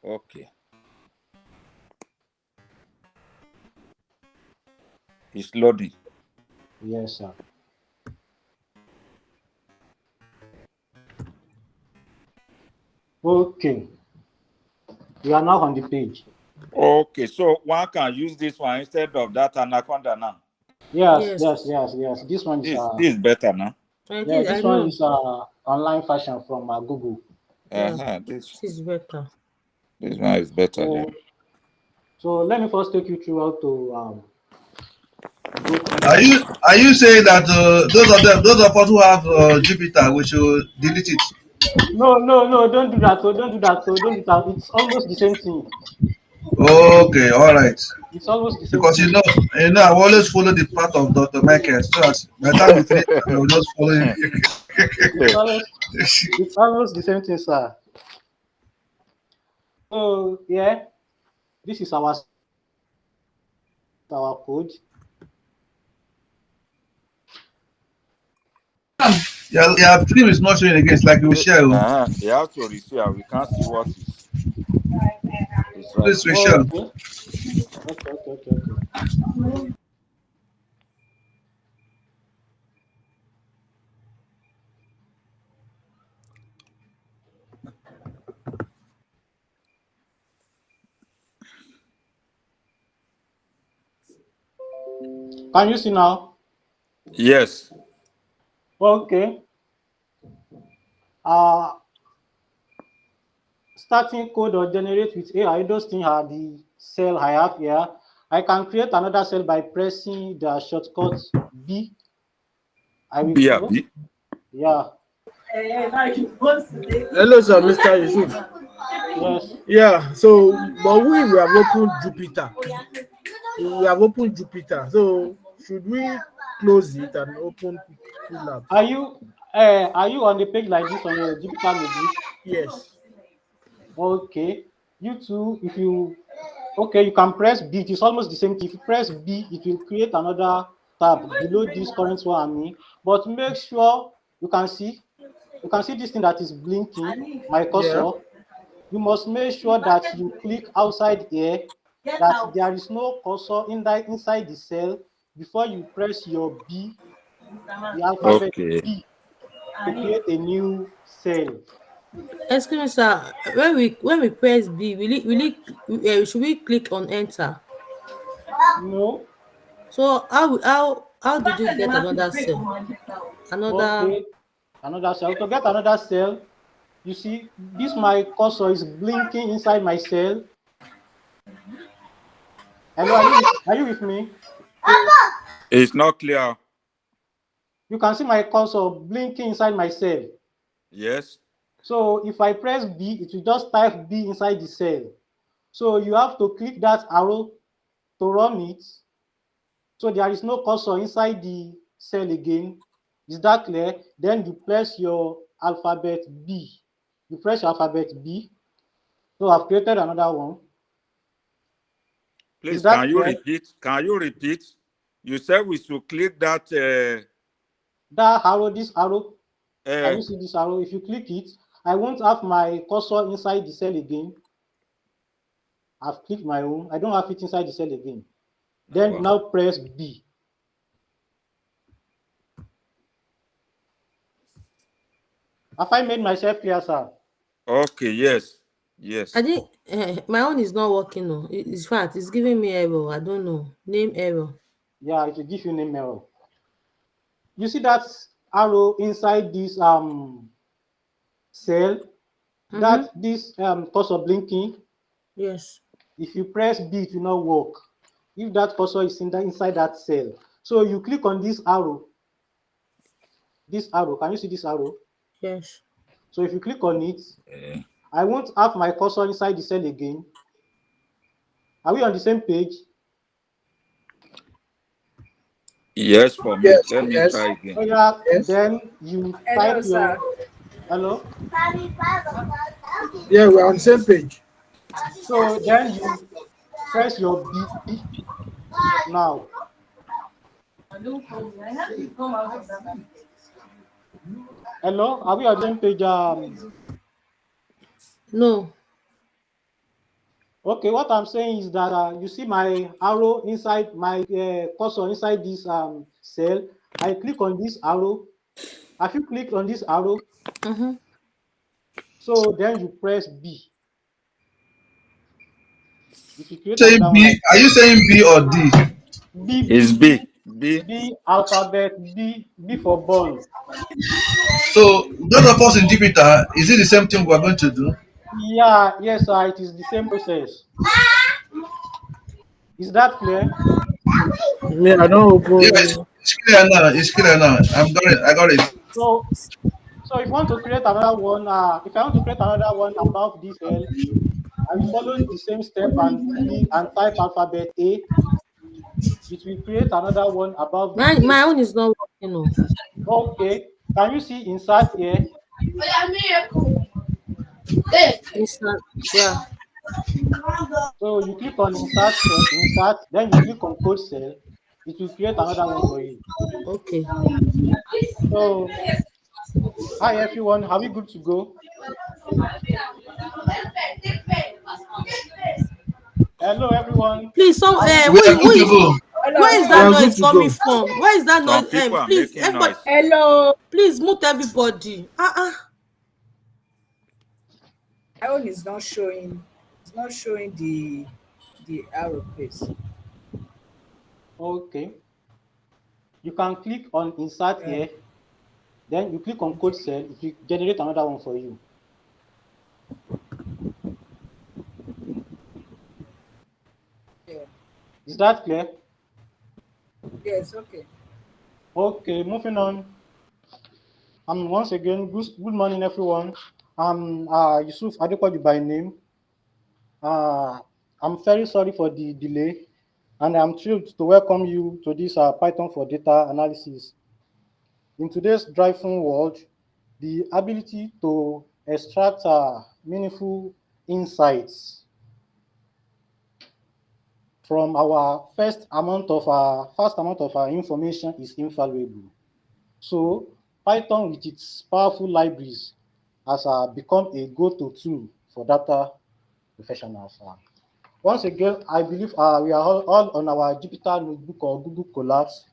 Okay. It's loading. Yes, sir. Okay. We are now on the page. Okay, so one can use this one instead of that anaconda now. Yes. This one is this is better now. this one is online fashion from Google. This is better. This one is better. So let me first take you through how to Are you saying that those of us who have Jupyter, we should delete it? No, don't do that. Don't do that. It's almost the same thing. Okay, all right. It's almost the same Because thing. I always follow the path of Dr. Michael. So that by the time we finish, I will just follow him. It's almost the same thing, sir. So yeah, this is our code. Yeah, film is not showing again. It's like we share. You have to reshare. We can't see what is. Please reshare. Okay. Can you see now? Yes. Okay. Starting code or generate with AI, those things are the cell I have here. I can create another cell by pressing the shortcut B. I will go. Yeah. Hello, sir, Mr. Yusuf. Yes. Yeah, so, but we have opened Jupyter. We have opened Jupyter. So, should we close it and open Colab? Are you on the page like this on your Jupyter notebook? Yes. Okay. You too, if you you can press B. It is almost the same thing. If you press B, it will create another tab below this current one and me. But make sure you can see this thing that is blinking, my cursor. Yeah. You must make sure that you click outside here, that there is no cursor inside the cell before you press your B, the alphabet B, to create a new cell. Excuse me, sir. When we press B, should we click on enter? No. So how did you get another cell? Another cell. To get another cell, you see, this my cursor is blinking inside my cell. Hello, are you with me? It's not clear. You can see my cursor blinking inside my cell. Yes. So if I press B, it will just type B inside the cell. So you have to click that arrow to run it. So there is no cursor inside the cell again. Is that clear? Then you press your alphabet B. You press your alphabet B. So I've created another one. Please, can you repeat? You said we should click that. That arrow, this arrow. Can you see this arrow? If you click it, I won't have my cursor inside the cell again. I've clicked my own. I don't have it inside the cell again. Then now press B. Have I made myself clear, sir? Okay, yes. I think my own is not working. No, it's fact. It's giving me error. I don't know. Name error. Yeah, it will give you name error. You see that arrow inside this cell? That this cursor blinking? Yes. If you press B, it will not work. If that cursor is inside that cell. So you click on this arrow. This arrow. Can you see this arrow? Yes. So if you click on it, I won't have my cursor inside the cell again. Are we on the same page? Yes, for me. Yes, Let me try again. Oh, yeah, yes. Then you type your... Hello? Yeah, we're on the same page. So then you press your B now. Hello? Are we on the same page? No. Okay, what I'm saying is that you see my arrow inside my cursor inside this cell. I click on this arrow. Have you clicked on this arrow? Mm-hmm. So then you press B. It will create Saying another one like B, are you saying B or D? B, It's B, B. B, B. B alphabet, B for ball. So those of us in Jupyter, is it the same thing we're going to do? Yeah, yes, it is the same process. Is that clear? Me, I don't Yes, open. it's clear now. It's clear now. I'm got it. I got it. So, so if you want to create another one, if I want to create another one above this L, I will follow the same step and click and type alphabet A. It will create another one above the A. My own is not working. No. Okay. Can you see insert here? Instant. Yeah. So you click on insert cell, insert, then you click on code cell. It will create another one for you. Okay. So, hi everyone, are we good to go? Hello everyone. Please, so Are we We good are to who good go? to is go. where is We that are noise good to coming go. from? Where is that Some noise? people are Please, making everybody, noise. Hello. please mute everybody. My own is not showing. It's not showing the arrow, please. Okay. You can click on insert Yeah. here, then you click on code Okay. cell, it will generate another one for you. Yeah. Is that clear? Yes. Okay. Okay, moving on. Once again, good morning everyone. I'm Yusuf Adequaju by name. I'm very sorry for the delay, and I'm thrilled to welcome you to this Python for data analysis. In today's driven world, the ability to extract meaningful insights from our first amount of information is invaluable. So Python with its powerful libraries has become a go-to tool for data professionals. Once again, I believe we are all on our Jupyter notebook or Google Colabs.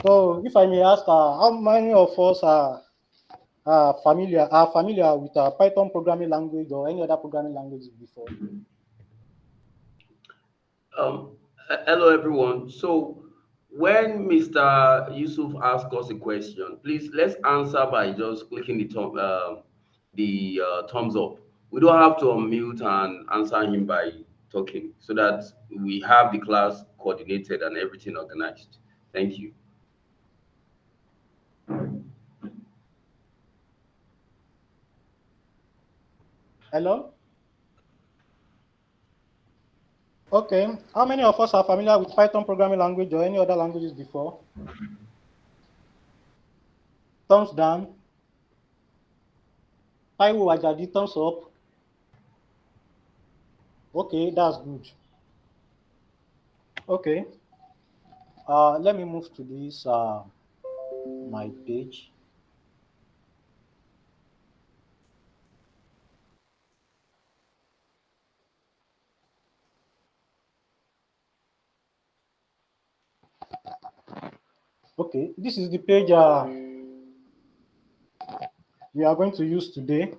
So if I may ask, how many of us are familiar with Python programming language or any other programming languages before? Um, Hello, everyone. So, when Mr. Yusuf asks us a question, please let's answer by just clicking the thumbs up. We don't have to unmute and answer him by talking, so that we have the class coordinated and everything organized. Thank you. Hello? Okay. How many of us are familiar with Python programming language or any other languages before? Thumbs down. Taiwo Ajadi, thumbs up. Okay, that's good. Okay. Let me move to this my page. Okay, this is the page we are going to use today.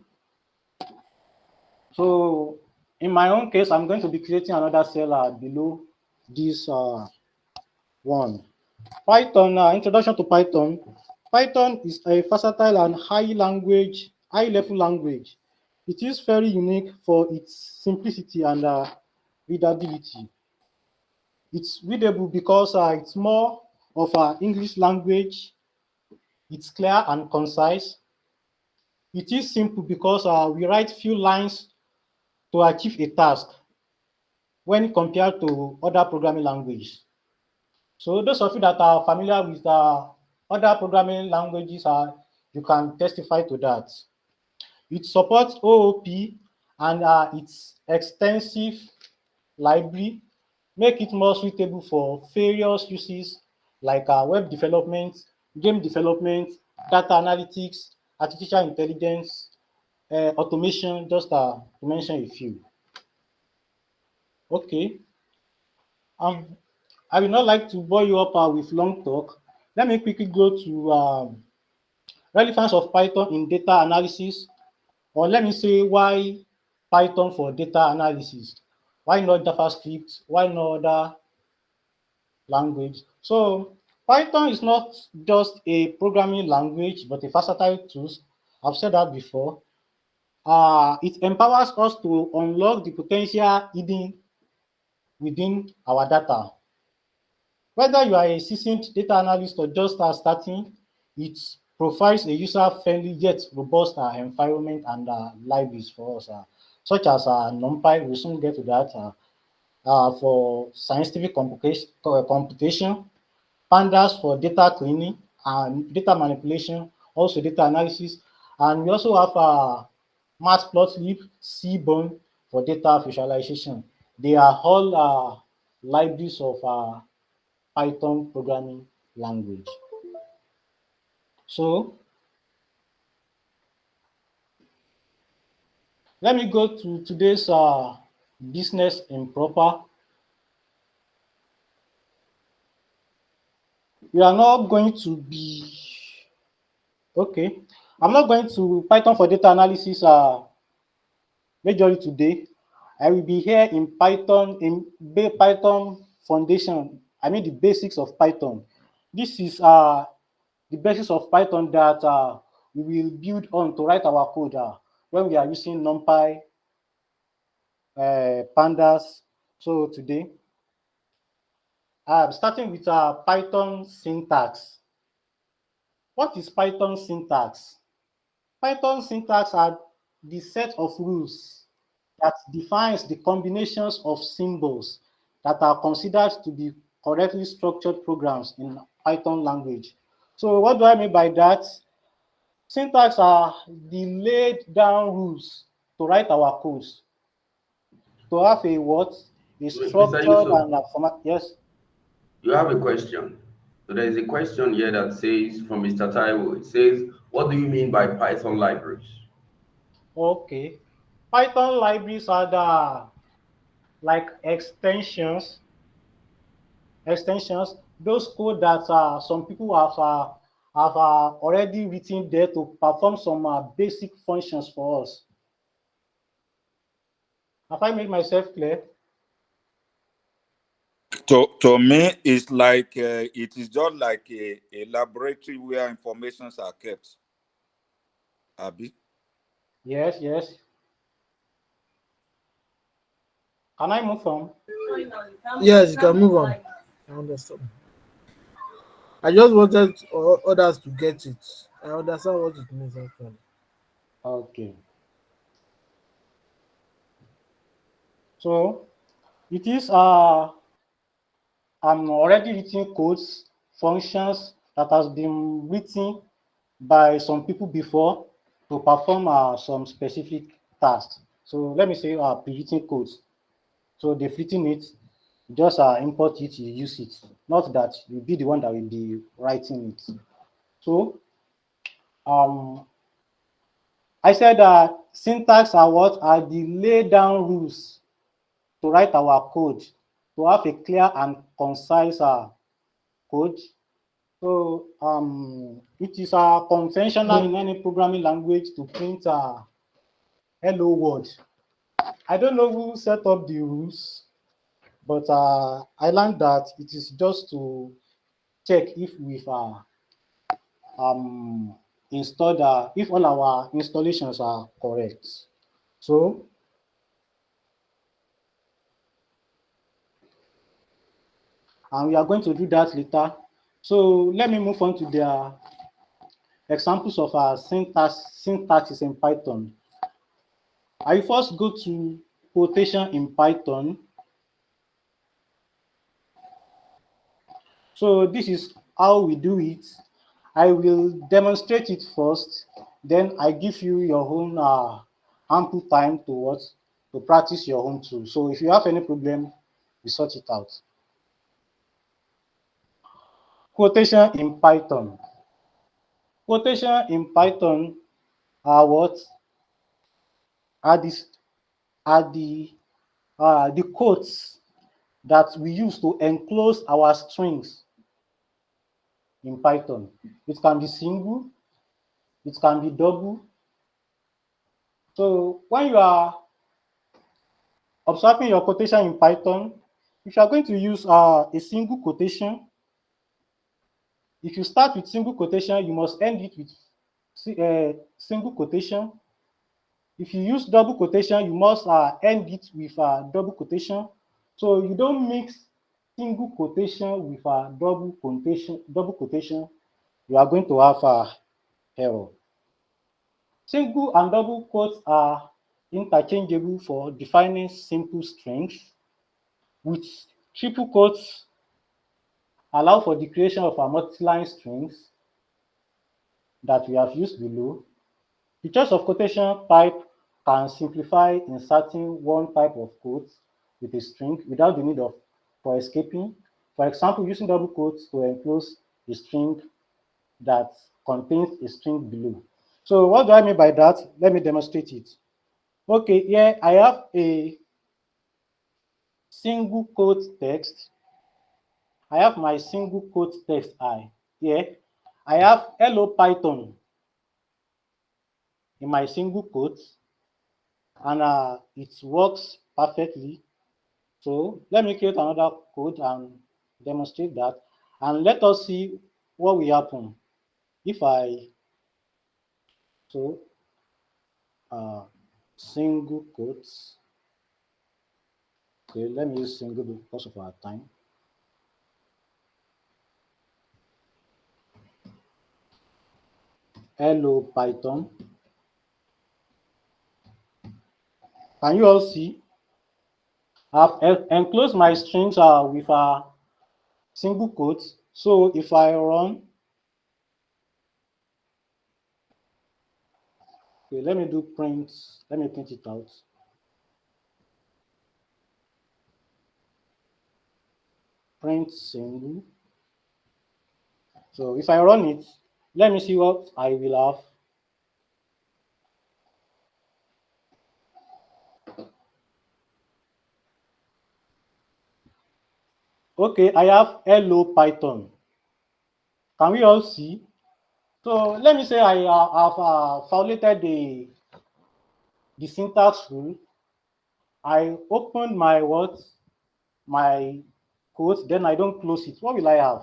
So in my own case, I'm going to be creating another cell below this one. Python, introduction to Python. Python is a versatile and high-level language. It is very unique for its simplicity and readability. It's readable because it's more of an English language. It's clear and concise. It is simple because we write few lines to achieve a task when compared to other programming languages. So those of you that are familiar with other programming languages, you can testify to that. It supports OOP and its extensive library make it more suitable for various uses like web development, game development, data analytics, artificial intelligence, automation, just to mention a few. Okay. I will not like to bore you up with long talk. Let me quickly go to relevance of Python in data analysis, or let me say why Python for data analysis. Why not JavaScript? Why not other language? So Python is not just a programming language, but a versatile tool. I've said that before. It empowers us to unlock the potential hidden within our data. Whether you are a seasoned data analyst or just starting, it provides a user-friendly yet robust environment and libraries for us, such as NumPy. We'll soon get to that. For scientific computation, pandas for data cleaning and data manipulation, also data analysis, and we also have Matplotlib, Seaborn for data visualization. They are all libraries of Python programming language. So let me go to today's business improper. We are not going to be okay. I'm not going to Python for data analysis majorly today. I will be here in Python foundation. I mean the basics of Python. This is the basis of Python that we will build on to write our code when we are using NumPy, pandas. So today, starting with Python syntax. What is Python syntax? Python syntax are the set of rules that defines the combinations of symbols that are considered to be correctly structured programs in Python language. So what do I mean by that? Syntax are the laid down rules to write our codes. To have a what? A Mr. structured Yusuf, and a format. Yes. you have a question. So there is a question here that says from Mr. Taiwo. It says, what do you mean by Python libraries? Okay. Python libraries are the like extensions, those code that some people have already written there to perform some basic functions for us. Have I made myself clear? To me, it's like it is just like a laboratory where informations are kept. Abi? Yes, yes. Can I move on? Yes, you can move on. I understand. I just wanted others to get it. I understand what it means actually. Okay. So it is already written codes, functions that has been written by some people before to perform some specific tasks. So let me say pre-written codes. So they've written it, just import it, you use it. Not that you'll be the one that will be writing it. So I said that syntax are what are the lay down rules to write our code, to have a clear and concise code. So it is conventional in any programming language to print hello world. I don't know who set up the rules, but I learned that it is just to check if we've installed if all our installations are correct. So and we are going to do that later. So let me move on to the examples of our syntaxes in Python. I first go to quotation in Python. So this is how we do it. I will demonstrate it first, then I give you your own ample time to what to practice your own too. So if you have any problem, we sort it out. Quotation in Python. Quotation in Python are what? are the quotes that we use to enclose our strings in Python. It can be single, it can be double. So when you are observing your quotation in Python, if you are going to use a single quotation, if you start with single quotation, you must end it with single quotation. If you use double quotation, you must end it with double quotation. So you don't mix single quotation with double quotation. Double quotation, you are going to have error. Single and double quotes are interchangeable for defining simple strings, with triple quotes allow for the creation of multi-line strings that we have used below. The choice of quotation type can simplify inserting one type of quote with a string without the need for escaping. For example, using double quotes to enclose a string that contains a string below. So what do I mean by that? Let me demonstrate it. Okay, here I have a single quote text. I have my single quote text here. I have hello Python in my single quote, and it works perfectly. So let me create another code and demonstrate that, and let us see what will happen if I single quotes. Okay, let me use single because of our time. Hello Python. Can you all see? I've enclosed my strings with a single quotes. So if I run, okay, let me do print. Let me print it out. Print single. So if I run it, let me see what I will have. Okay, I have hello Python. Can we all see? So let me say I have violated the syntax rule. I open my what? My quote, then I don't close it. What will I have?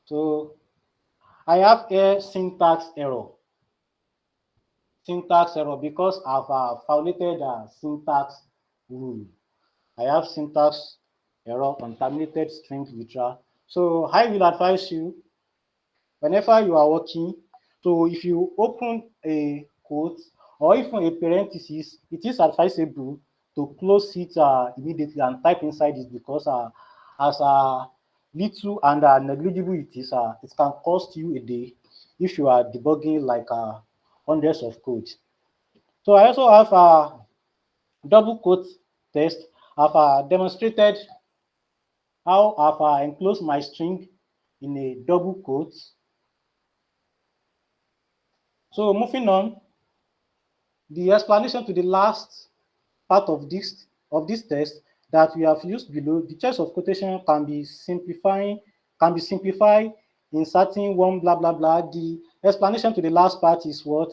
So I have a syntax error. Syntax error because I've violated syntax rule. I have syntax error on terminated string literal. So I will advise you whenever you are working. So if you open a quote or even a parenthesis, it is advisable to close it immediately and type inside it, because as little and negligible it is, it can cost you a day if you are debugging like hundreds of codes. So I also have a double quote test. I've demonstrated how I've enclosed my string in a double quote. So moving on, the explanation to the last part of this test that we have used below, the choice of quotation can be simplified inserting one blah blah blah. The explanation to the last part is what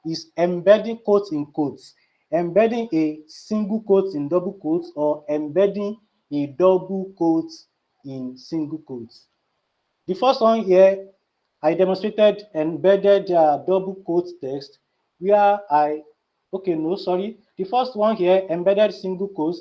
is embedding quotes in quotes, embedding a single quote in double quotes, or embedding a double quote in single quotes. The first one here, I demonstrated embedded double quote text where okay, no, sorry. The first one here, embedded single quote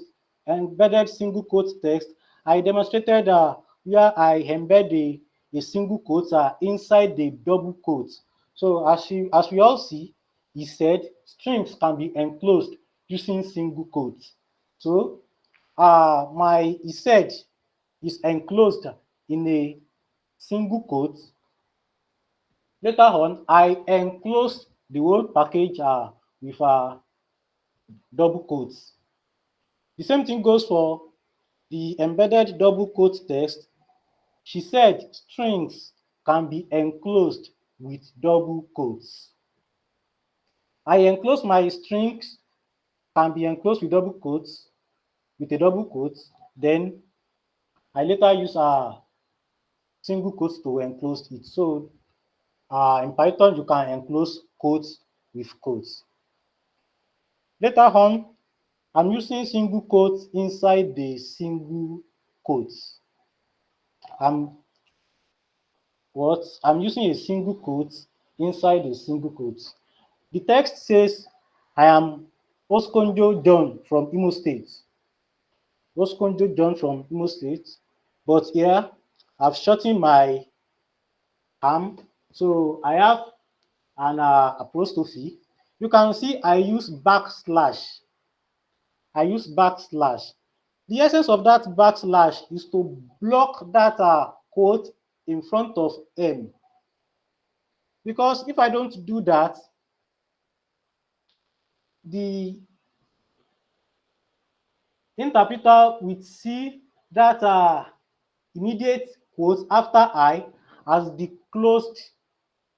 text. I demonstrated where I embed a single quote inside the double quote. So as we all see, he said strings can be enclosed using single quotes. So he said is enclosed in a single quote. Later on, I enclosed the whole package with double quotes. The same thing goes for the embedded double quote text. She said strings can be enclosed with double quotes. I enclose my strings can be enclosed with double quotes, with a double quote. Then I later use a single quotes to enclose it. So in Python, you can enclose quotes with quotes. Later on, I'm using single quotes inside the single quotes. I'm using a single quote inside a single quote. The text says, I am Oskonjo John from Imo State. Oskonjo John from Imo State. But here, I've shortened my arm. So I have an apostrophe. You can see I use backslash. I use backslash. The essence of that backslash is to block that quote in front of M. Because if I don't do that, the interpreter will see that immediate quote after I as the closed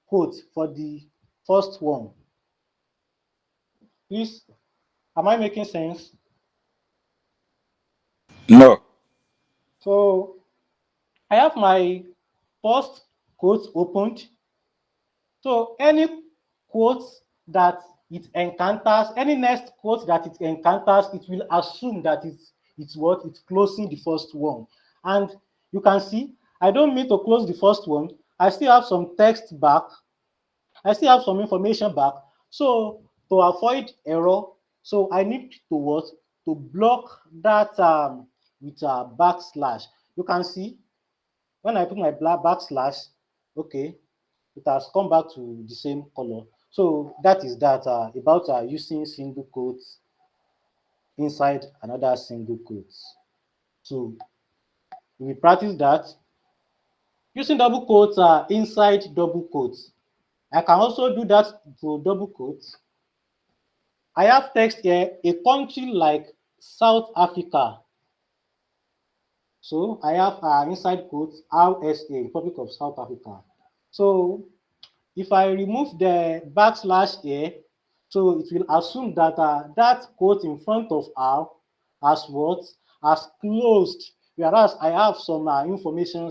quote for the first one. Please, am I making sense? No. So I have my first quote opened. So any quote that it encounters, any next quote that it encounters, it will assume that it's what it's closing the first one. And you can see I don't mean to close the first one. I still have some text back. I still have some information back. So to avoid error, so I need to what to block that with a backslash. You can see when I put my backslash, okay, it has come back to the same color. So that is that about using single quotes inside another single quotes. So we practice that using double quotes inside double quotes. I can also do that to double quotes. I have text here, a country like South Africa. So I have inside quotes RSA, Republic of South Africa. So if I remove the backslash here, so it will assume that that quote in front of R as what? As closed, whereas I have some information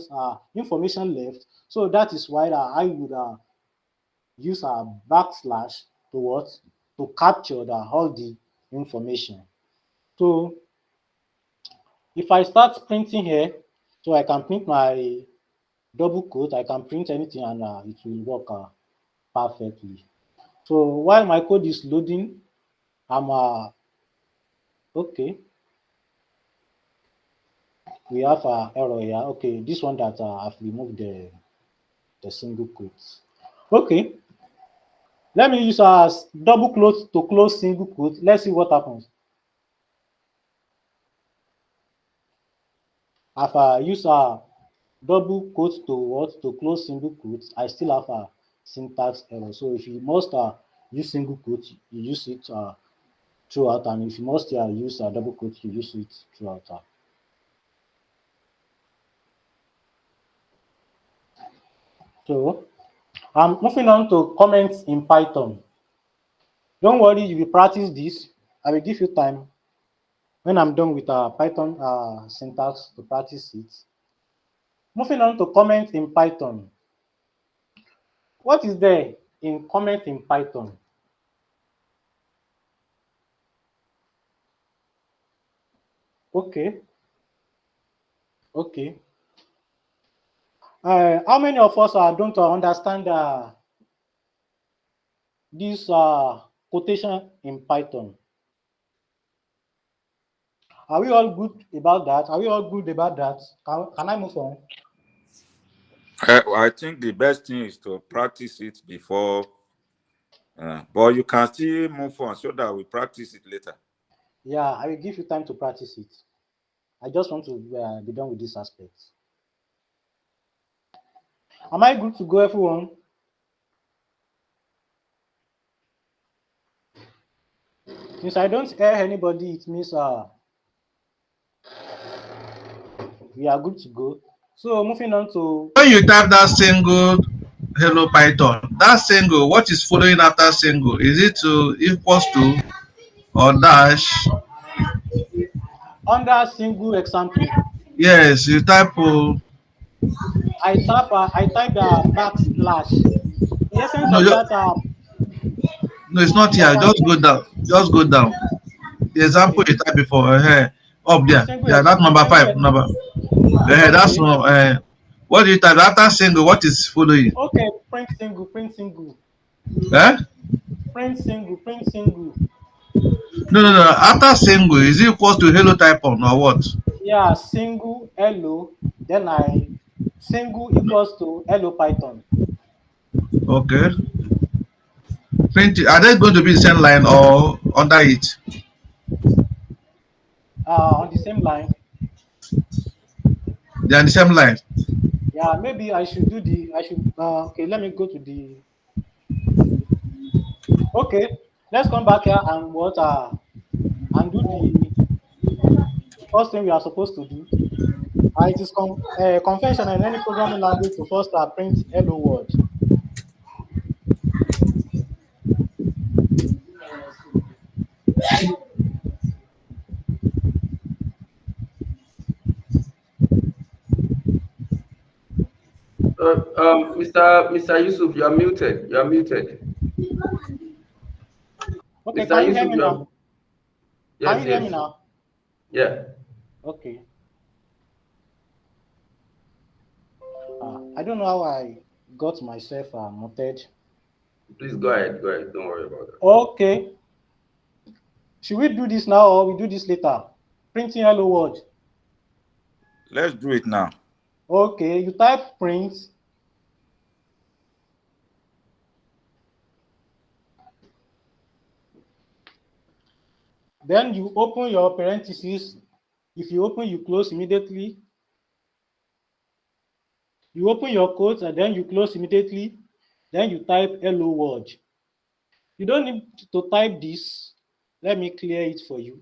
left. So that is why I would use a backslash to what? To capture all the information. So if I start printing here, so I can print my double quote, I can print anything and it will work perfectly. So while my code is loading, I'm okay. We have an error here. Okay, this one that I've removed the single quotes. Okay, let me use double quote to close single quote. Let's see what happens. I've used a double quote to what to close single quotes. I still have a syntax error. So if you must use single quote, you use it throughout, and if you must use a double quote, you use it throughout. So I'm moving on to comments in Python. Don't worry, you will practice this. I will give you time when I'm done with Python syntax to practice it. Moving on to comment in Python. What is there in comment in Python? Okay. Okay. How many of us don't understand this quotation in Python? Are we all good about that? Are we all good about that? Can I move on? I think the best thing is to practice it before, but you can still move on so that we practice it later. Yeah, I will give you time to practice it. I just want to be done with this aspect. Am I good to go, everyone? Since I don't hear anybody, it means we are good to go. So moving on to When you type that single hello Python. That single, what is following after single? Is it to equals to or dash? Under single example, Yes, you type I type the backslash. The essence no, of that no, it's not here. program, Just go down. Just go down. The example okay, you type before, up there. Yeah, that's the number single five. Number, that's okay, no. What do you type after single? What is following? okay, print single, Eh? print single. No, no, no. After single, is it equals to hello type on or what? Yeah, single hello, then I single equals to hello Python. Okay. Print it. Are they going to be the same line or under it? On the same line. They are the same line. Yeah, maybe I should do okay, let me go to the okay, let's come back here and and do the first thing we are supposed to do. It is conventional in any programming language to first print hello world. Mr. Yusuf, you are muted. You are muted. Okay, Mr. can you hear Yusuf, me you now? are. Can Yes, you hear me yes. now? Yeah. Okay. I don't know how I got myself muted. Please go ahead. Go ahead. Don't worry about that. Okay. Should we do this now or we do this later? Printing hello world. Let's do it now. Okay, you type print. Then you open your parentheses. If you open, you close immediately. You open your quotes and then you close immediately. Then you type hello world. You don't need to type this. Let me clear it for you.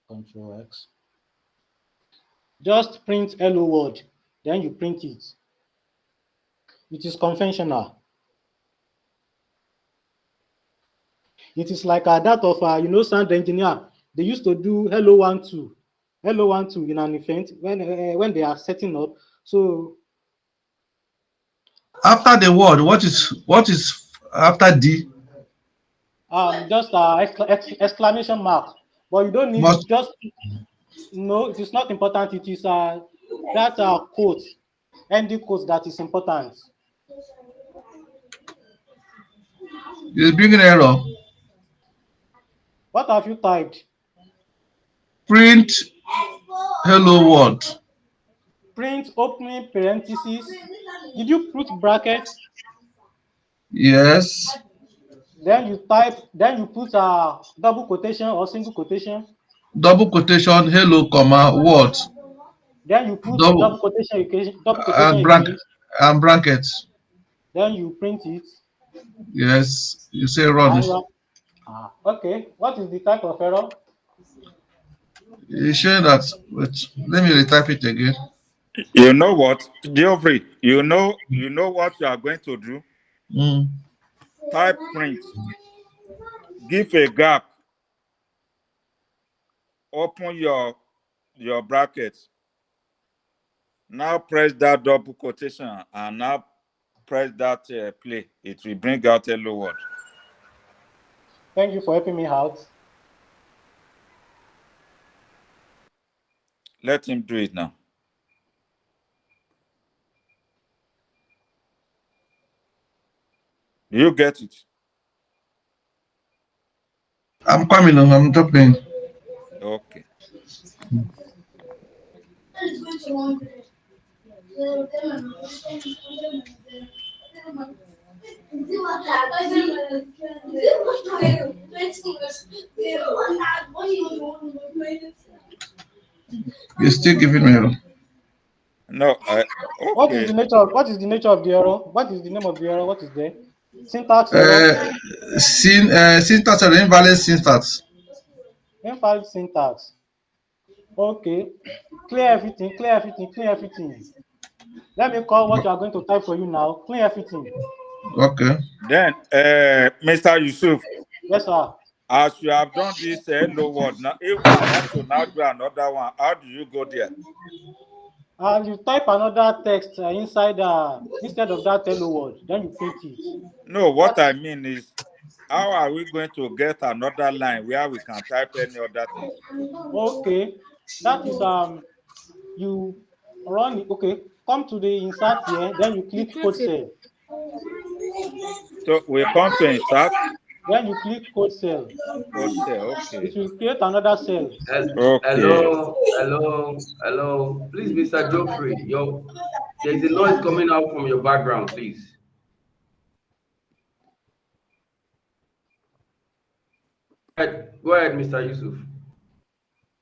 Control X. Just print hello world. Then you print it. It is conventional. It is like that of sound engineer. They used to do hello 1-2, hello 1-2 in an event when they are setting up. So After the word, what is after D? just exclamation mark. But you don't need Must just no. It is not important. It is that quote, ending quote that is important. is bringing error. What have you typed? Print hello world. Print opening parentheses. Did you put brackets? Yes. Then you type. Then you put a double quotation or single quotation. Double quotation hello comma what? Then you put Double double quotation bracket again. and brackets. Then you print it. Yes. You say run. Okay. What is the type of error? You share that. Wait, let me retype it again. You know what, Geoffrey? You know what you are going to do. Type print. Give a gap. Open your bracket. Now press that double quotation and now press that play. It will bring out hello world. Thank you for helping me out. Let him do it now. Do you get it? I'm coming on. I'm dropping. Okay. You're still giving me error. No, okay. What is the nature of the error? What is the name of the error? What is there? Syntax error. Syntax or invalid syntax. Invalid syntax. Okay. Clear everything. Let me call what you are going to type for you now. Clean everything. Okay. Then, Mr. Yusuf, Yes, sir. as you have done this hello world, now if I want to now do another one, how do you go there? You type another text inside instead of that hello word, then you print it. No, what That I mean is, how are we going to get another line where we can type any other thing? okay. That is you run it. Okay, come to the insert here, then you click code cell. So we come to insert. Then you click code cell. Code cell, It okay. will create another cell. Okay. Hello. Please, Mr. Geoffrey, there's a noise coming out from your background, please. Go ahead, Mr. Yusuf.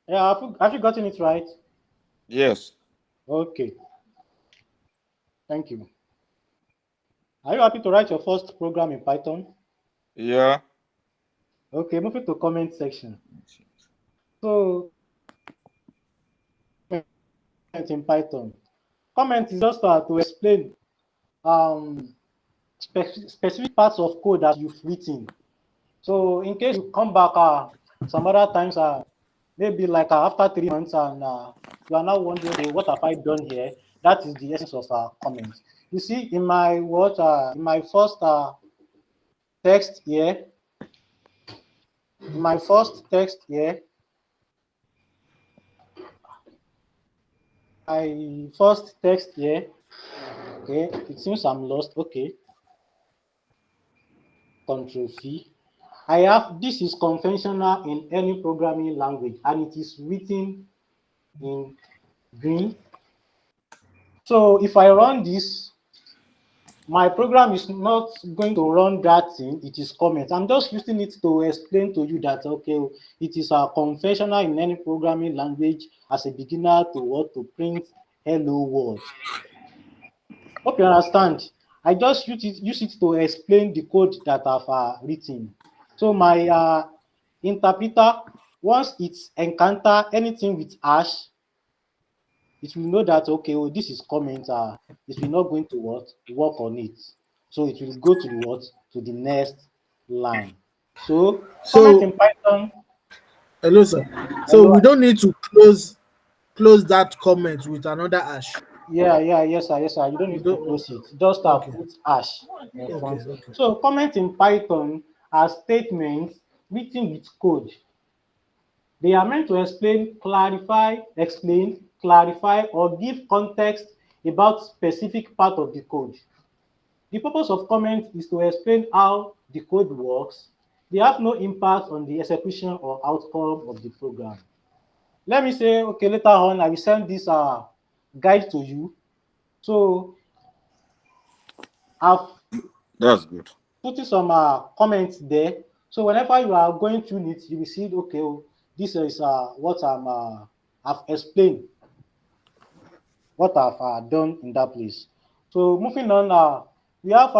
Yeah, have you gotten it right? Yes. Okay. Thank you. Are you happy to write your first program in Python? Yeah. Okay, moving to comment section. So, in Python. Comment is just to explain specific parts of code that you've written. So, in case you come back some other times, maybe like after 3 months, and you are now wondering, okay, what have I done here? That is the essence of comments. You see, in my first text here, okay, it seems I'm lost. Okay, Control V. This is conventional in any programming language, and it is written in green. So if I run this, my program is not going to run that thing. It is comment. I'm just using it to explain to you that, okay, it is conventional in any programming language as a beginner to print hello world. Hope you understand. I just use it to explain the code that I've written. So my interpreter, once it encounter anything with hash, it will know that, okay, this is comment. It will not going to work on it. So it will go to the next line. So comment in Python. Hello, sir. So Hello. we don't need to close that comment with another hash. Yes, sir. You don't need to close it. Just put hash in front. So comment in Python are statements written with code. They are meant to explain, clarify, or give context about specific part of the code. The purpose of comment is to explain how the code works. They have no impact on the execution or outcome of the program. Let me say, okay, later on, I will send this guide to you. So that's good. Putting some comments there. So whenever you are going through it, you will see, okay, this is what I've explained, what I've done in that place. So moving on, we have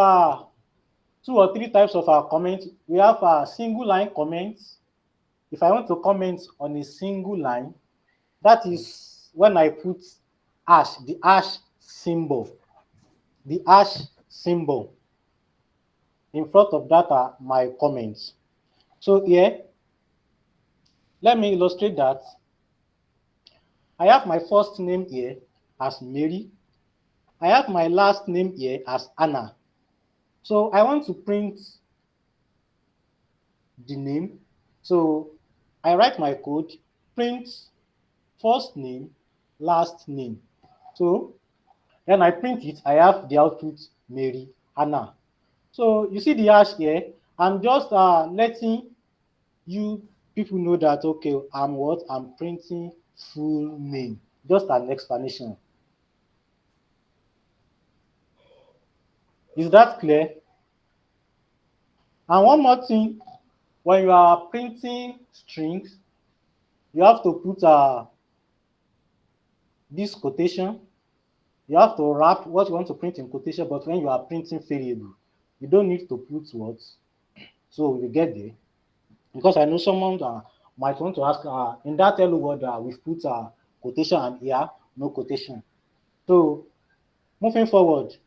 2 or 3 types of comments. We have single line comments. If I want to comment on a single line, that is when I put the hash symbol in front of that are my comments. So here, let me illustrate that. I have my first name here as Mary. I have my last name here as Anna. So I want to print the name. So I write my code, print first name, last name. So then I print it. I have the output Mary, Anna. So you see the hash here. I'm just letting you people know that, okay, I'm printing full name. Just an explanation. Is that clear? And one more thing, when you are printing strings, you have to put this quotation. You have to wrap what you want to print in quotation, but when you are printing variable, you don't need to put words. So we get there. Because I know someone might want to ask, in that hello word, we've put quotation and here, no quotation. So Moving forward,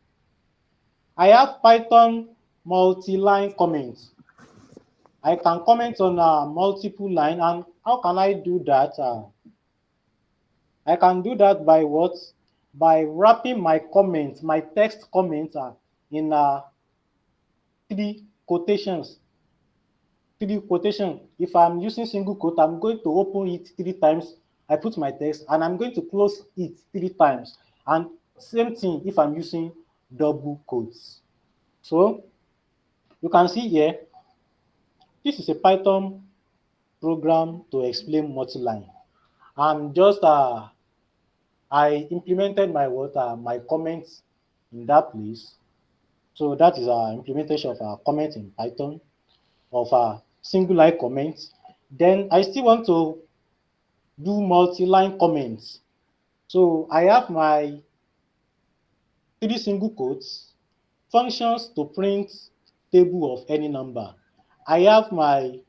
I have Python multi-line comments. I can comment on multiple line, and how can I do that? I can do that by what? By wrapping my comments, my text comments in three quotations. Three quotation. If I'm using single quote, I'm going to open it 3 times. I put my text, and I'm going to close it 3 times. And same thing if I'm using double quotes. So you can see here, this is a Python program to explain multi-line. I'm just I implemented my my comments in that place. So that is our implementation of our comment in Python of a single line comments. Then I still want to do multi-line comments. So I have my 3 single quotes, functions to print table of any number. I have my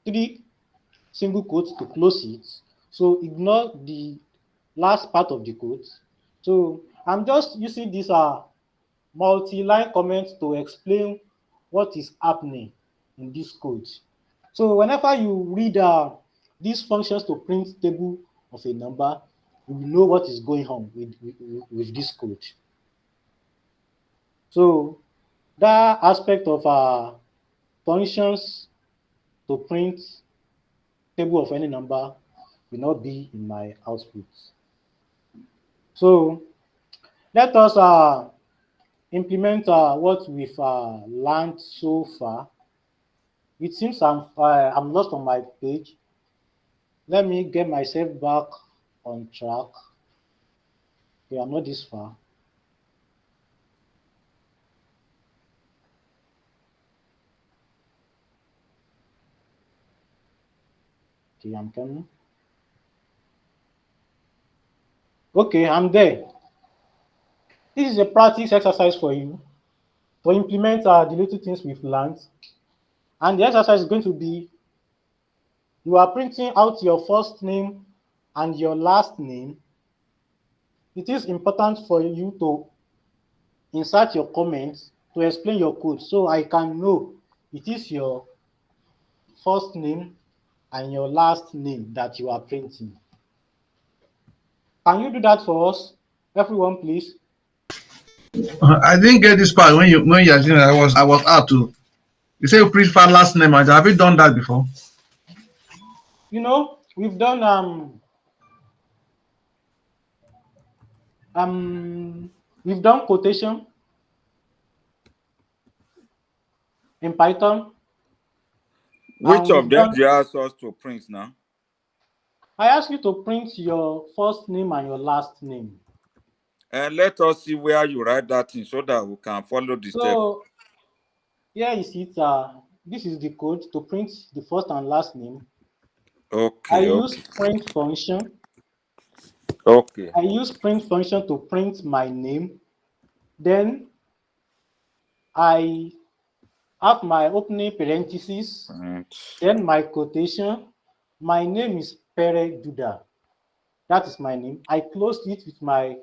3 single quotes to close it. So ignore the last part of the quote. So I'm just using this multi-line comments to explain what is happening in this code. So whenever you read these functions to print table of a number, you will know what is going on with this code. So that aspect of functions to print table of any number will not be in my output. So let us implement what we've learned so far. It seems I'm lost on my page. Let me get myself back on track. Okay, I'm not this far. Okay, I'm coming. Okay, I'm there. This is a practice exercise for you to implement the little things we've learned. And the exercise is going to be, you are printing out your first name and your last name. It is important for you to insert your comments to explain your code so I can know it is your first name and your last name that you are printing. Can you do that for us? Everyone, please. I didn't get this part when you are saying I was out to. You say you print for last name. Have you done that before? You know, we've done quotation in Python, Which and of we've them done. do you ask us to print now? I ask you to print your first name and your last name. And let us see where you write that in so that we can follow the steps. So here is it. This is the code to print the first and last name. I Okay, use okay, print function. okay. I use print function to print my name. Then I have my opening parentheses. Print. Then my quotation. My name is Pere Duda. That is my name. I closed it with my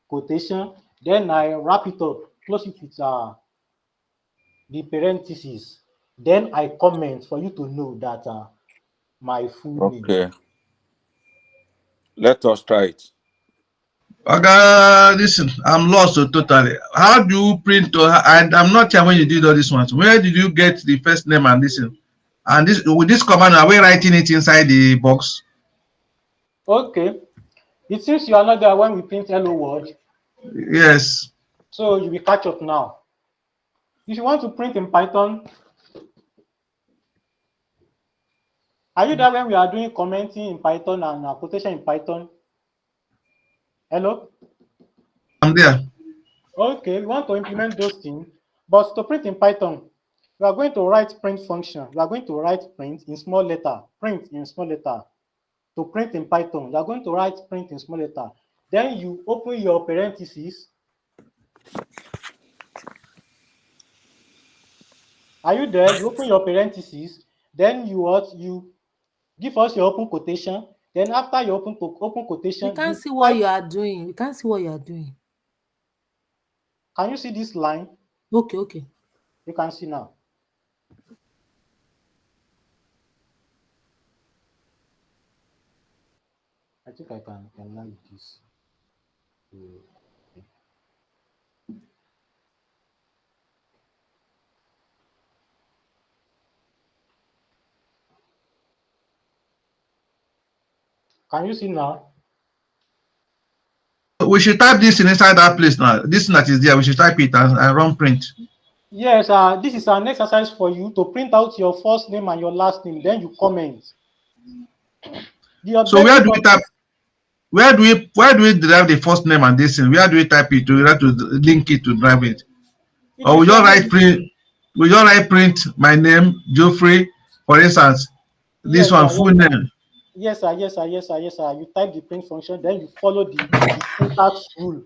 quotation. Then I wrap it up, close it with the parentheses. Then I comment for you to know that my full name. Okay. Let us try it. Okay, listen, I'm lost totally. How do you print? I'm not sure when you did all these ones. Where did you get the first name and listen? And this with this command, are we writing it inside the box? Okay. It seems you are not there when we print hello world. Yes. So you will catch up now. If you want to print in Python, are you there when we are doing commenting in Python and quotation in Python? Hello? I'm there. Okay, we want to implement those things, but to print in Python, we are going to write print function. We are going to write print in small letter, print in small letter. To print in Python, you are going to write print in small letter. Then you open your parentheses. Are you there? You open your parentheses. Then you give us your open quotation. Then after you open quotation, We can't you see what type. you are doing. We can't see what you are doing. Can you see this line? Okay. You can see now. I think I can like this. Can you see now? We should type this inside that place now. This thing that is there, we should type it and run print. Yes, this is an exercise for you to print out your first name and your last name, then you comment. So where do we type? Where do we derive the first name and this thing? Where do we type it to have to link it to drive it? Or we just write print? We just write print my name, Geoffrey, for instance. This one full name. Yes, sir. You type the print function, then you follow the syntax rule,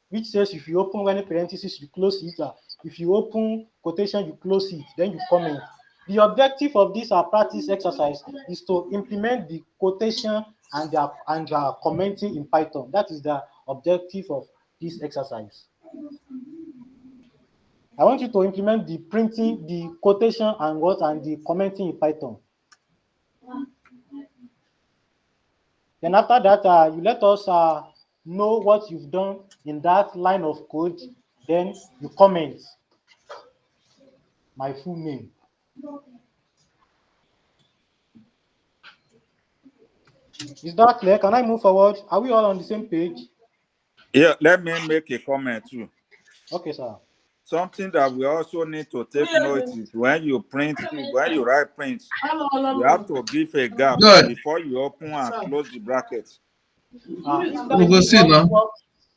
which says if you open any parentheses, you close it. If you open quotation, you close it, then you comment. The objective of this practice exercise is to implement the quotation and commenting in Python. That is the objective of this exercise. I want you to implement the printing, the quotation, and the commenting in Python. Then after that, you let us know what you've done in that line of code. Then you comment my full name. Is that clear? Can I move forward? Are we all on the same page? Yeah, let me make a comment too. Okay, sir. Something that we also need to take note is when you write print, you have to give a gap before you open and close the brackets. We will see now.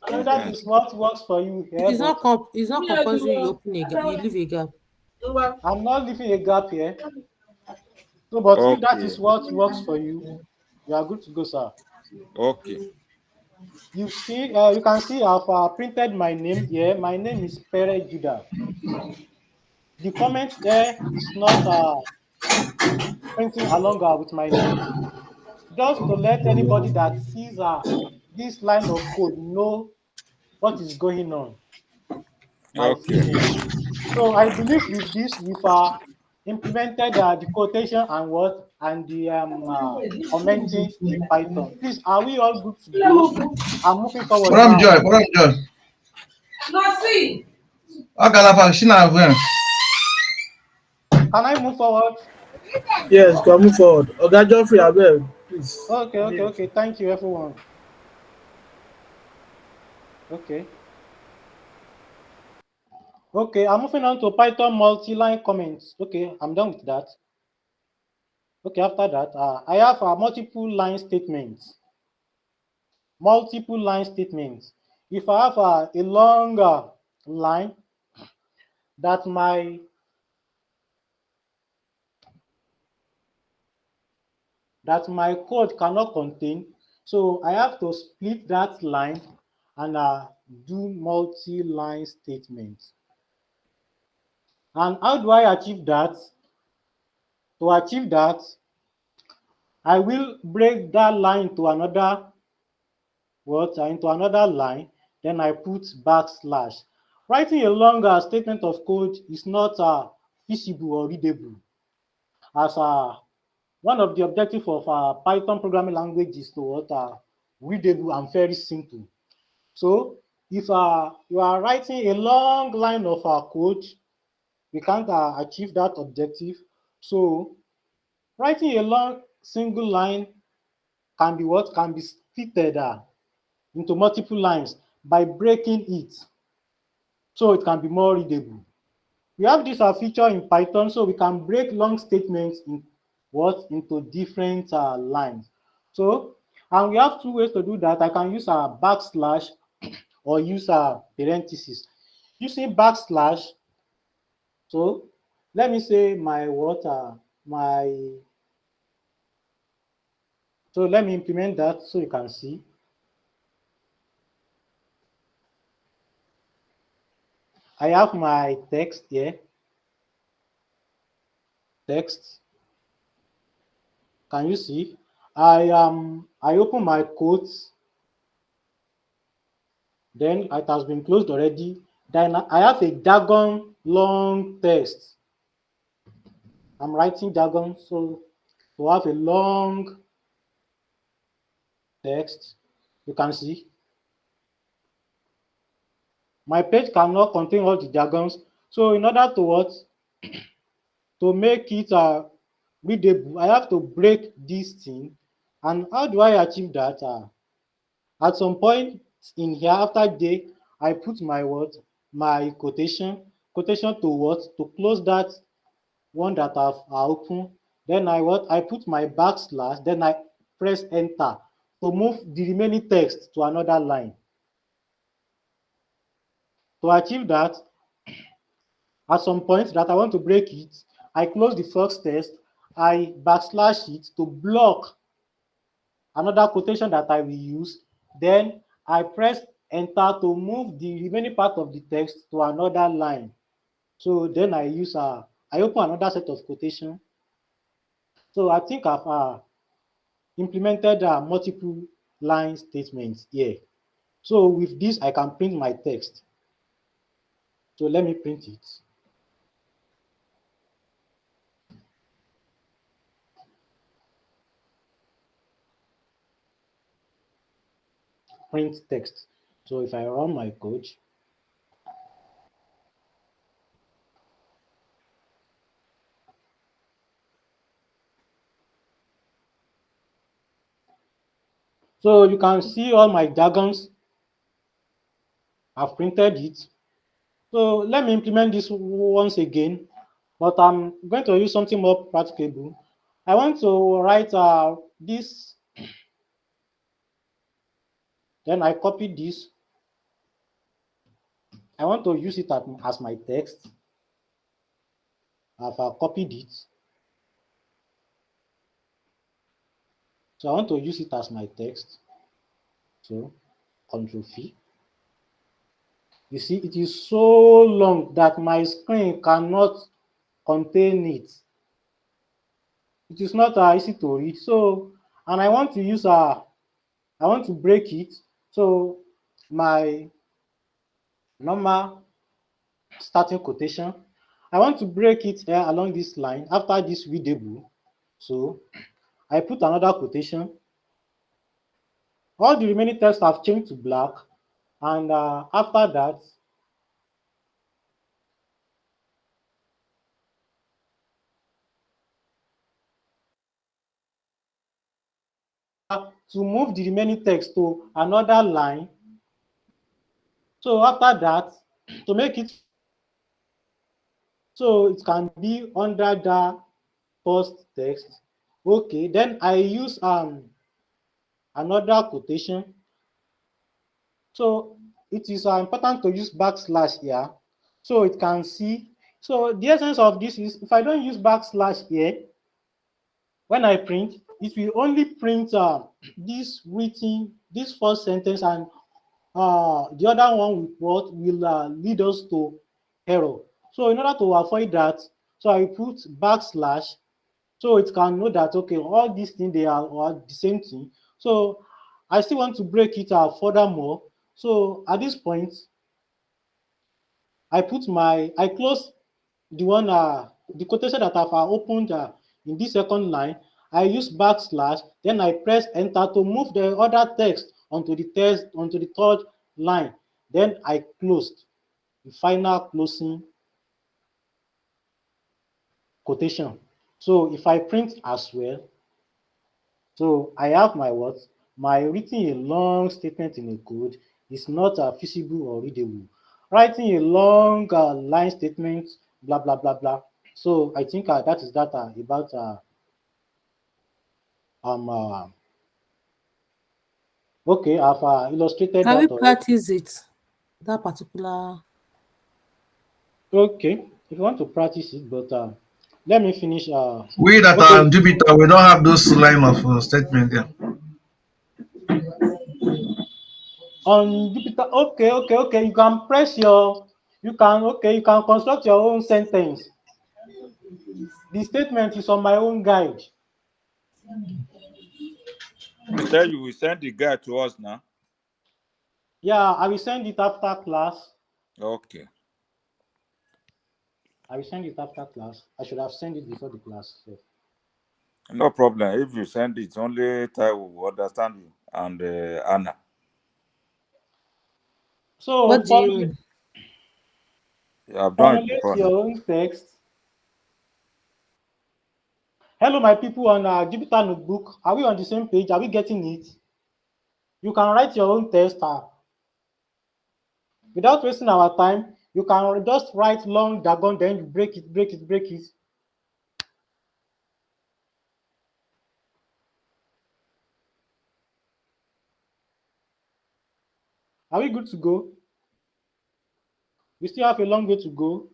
That is what works for you. It's not compulsory you open a gap, you leave a gap. I'm not leaving a gap here. So, but if that is what works for you, you are good to go, sir. Okay. You see, you can see I've printed my name here. My name is Pere Judah. The comment there is not printing along with my name. Just to let anybody that sees this line of code know what is going on. My full name. So I believe with this, we've implemented the quotation and the commenting in Python. Please, are we all good to go? I'm moving forward now. What I'm Can I move forward? Yes, can move forward. Oga Geoffrey, abeg, please. Okay. Thank you, everyone. Okay, I'm moving on to Python multi-line comments. Okay, I'm done with that. Okay, after that, I have multiple line statements. If I have a longer line that my code cannot contain, so I have to split that line and do multi-line statements. And how do I achieve that? To achieve that, I will break that line to another line, then I put backslash. Writing a longer statement of code is not feasible or readable, as one of the objectives of Python programming language is to readable and very simple. So if you are writing a long line of code, we can't achieve that objective. So writing a long single line can be splitted into multiple lines by breaking it, so it can be more readable. We have this feature in Python, so we can break long statements into different lines. So, and we have two ways to do that. I can use a backslash or use a parenthesis. Using backslash, so let me say so let me implement that so you can see. I have my text here. Text. Can you see? I open my quotes, then it has been closed already. Then I have a jargon long text. I'm writing jargon, so to have a long text, you can see. My page cannot contain all the jargons. So in order to what? To make it readable, I have to break this thing. And how do I achieve that? At some point in here, after J, I put my what? My quotation. Quotation to what? To close that one that I've opened. Then I what? I put my backslash. Then I press enter to move the remaining text to another line. To achieve that, at some point that I want to break it, I close the first text, I backslash it to block another quotation that I will use. Then I press enter to move the remaining part of the text to another line. So then I use I open another set of quotation. So I think I've implemented multiple line statements here. So with this, I can print my text. So let me print it. Print text. So if I run my code, so you can see all my jargons. I've printed it. So let me implement this once again, but I'm going to use something more practicable. I want to write this, then I copy this. I want to use it as my text. I've copied it. So I want to use it as my text. So Control V. You see, it is so long that my screen cannot contain it. It is not easy to read. So, and I want to use I want to break it. So my normal starting quotation, I want to break it along this line after this readable. So I put another quotation. All the remaining text have changed to black, and after that, to move the remaining text to another line. So after that, to make it so it can be under the first text. Okay, then I use another quotation. So it is important to use backslash here, so it can see. So the essence of this is, if I don't use backslash here, when I print, it will only print this written, this first sentence, and the other one will lead us to error. So in order to avoid that, so I put backslash, so it can know that, okay, all these things, they are the same thing. So I still want to break it furthermore. So at this point, I close the one, the quotation that I've opened in this second line. I use backslash, then I press enter to move the other text onto the third line. Then I closed the final closing quotation. So if I print as well, so I have my what? My writing a long statement in a code is not feasible or readable. Writing a long line statement, blah, blah, blah, blah. So I think that is that about okay, I've illustrated Can that we already. practice it? That particular. Okay, if you want to practice it, but let me finish. We that are Okay, on Jupyter, we don't have those line of statement there. on Jupyter, okay, you can press you can construct your own sentence. The statement is on my own guide. You said you will send the guide to us now. Yeah, I will send it after class. Okay. I will send it after class. I should have sent it before the class. So. No problem. If you send it, only Taiwo will understand you and Anna. So What do you mean? You have done it formulate before now. your own text. Hello, my people on Jupyter Notebook. Are we on the same page? Are we getting it? You can write your own text. Without wasting our time, you can just write long jargon, then you break it, break it, break it. Are we good to go? We still have a long way to go.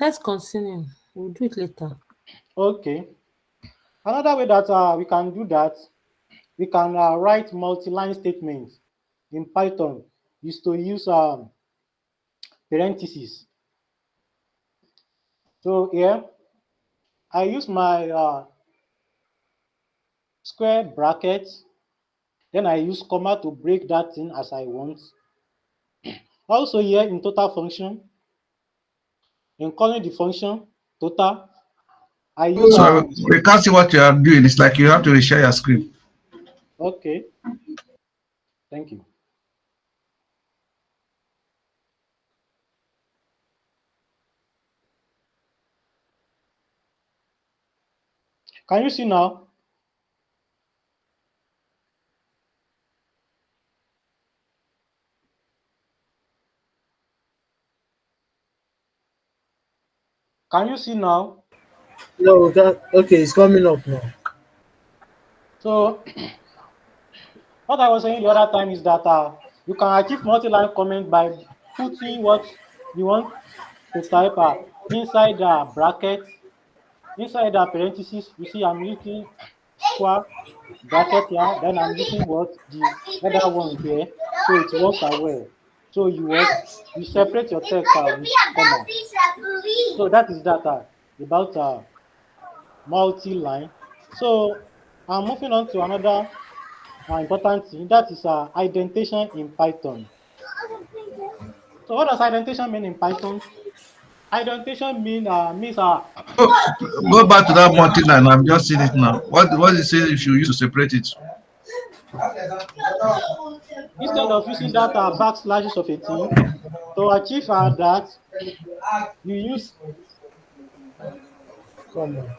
Let's continue. We'll do it later. Okay. Another way that we can do that, we can write multi-line statements in Python is to use parentheses. So here, I use my square bracket, then I use comma to break that thing as I want. Also here in total function, in calling the function total, I use So we can't see what you are doing. It's like you have to reshare your screen. okay. Thank you. Can you see now? Can you see now? No, we can't. Okay, it's coming up now. So what I was saying the other time is that you can achieve multi-line comment by putting what you want to type inside the bracket, inside the parentheses. You see, I'm using square bracket here. Then I'm using what the other one here, so it works as well. So you separate your text with comma. So that is that about multi-line. So I'm moving on to another important thing, that is indentation in Python. So what does indentation mean in Python? Indentation means Oh, go back to that multi-line. I'm just seeing it now. What is it if you use to separate it? instead of using that backslashes of a thing, to achieve that, you use Come on.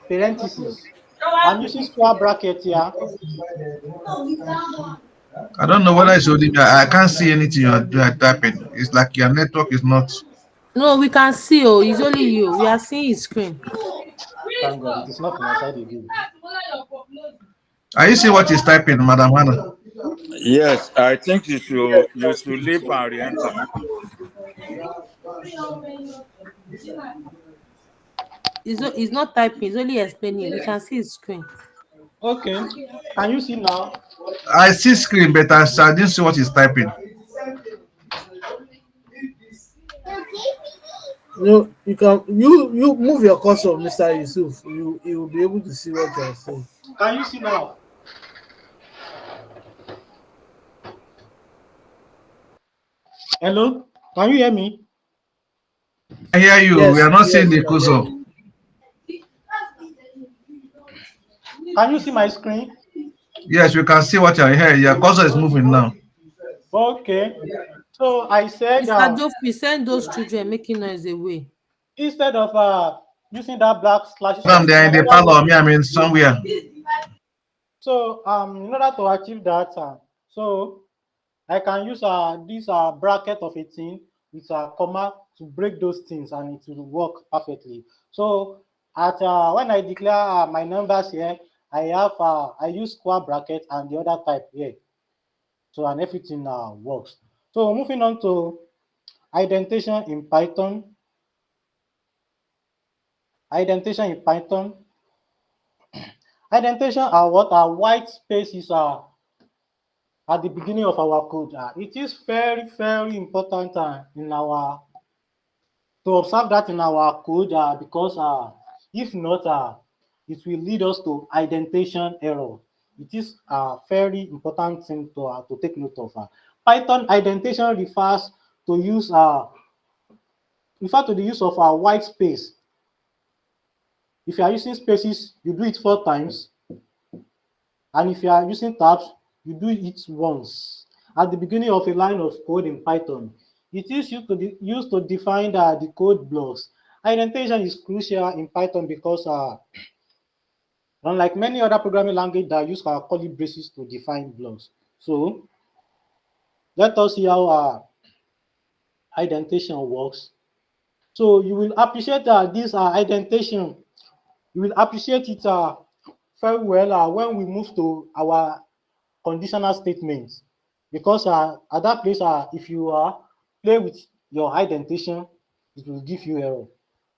parentheses. I'm using square bracket here. I don't know Can whether you it's only me. I can't see anything you are typing. It's like your network is not. No, we can see. Oh, it's only you. We are seeing his screen. thank God it is not my side again. Are you see what he's typing, Madam Hannah? Yes, I think you Yes, should yes. leave and re-enter. It's not typing. It's only explaining. We can see his screen. Okay. Can you see now? I see screen, but I didn't see what he's typing. No, you move your cursor, Mr. Yusuf. You will be able to see what you are saying. Can you see now? Hello? Can you hear me? I hear you. We Yes, are not seeing yes, the we can hear cursor. you. Can you see my screen? Yes, we can see what you're hearing. Your cursor is moving now. Okay. So I said Mr. Jofi, send those children making noise away. instead of using that black slashes of Madam, a they are thing, in the I parlor. use. Me, I mean somewhere. So in order to achieve that, so I can use this bracket of a thing with a comma to break those things, and it will work perfectly. So at when I declare my numbers here, I have I use square bracket and the other type here. So and everything works. So moving on to indentation in Python. Indentation in Python. Indentation are what are white spaces are at the beginning of our code. It is very, very important in our to observe that in our code because if not, it will lead us to indentation error. It is a very important thing to take note of. Python indentation refers to the use of white space. If you are using spaces, you do it 4 times, and if you are using tabs, you do it once at the beginning of a line of code in Python. It is used to define the code blocks. Indentation is crucial in Python because unlike many other programming languages that use curly braces to define blocks. So let us see how indentation works. So you will appreciate this indentation. You will appreciate it very well when we move to our conditional statements, because at that place, if you play with your indentation, it will give you error.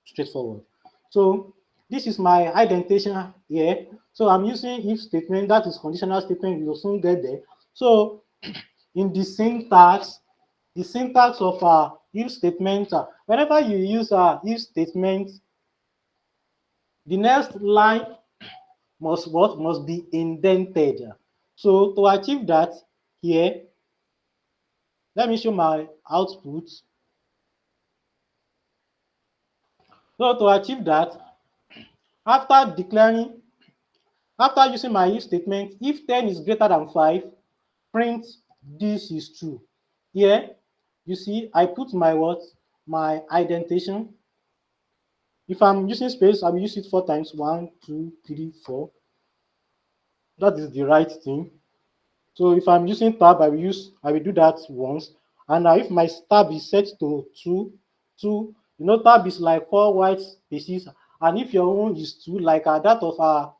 Straightforward. So this is my indentation here. So I'm using if statement, that is conditional statement. You will soon get there. So in the syntax of if statement, whenever you use if statement, the next line must be indented. So to achieve that, here, let me show my output. So to achieve that, after using my if statement, if 10 is greater than 5, print this is true. Here, you see, I put my indentation. If I'm using space, I will use it 4 times. 1, 2, 3, 4. That is the right thing. So if I'm using tab, I will do that once. And if my tab is set to 2, tab is like 4 white spaces. And if your own is 2, like that of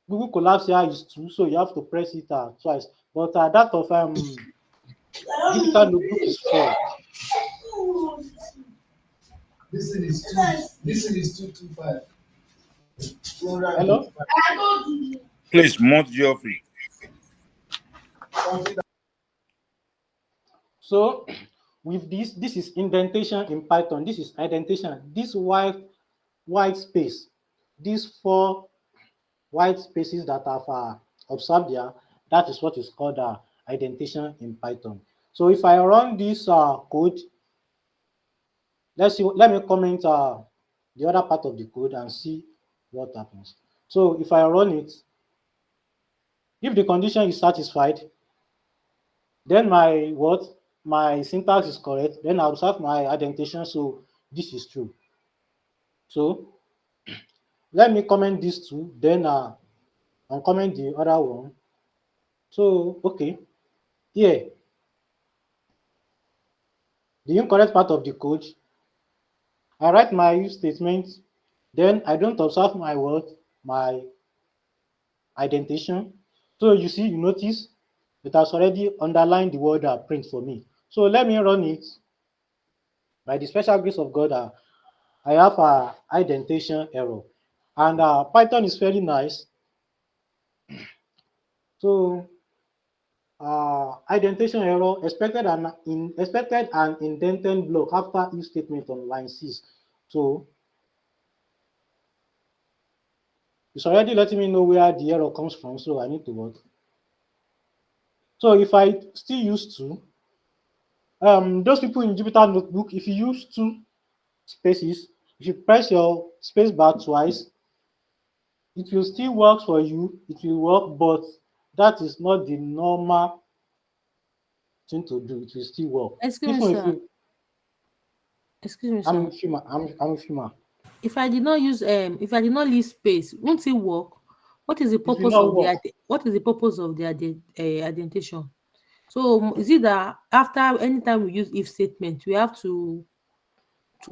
Google Colab here is 2, so you have to press it twice. But that of Jupyter Notebook is 4. This is 225. Hello? Please mute Geoffrey. So with this is indentation in Python. This is indentation. This white space, these 4 white spaces that I've observed there, that is what is called indentation in Python. So if I run this code, let me comment the other part of the code and see what happens. So if I run it, if the condition is satisfied, then my syntax is correct, then I observe my indentation, so this is true. So let me comment these 2, then uncomment the other one. So okay, here the incorrect part of the code, I write my if statement, then I don't observe my indentation. So you see, you notice it has already underlined the word print for me. So let me run it. By the special grace of God, I have a indentation error, and Python is very nice. So indentation error expected an indented block after if statement on line 6. So it's already letting me know where the error comes from, so I need to work. So if I still use 2, those people in Jupyter Notebook, if you use 2 spaces, if you press your space bar twice, it will still work for you. It will work, but that is not the normal thing to do. It will still work. Excuse me, Even if sir. you, Excuse me, I'm sir. human. I'm human. If I did not use if I did not leave space, won't it work? What is the It will purpose not of the work. indentation? So is it that after anytime we use if statement, we have to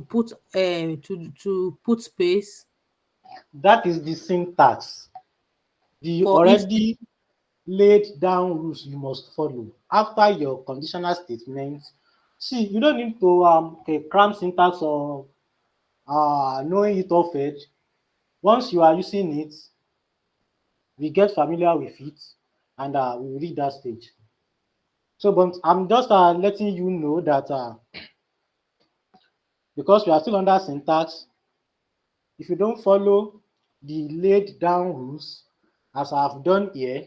put to put space That is the syntax. The for if already laid down rules you must follow after your conditional statement. See, you don't need to cram syntax or knowing it off edge. Once you are using it, we get familiar with it, and we reach that stage. So, but I'm just letting you know that because we are still under syntax, if you don't follow the laid down rules as I've done here.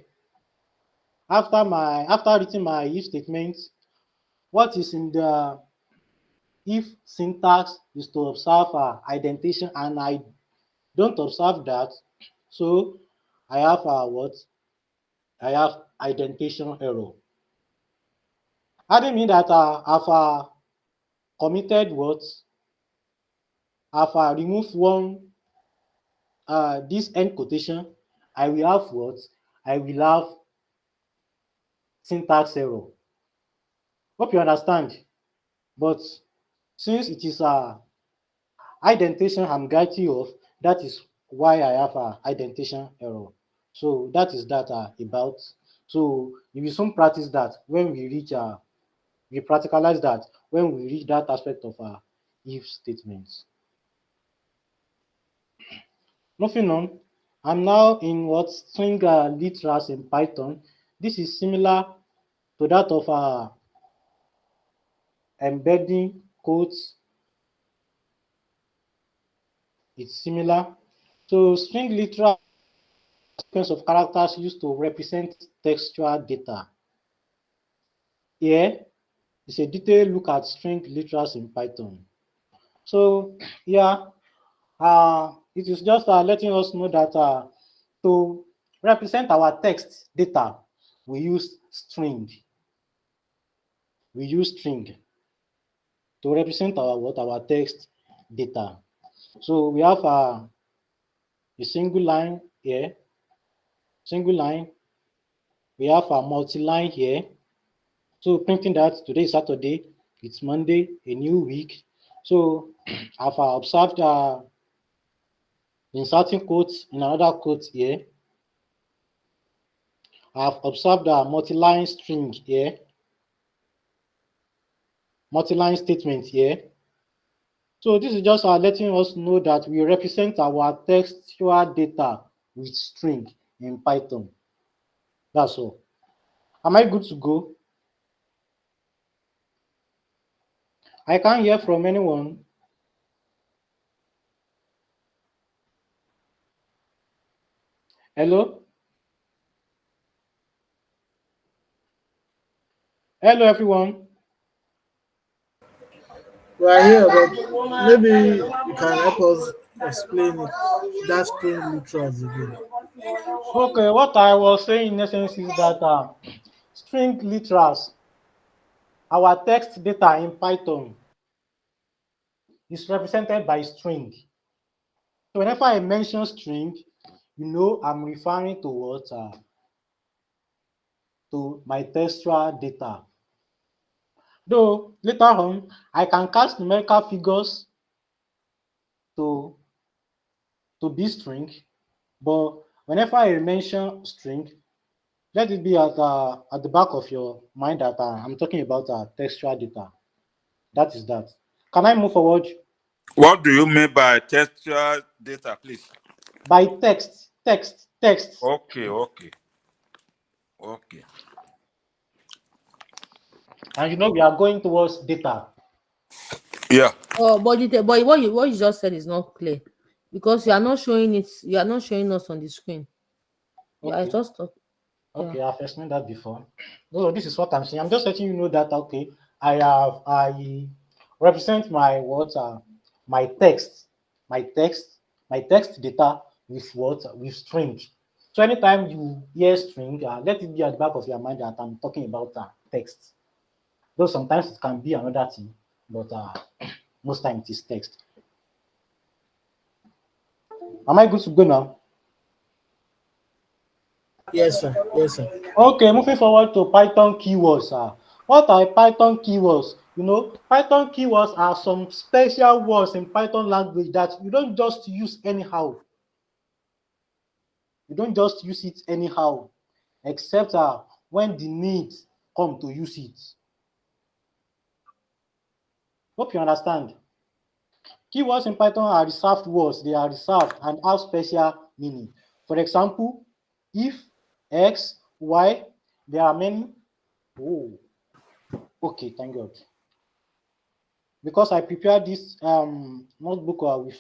After writing my if statement, what is in the if syntax is to observe indentation, and I don't observe that, so I have what? I have indentation error. I didn't mean that I've committed what? I've removed one this end quotation. I will have what? I will have syntax error. Hope you understand. But since it is indentation I'm guilty of, that is why I have indentation error. So that is that about. So we will soon practice that when we reach we practicalize that when we reach that aspect of if statements. Moving on, I'm now in what string literals in Python. This is similar to that of embedding codes. It's similar. So string literal sequence of characters used to represent textual data. Here is a detailed look at string literals in Python. So yeah, it is just letting us know that to represent our text data, we use string. We use string to represent our text data. So we have a single line here, single line. We have a multi-line here. So printing that today is Saturday, it's Monday, a new week. So I've observed inserting quotes in another quote here. I've observed a multi-line string here, multi-line statement here. So this is just letting us know that we represent our textual data with string in Python. That's all. Am I good to go? I can't hear from anyone. Hello? Hello, everyone. We are here, but maybe you can help us explain it. That string literals again. Okay, what I was saying in essence is that string literals, our text data in Python, is represented by string. So whenever I mention string, you know I'm referring to what? To my textual data. Though later on, I can cast numerical figures to be string, but whenever I mention string, let it be at the back of your mind that I'm talking about textual data. That is that. Can I move forward? What do you mean by textual data, please? By text. Okay. And you know we are going towards data. Yeah. Oh, but what you just said is not clear because you are not showing it. You are not showing us on the screen. Yeah, I Okay. just thought. Okay, Yeah. I've explained that before. So this is what I'm saying. I'm just letting you know that okay, I represent my what my text, my text, my text data with what with string. So anytime you hear string, let it be at the back of your mind that I'm talking about text. Though sometimes it can be another thing, but most times it is text. Am I good to go now? Yes, sir. Yes, sir. Okay, moving forward to Python keywords. What are Python keywords? You know, Python keywords are some special words in Python language that you don't just use anyhow. You don't just use it anyhow, except when the need come to use it. Hope you understand. Keywords in Python are reserved words. They are reserved and have special meaning. For example, if, X, Y, there are many. Oh, okay, thank God. Because I prepared this notebook with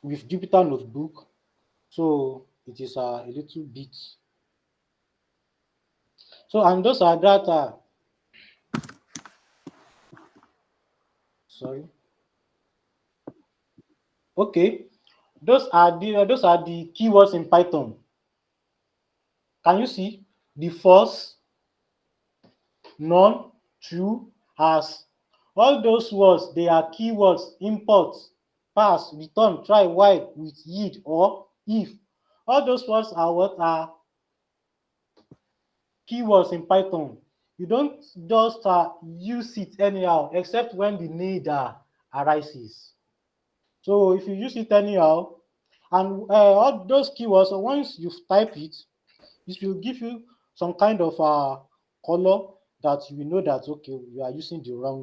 with Jupyter Notebook. So it is a little bit. So and those are data. Sorry. Okay, those are the keywords in Python. Can you see the false, none, true, has? All those words, they are keywords: import, pass, return, try, while, with, yield, or if. All those words are what are keywords in Python. You don't just use it anyhow, except when the need arises. So if you use it anyhow, and all those keywords, once you type it, it will give you some kind of color that you will know that okay, you are using the wrong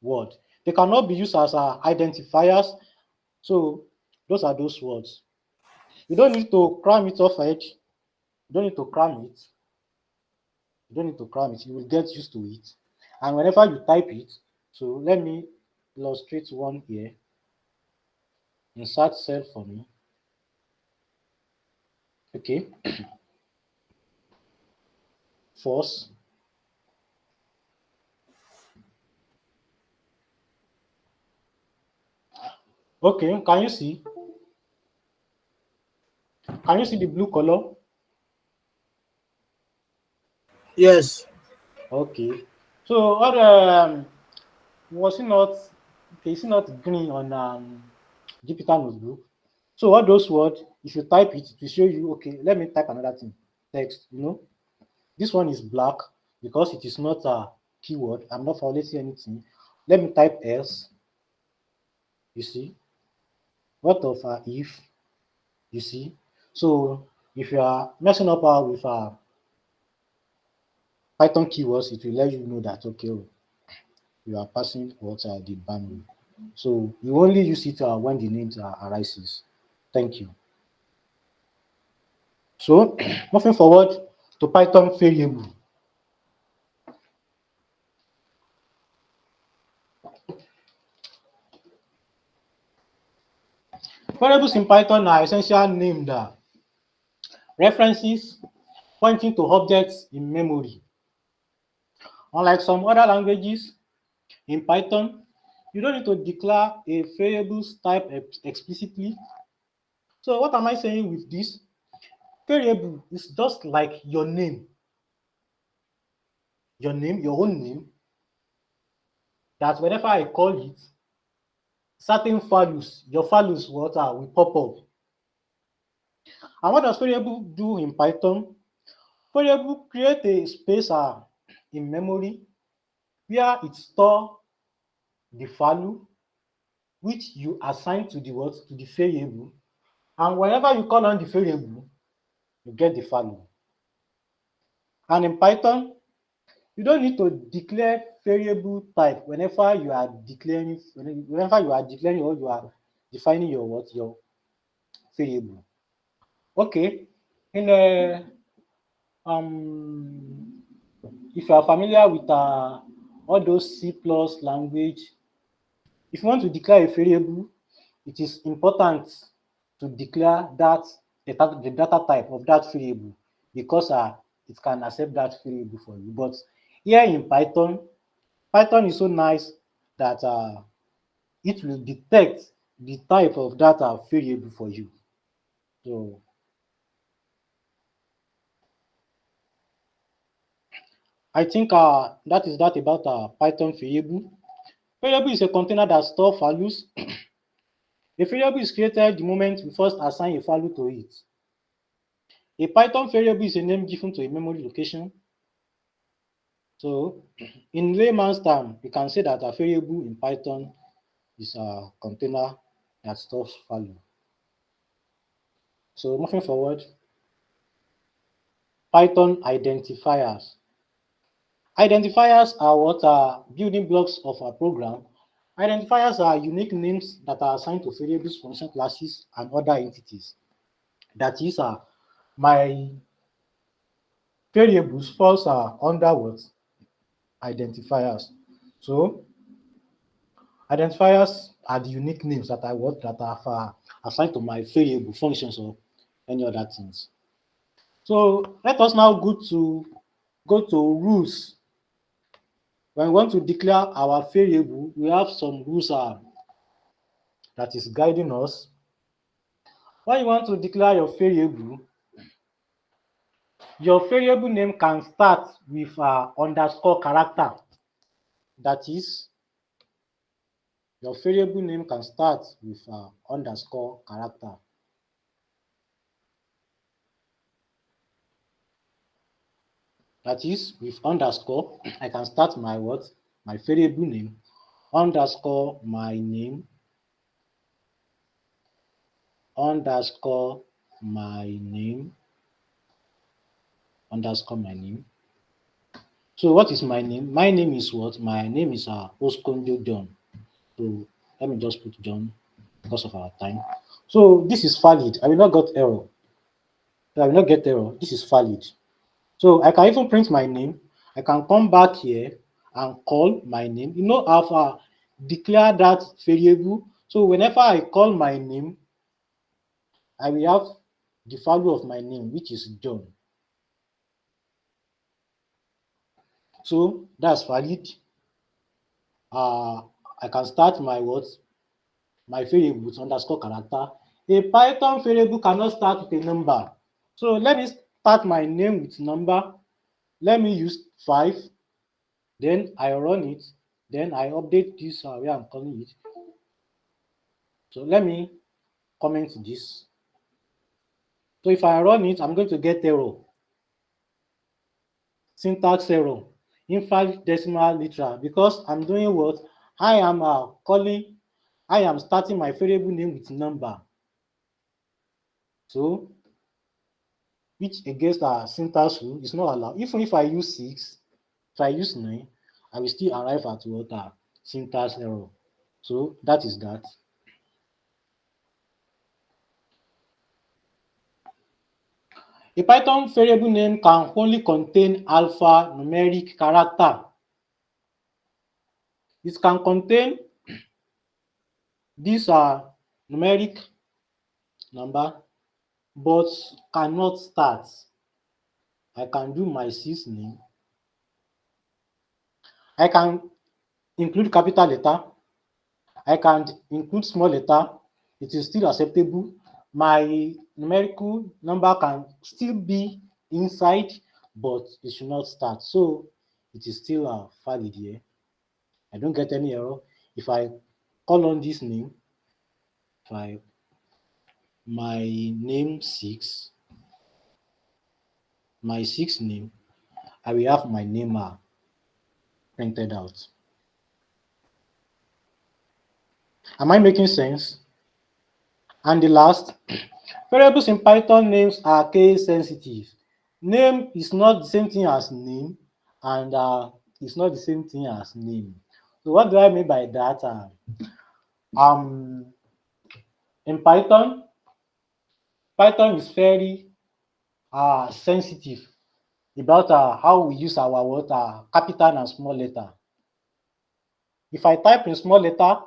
word. They cannot be used as identifiers. So those are those words. You don't need to cram it off edge. You don't need to cram it. You don't need to cram it. You will get used to it. And whenever you type it, so let me illustrate one here. Insert cell for me. Okay. Force. Okay, can you see? Can you see the blue color? Yes. Okay. So what was it not, okay, is it not green on Jupyter Notebook? So all those words, if you type it, it will show you, okay, let me type another thing. Text, This one is black because it is not a keyword. I'm not violating anything. Let me type else. You see? What of if? You see? So if you are messing up with Python keywords, it will let you know that okay, you are passing what the boundary. So you only use it when the need arises. Thank you. So moving forward to Python variable. Variables in Python are essentially named references pointing to objects in memory. Unlike some other languages, in Python, you don't need to declare a variable's type explicitly. So what am I saying with this? Variable is just like your name, your own name, that whenever I call it, certain values, your values will pop up. And what does variable do in Python? Variable create a space in memory where it store the value which you assign to the what, to the variable, and whenever you call on the variable, you get the value. And in Python, you don't need to declare variable type whenever you are declaring or you are defining your variable. Okay, in if you are familiar with all those C+ language, if you want to declare a variable, it is important to declare that the data type of that variable, because it can accept that variable for you. But here in Python, Python is so nice that it will detect the type of data variable for you. So I think that is that about Python variable. Variable is a container that stores values. A variable is created the moment we first assign a value to it. A Python variable is a name given to a memory location. So in layman's term, we can say that a variable in Python is a container that stores value. So moving forward, Python identifiers. Identifiers are what are building blocks of a program. Identifiers are unique names that are assigned to variables, function classes, and other entities. That is, my variables falls under what? Identifiers. So Identifiers are the unique names that I want that are assigned to my variable functions or any other things. So let us now go to rules. When we want to declare our variable, we have some rules that is guiding us. When you want to declare your variable name can start with underscore character. That is, your variable name can start with underscore character. That is, with underscore, I can start my what? My variable name, underscore my name, underscore my name, underscore my name. So what is my name? My name is what? My name is Oskonjo John. So let me just put John because of our time. So this is valid. I will not get error. I will not get error. This is valid. So I can even print my name. I can come back here and call my name. You know, I've declared that variable. So whenever I call my name, I will have the value of my name, which is John. So that's valid. I can start my what? My variable with underscore character. A Python variable cannot start with a number. So let me start my name with number. Let me use 5. Then I run it. Then I update this where I'm calling it. So let me comment this. So if I run it, I'm going to get error. Syntax error. Invalid decimal literal. Because I'm doing what? I am starting my variable name with number. So which against our syntax rule is not allowed. Even if I use 6, if I use 9, I will still arrive at what syntax error. So that is that. A Python variable name can only contain alphanumeric character. It can contain these numeric number, but cannot start. I can do my sys name. I can include capital letter. I can include small letter. It is still acceptable. My numerical number can still be inside, but it should not start. So it is still valid here. I don't get any error. If I call on this name, my name 6, my 6 name, I will have my name printed out. Am I making sense? And the last, variables in Python names are case sensitive. Name is not the same thing as name, and it's not the same thing as name. So what do I mean by that? In Python is very sensitive about how we use our word capital and small letter. If I type in small letter,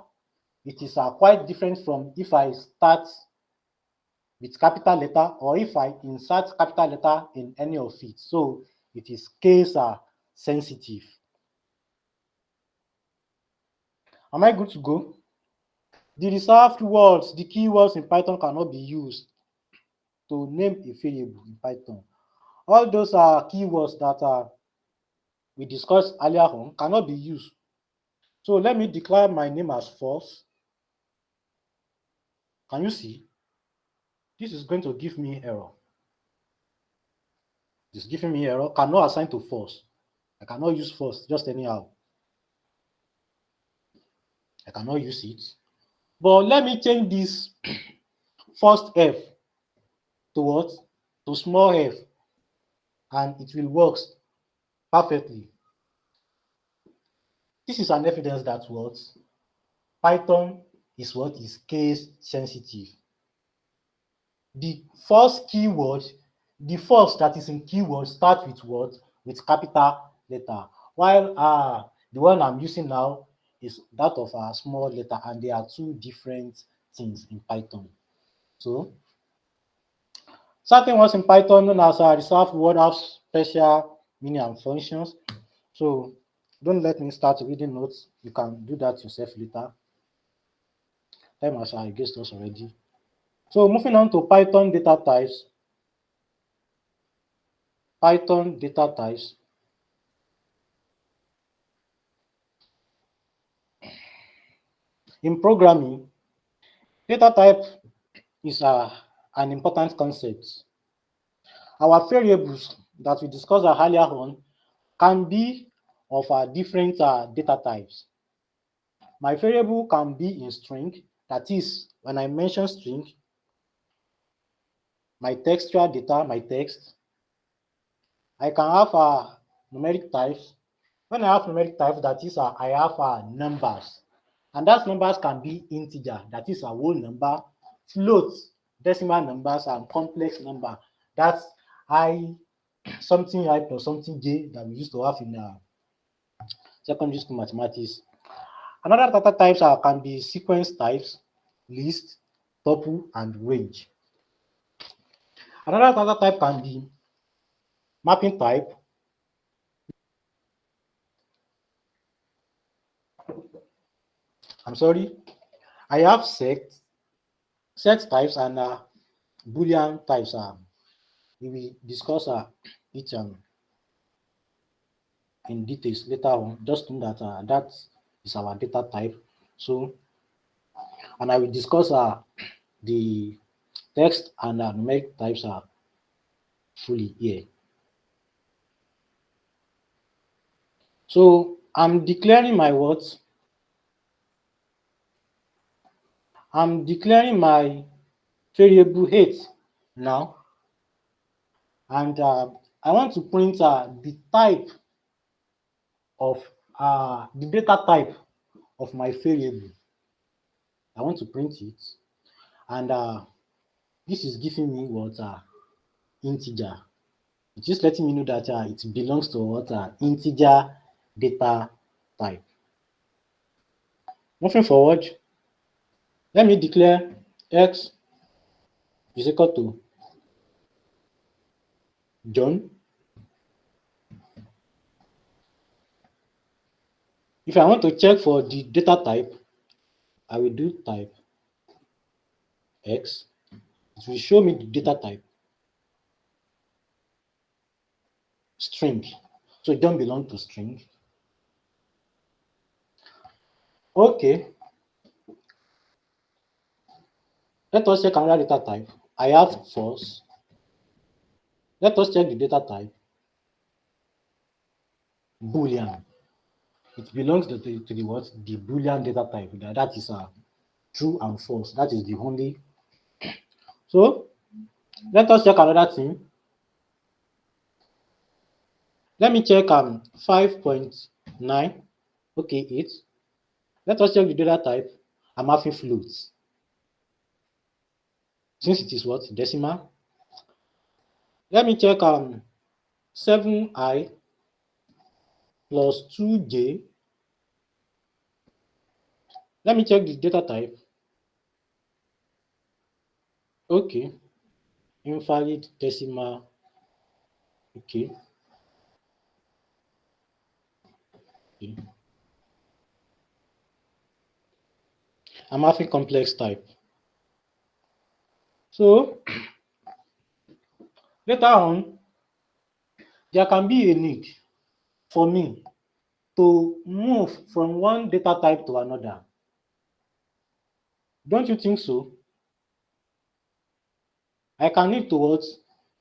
it is quite different from if I start with capital letter or if I insert capital letter in any of it. So it is case sensitive. Am I good to go? The reserved words, the keywords in Python cannot be used to name a variable in Python. All those are keywords that we discussed earlier on cannot be used. So let me declare my name as false. Can you see? This is going to give me error. It's giving me error. Cannot assign to false. I cannot use false just anyhow. I cannot use it. But let me change this first F to what? To small f, and it will work perfectly. This is an evidence that what? Python is what is case sensitive. The first keyword, the first that is in keyword starts with what? With capital letter. While the one I'm using now is that of a small letter, and they are two different things in Python. So certain words in Python known as a reserved word have special meaning and functions. So don't let me start reading notes. You can do that yourself later. Time has against us already. So moving on to Python data types. Python data types. In programming, data type is an important concept. Our variables that we discussed earlier on can be of different data types. My variable can be in string, that is, when I mention string, my textual data, my text. I can have numeric types. When I have numeric types, that is, I have numbers. And that numbers can be integer, that is a whole number, floats, decimal numbers, and complex number. That's I something I plus something j that we used to have in secondary school mathematics. Another data types can be sequence types, list, tuple, and range. Another data type can be mapping type, I have set types, and Boolean types. We will discuss it in details later on. Just know that that is our data type. So, and I will discuss the text and numeric types fully here. So I'm declaring my words. I'm declaring my variable 8 now, and I want to print the type of the data type of my variable. I want to print it, and this is giving me what integer. It's just letting me know that it belongs to what integer data type. Moving forward, let me declare x is equal to John. If I want to check for the data type, I will do type x. It will show me the data type string. So it don't belong to string. Okay. Let us check another data type. I have false. Let us check the data type. Boolean. It belongs to the what? The Boolean data type. That is true and false. That is the only. So let us check another thing. Let me check 5.9. Okay, 8. Let us check the data type. I'm having floats. Since it is what? Decimal. Let me check 7i plus 2j. Let me check the data type. Okay. Invalid decimal. Okay. I'm having complex type. So later on, there can be a need for me to move from one data type to another. Don't you think so? I can need to what?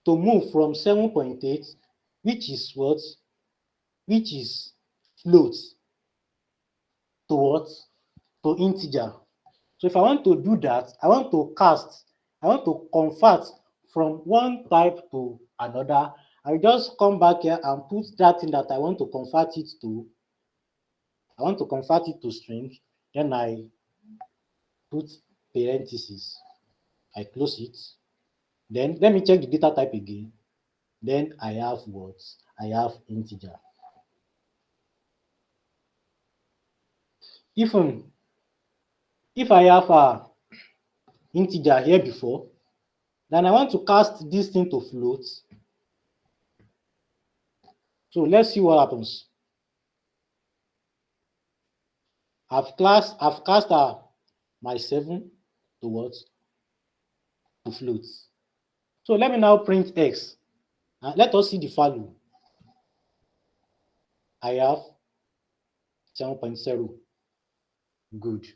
To move from 7.8, which is what? Which is float, to what? To integer. So if I want to do that, I want to convert from one type to another. I just come back here and put that thing that I want to convert it to. I want to convert it to string. Then I put parentheses. I close it. Then let me check the data type again. Then I have what? I have integer. Even if I have a integer here before, then I want to cast this thing to float. So let's see what happens. I've cast my 7 to what? To float. So let me now print x. And let us see the value. I have 7.0. Good.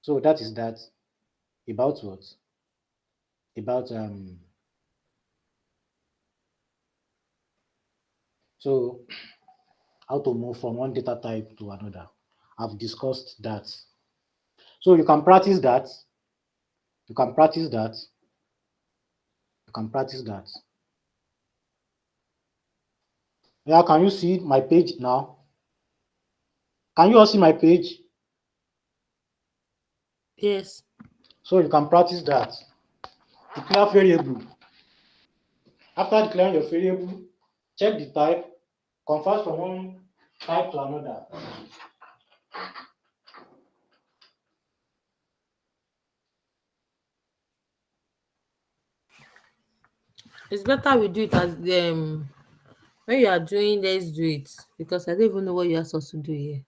So that is that. About what? About so how to move from one data type to another. I've discussed that. So you can practice that. You can practice that. You can practice that. Yeah, can you see my page now? Can you all see my page? Yes. So you can practice that. Declare variable. After declaring your variable, check the type, convert from one type to another. It's better we do it as when you are doing, let's do it, because I don't even know what you're supposed to do here.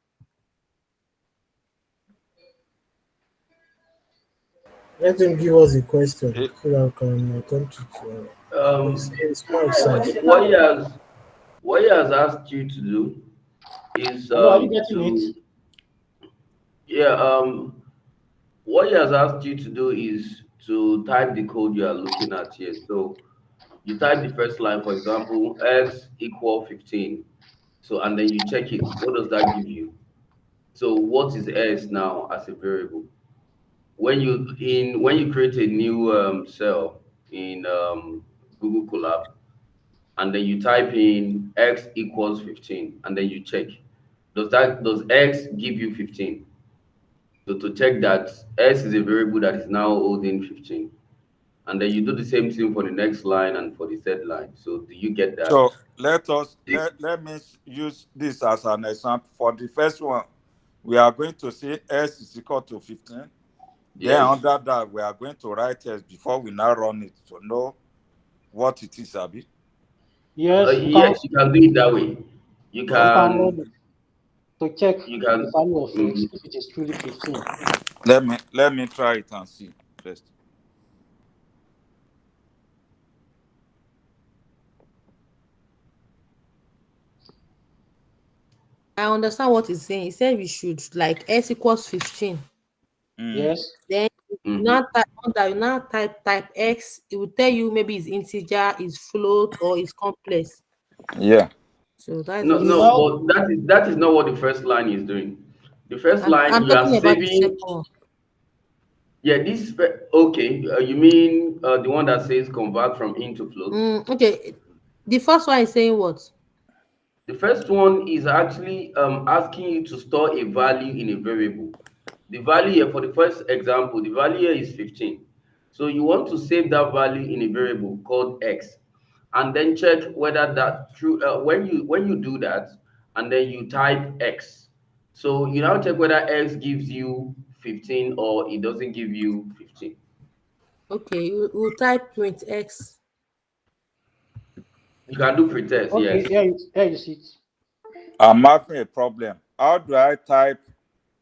Let him give us a question Eh, so that we can attempt it. Um, It's more exciting. what he has asked you to do is Hello, are you getting it? to yeah what he has asked you to do is to type the code you are looking at here. So you type the first line, for example, x equal 15. So and then you check it. What does that give you? So what is s now as a variable? When you create a new cell in Google Colab, and then you type in x equals 15, and then you check, does x give you 15? So to check that s is a variable that is now holding 15, and then you do the same thing for the next line and for the third line. So do you get that? So let me use this as an example. For the first one, we are going to say s is equal to 15. Then Yes. under that, we are going to write s before we now run it to know what it is, Abi. Yes, Yes, you can do it that way. You you can can run it to check you the can value of x mhm. if it is truly 15. Let me try it and see first. I understand what he's saying. He said we should like s equals 15. Mm. Yes. Then Mhm. you now type x, it will tell you maybe it's integer, it's float, or it's complex. Yeah. So that's No, what You he's no, now, saying. but that is not what the first line is doing. The first line I'm you are talking about the saving. second one. Yeah, okay. You mean the one that says convert from int to float? Okay. The first one is saying what? The first one is actually asking you to store a value in a variable. The value here, for the first example, the value here is 15. So you want to save that value in a variable called x, and then check whether that true. When you do that, and then you type x. So you now check whether x gives you 15 or it doesn't give you 15. Okay, we'll type print x. You can do pretest, okay, yes. here you see it. I'm having a problem. How do I type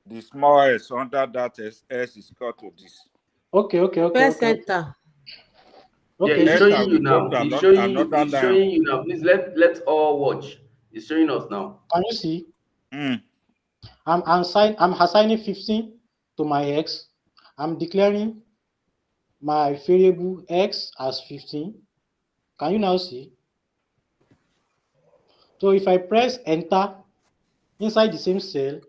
the small s under that s is equal to this? Okay, okay, okay, Press okay, okay. enter. Yeah, Okay, it's this Enter showing is, you will go now. to It's showing you. another It's line. showing you now. Please let's all watch. It's showing us now. can you see? Mm. I'm assigning 15 to my x. I'm declaring my variable x as 15. Can you now see? So if I press enter inside the same cell,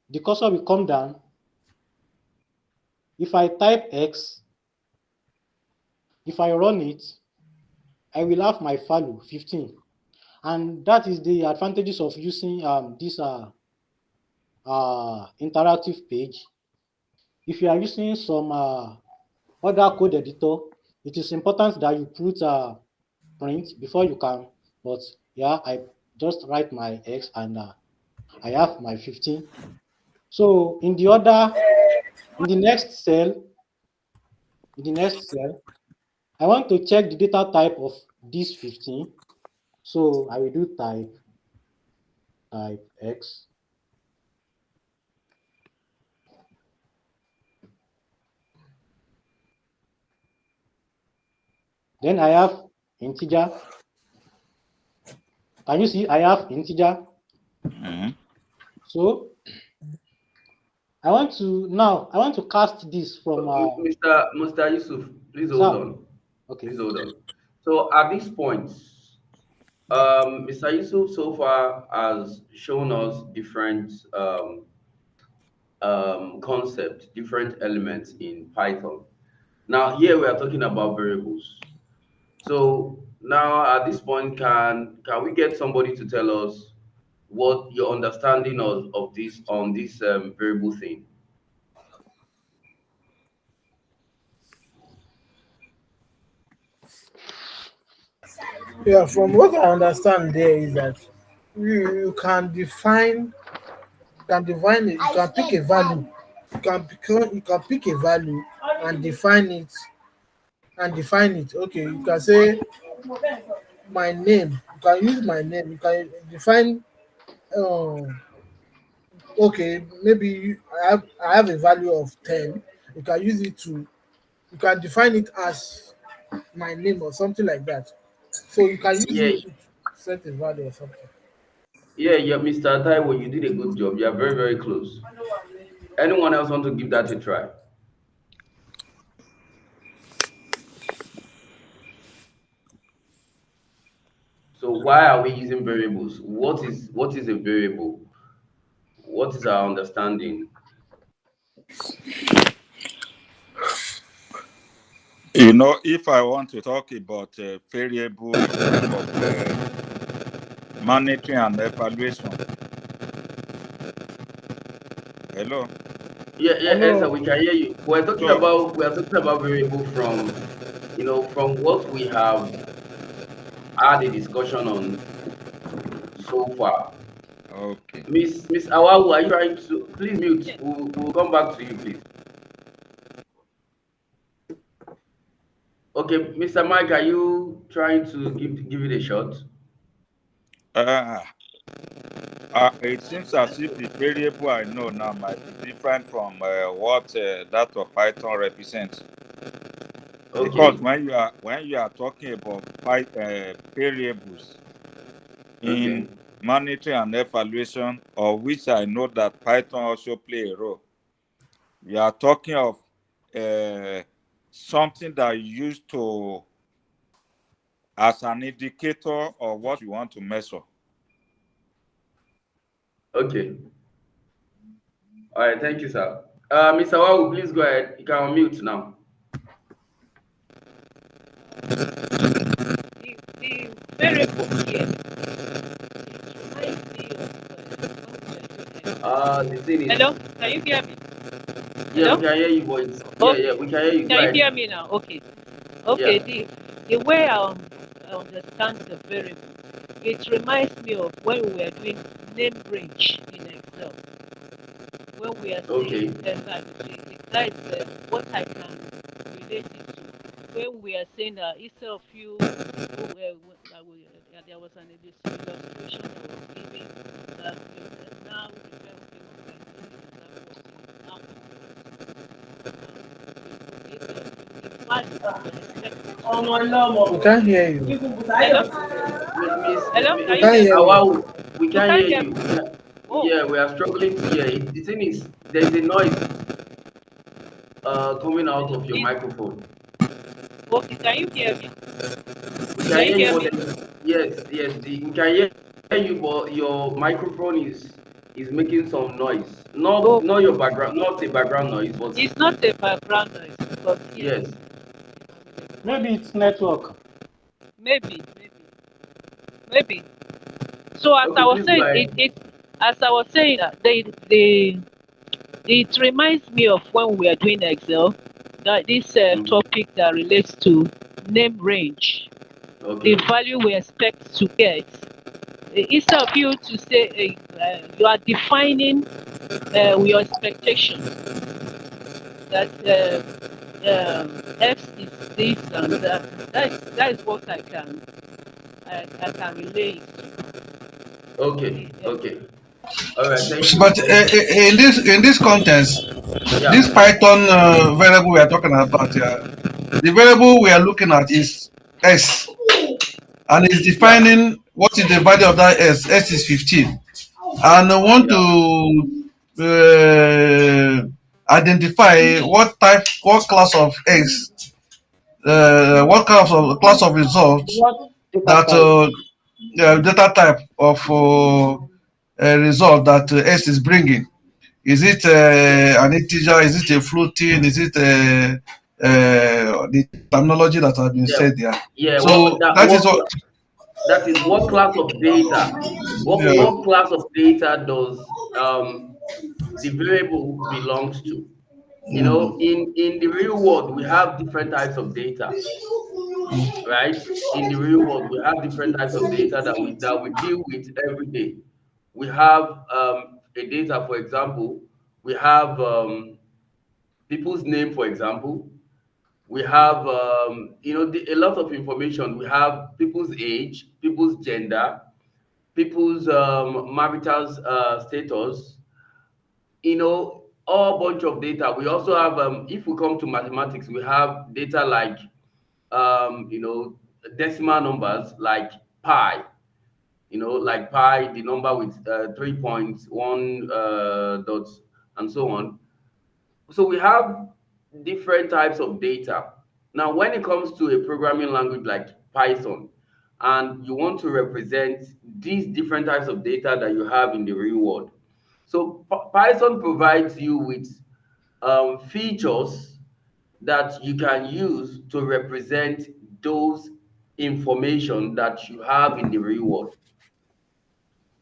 the cursor will come down. If I type x, if I run it, I will have my value 15. And that is the advantages of using this interactive page. If you are using some other code editor, it is important that you put print before you can. But yeah, just write my x, and I have my 15. So in the other, in the next cell, I want to check the data type of this 15. So I will do type x. Then I have integer. Can you see I have integer? So I want to cast this from Mr. Yusuf, please hold sir. on. Okay. Please hold on. So at this point, Mr. Yusuf so far has shown us different concepts, different elements in Python. Now here we are talking about variables. So now at this point, can we get somebody to tell us what your understanding of this on this variable thing? Yeah, from what I understand there is that you can define it, you can pick a value, you can pick a value and define it Okay, you can say my name, you can use my name, you can define okay, maybe I have a value of 10. You can use it to you can define it as my name or something like that. So you can use Yeah, it to set a value or something. yeah, Mr. Taiwo, you did a good job. You are very, very close. Anyone else want to give that a try? So why are we using variables? What is a variable? What is our understanding? You know, if I want to talk about variable in terms of monitoring and evaluation. Hello. Yeah, Hello. Esther, we can hear you. So, We are talking about variable from from what we have had a discussion on so far. okay. Miss Awawu, are you trying to please mute? We'll come back to you, please. Okay, Mr. Mike, are you trying to give it a shot? It seems as if the variable I know now might be different from what that of Python represents. Okay. Because when you are talking about variables in monitoring and evaluation, of which I know that Python also play a role, you are talking of something that you use to as an indicator of what you want to measure. Okay. All right, thank you, sir. Mr. Wawu, please go ahead. You can unmute now. The variable here The thing is. Hello, can you hear me? Yeah, Hello? we can hear you, boys. Okay. Yeah, we can hear you. Can you hear me now? Okay. Okay. Yeah. The way I understand the variable, it reminds me of when we were doing name range in Excel. When we are saying that is what I can relate it to. When we are saying that instead of you, there was an illustration that was giving that now We can't hear you. Hello? Hello? We Can you can't hear hear me? you. We You can't can't hear hear you. me? Oh. Yeah, we are struggling to hear. The thing is, there's a noise coming out of your microphone. Okay, can you hear me? We can hear you, but yes, we can hear you, but your microphone is making some noise. Not your background, not a background noise, but it's not a background noise. But yes. Maybe it's network. Maybe. So as I was saying, as I was saying, it reminds me of when we are doing Excel, that this topic that relates to name range, the value we expect to get instead of you to say you are defining your expectations that X is this and that. That is what I can relate. Okay. Okay. All right. Thank you. But Thank you. in this context, this Yeah. Python variable we are talking about, the variable we are looking at is s, and it's Yeah. defining what is the value of that s. S is 15, and I want Yeah. to identify what class of x, what class of results What data that type? data type of result that s is bringing. Is it an integer? Is it a floating? Is it the terminology that has been Yeah. said there? Yeah. So that is what. That is what class of data, Yeah. what class of data does the variable belongs to? You Mm, know, in the real world, we have different types of data, right? In the real world, we have different types of data that we deal with every day. We have a data, for example, we have people's name, for example. We have a lot of information. We have people's age, people's gender, people's marital status, all bunch of data. We also have, if we come to mathematics, we have data like, decimal numbers like pi, like pi, the number with 3.1 dots and so on. So we have different types of data. Now, when it comes to a programming language like Python, and you want to represent these different types of data that you have in the real world, so Python provides you with features that you can use to represent those information that you have in the real world.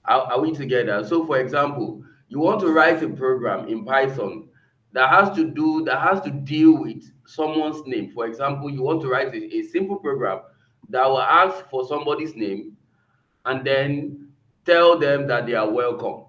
Are we together? So, for example, you want to write a program in Python that has to deal with someone's name. For example, you want to write a simple program that will ask for somebody's name and then tell them that they are welcome.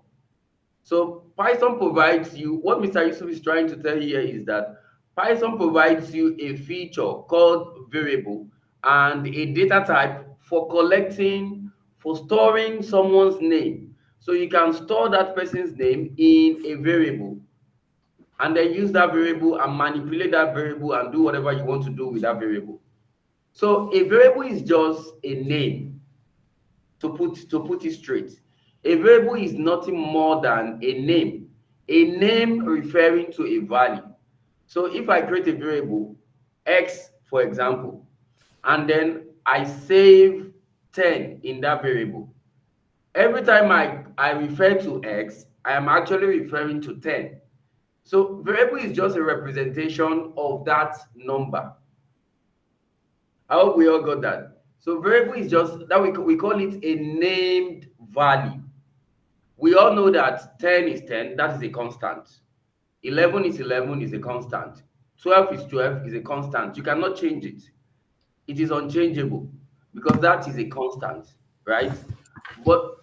So Python provides you, what Mr. Yusuf is trying to tell here is that Python provides you a feature called variable and a data type for collecting, for storing someone's name. So you can store that person's name in a variable and then use that variable and manipulate that variable and do whatever you want to do with that variable. So a variable is just a name, to put it straight. A variable is nothing more than a name referring to a value. So if I create a variable x, for example, and then I save 10 in that variable, every time I refer to x, I am actually referring to 10. So variable is just a representation of that number. I hope we all got that. So variable is just that we call it a named value. We all know that 10 is 10, that is a constant. 11 is 11 is a constant. 12 is 12 is a constant. You cannot change it. It is unchangeable because that is a constant, right? But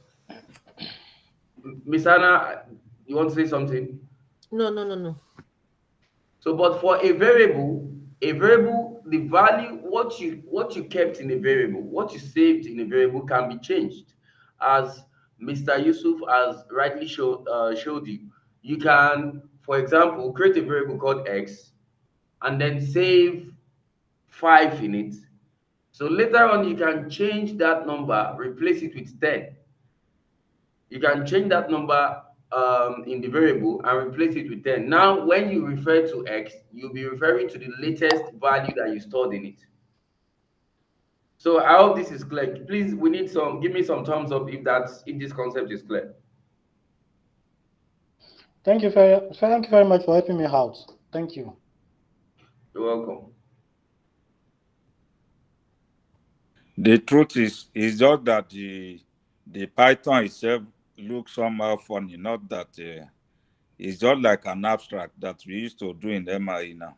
Miss Anna, you want to say something? No, no, no, no. So, but for a variable, the value, what you kept in a variable, what you saved in a variable can be changed. As Mr. Yusuf has rightly showed you, you can, for example, create a variable called x and then save 5 in it. So later on, you can change that number, replace it with 10. You can change that number in the variable and replace it with 10. Now, when you refer to x, you'll be referring to the latest value that you stored in it. So I hope this is clear. Please, give me some thumbs up if this concept is clear. Thank you very much for helping me out. Thank you. You're welcome. The truth is just that the Python itself looks somehow funny, not that it's just like an abstract that we used to do in MIE now.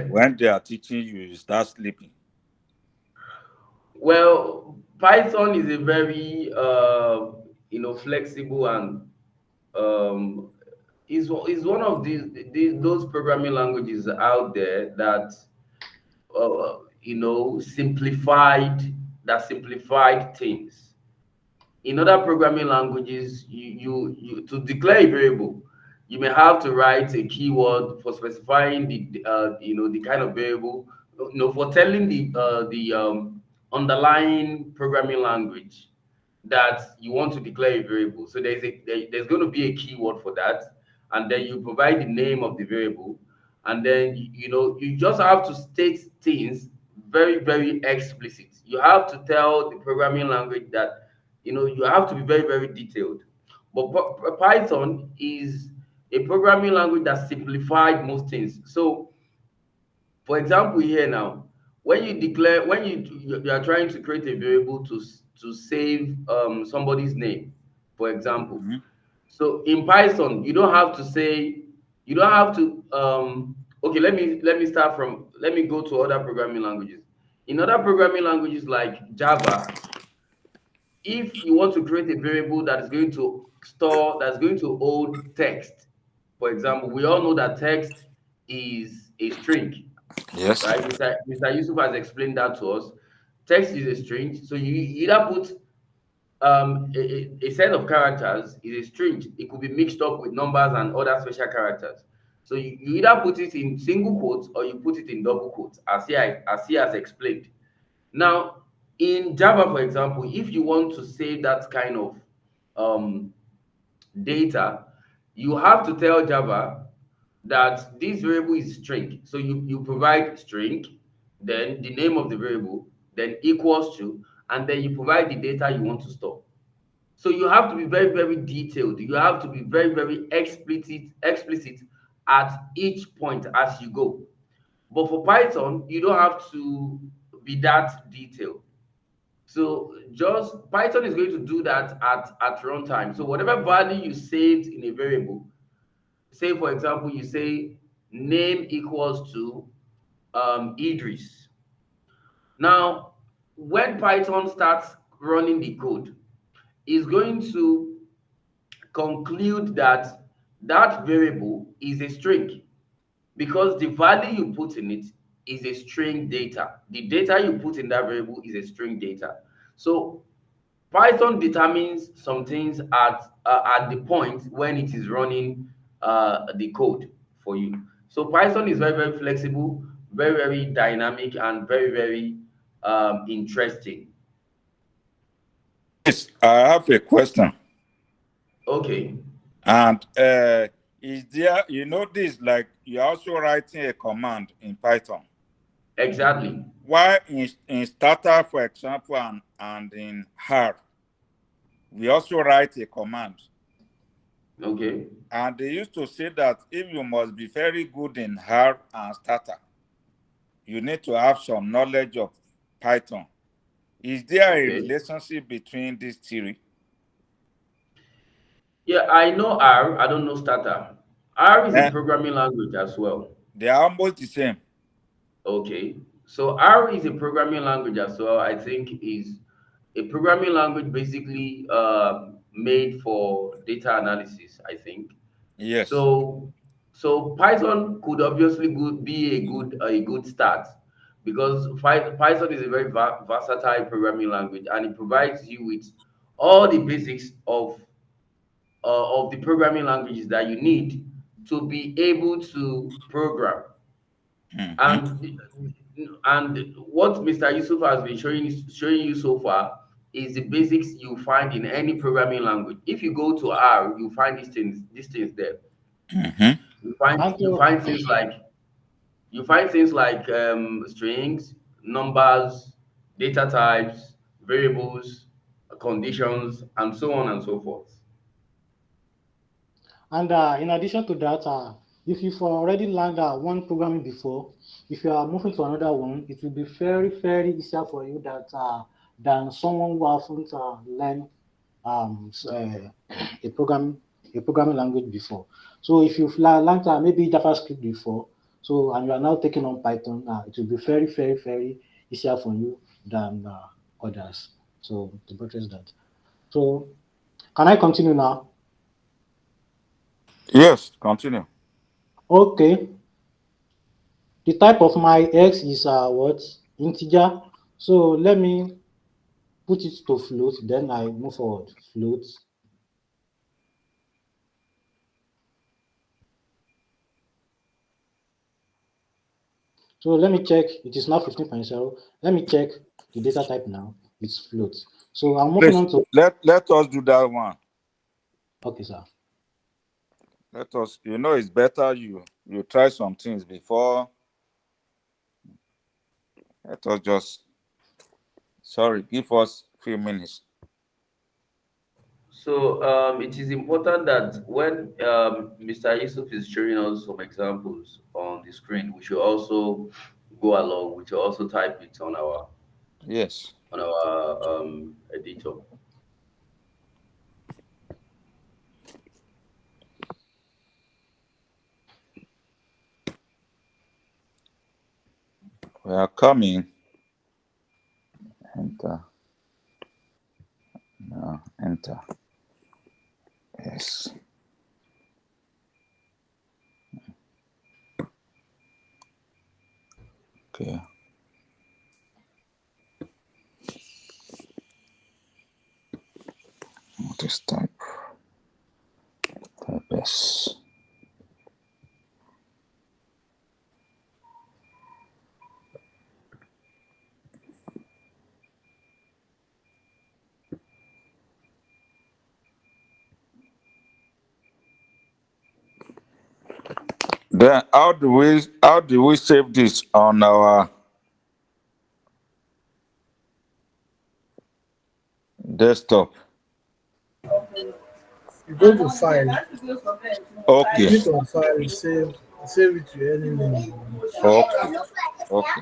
When they are teaching you, you start sleeping. Well, Python is a very flexible and is one of those programming languages out there that simplified things. In other programming languages, you to declare a variable, you may have to write a keyword for specifying the kind of variable, for telling the underlying programming language that you want to declare a variable. So there's going to be a keyword for that, and then you provide the name of the variable, and then you just have to state things very, very explicit. You have to tell the programming language that you have to be very, very detailed. But Python is a programming language that simplified most things. So, for example, here now, when you are trying to create a variable to save somebody's name, for example. Mhm. So in Python, you don't have to okay, let me go to other programming languages. In other programming languages like Java, if you want to create a variable that's going to hold text, for example, we all know that text is a string, Yes. right? Mr. Yusuf has explained that to us. Text is a string, so you either put a set of characters is a string. It could be mixed up with numbers and other special characters. So you either put it in single quotes or you put it in double quotes, as he has explained. Now, in Java, for example, if you want to save that kind of um, data, you have to tell Java that this variable is string. So you provide string, then the name of the variable, then equals to, and then you provide the data you want to store. So you have to be very, very detailed. You have to be very, very explicit at each point as you go. But for Python, you don't have to be that detailed. So just Python is going to do that at runtime. So whatever value you saved in a variable, say for example, you say name equals to Idris. Now, when Python starts running the code, it's going to conclude that that variable is a string because the value you put in it is a string data. The data you put in that variable is a string data. So Python determines some things at the point when it is running the code for you. So Python is very, very flexible, very, very dynamic, and very, very interesting. Yes, I have a question. Okay. And is there, this, like you're also writing a command in Python. Exactly. Why in starter, for example, and in hard, we also write a command. Okay. And they used to say that if you must be very good in hard and starter, you need to have some knowledge of Python. Is there a Okay. relationship between these three? Yeah, I know R. I don't know starter. R is a Eh, programming language as well. they are almost the same. Okay. So R is a programming language as well. I think is a programming language basically made for data analysis, I think. Yes. So Python could obviously be a good start because Python is a very versatile programming language and it provides you with all the basics of the programming languages that you need to be able to program. Mm-hmm. And what Mr. Yusuf has been showing you so far is the basics you find in any programming language. If you go to R, you find these things there. Mm-hmm. You find And you to, find things like strings, numbers, data types, variables, conditions, and so on and so forth. and in addition to that, if you've already learned one programming before, if you are moving to another one, it will be very, very easier for you than someone who hasn't learned a programming language before. So if you've learned maybe JavaScript before, so and you are now taking on Python, it will be very, very, very easier for you than others. So to buttress that. So can I continue now? Yes, continue. Okay. The type of my x is what? Integer. So let me put it to float, then I move forward. Float. So let me check. It is now 15.0. Let me check the data type now. It's float. So I'm moving Please on to. let us do that one. Okay, sir. Let us. It's better you try some things before. Let us just. Sorry, give us few minutes. So it is important that when Mr. Yusuf is showing us some examples on the screen, we should also go along. We should also type it on our Yes. editor. We are coming. Enter. No, enter. Yes. Okay. What is type? Type S. Then how do we save this on our desktop? You go to file, Okay. click on file, save it to any name. Okay. Okay.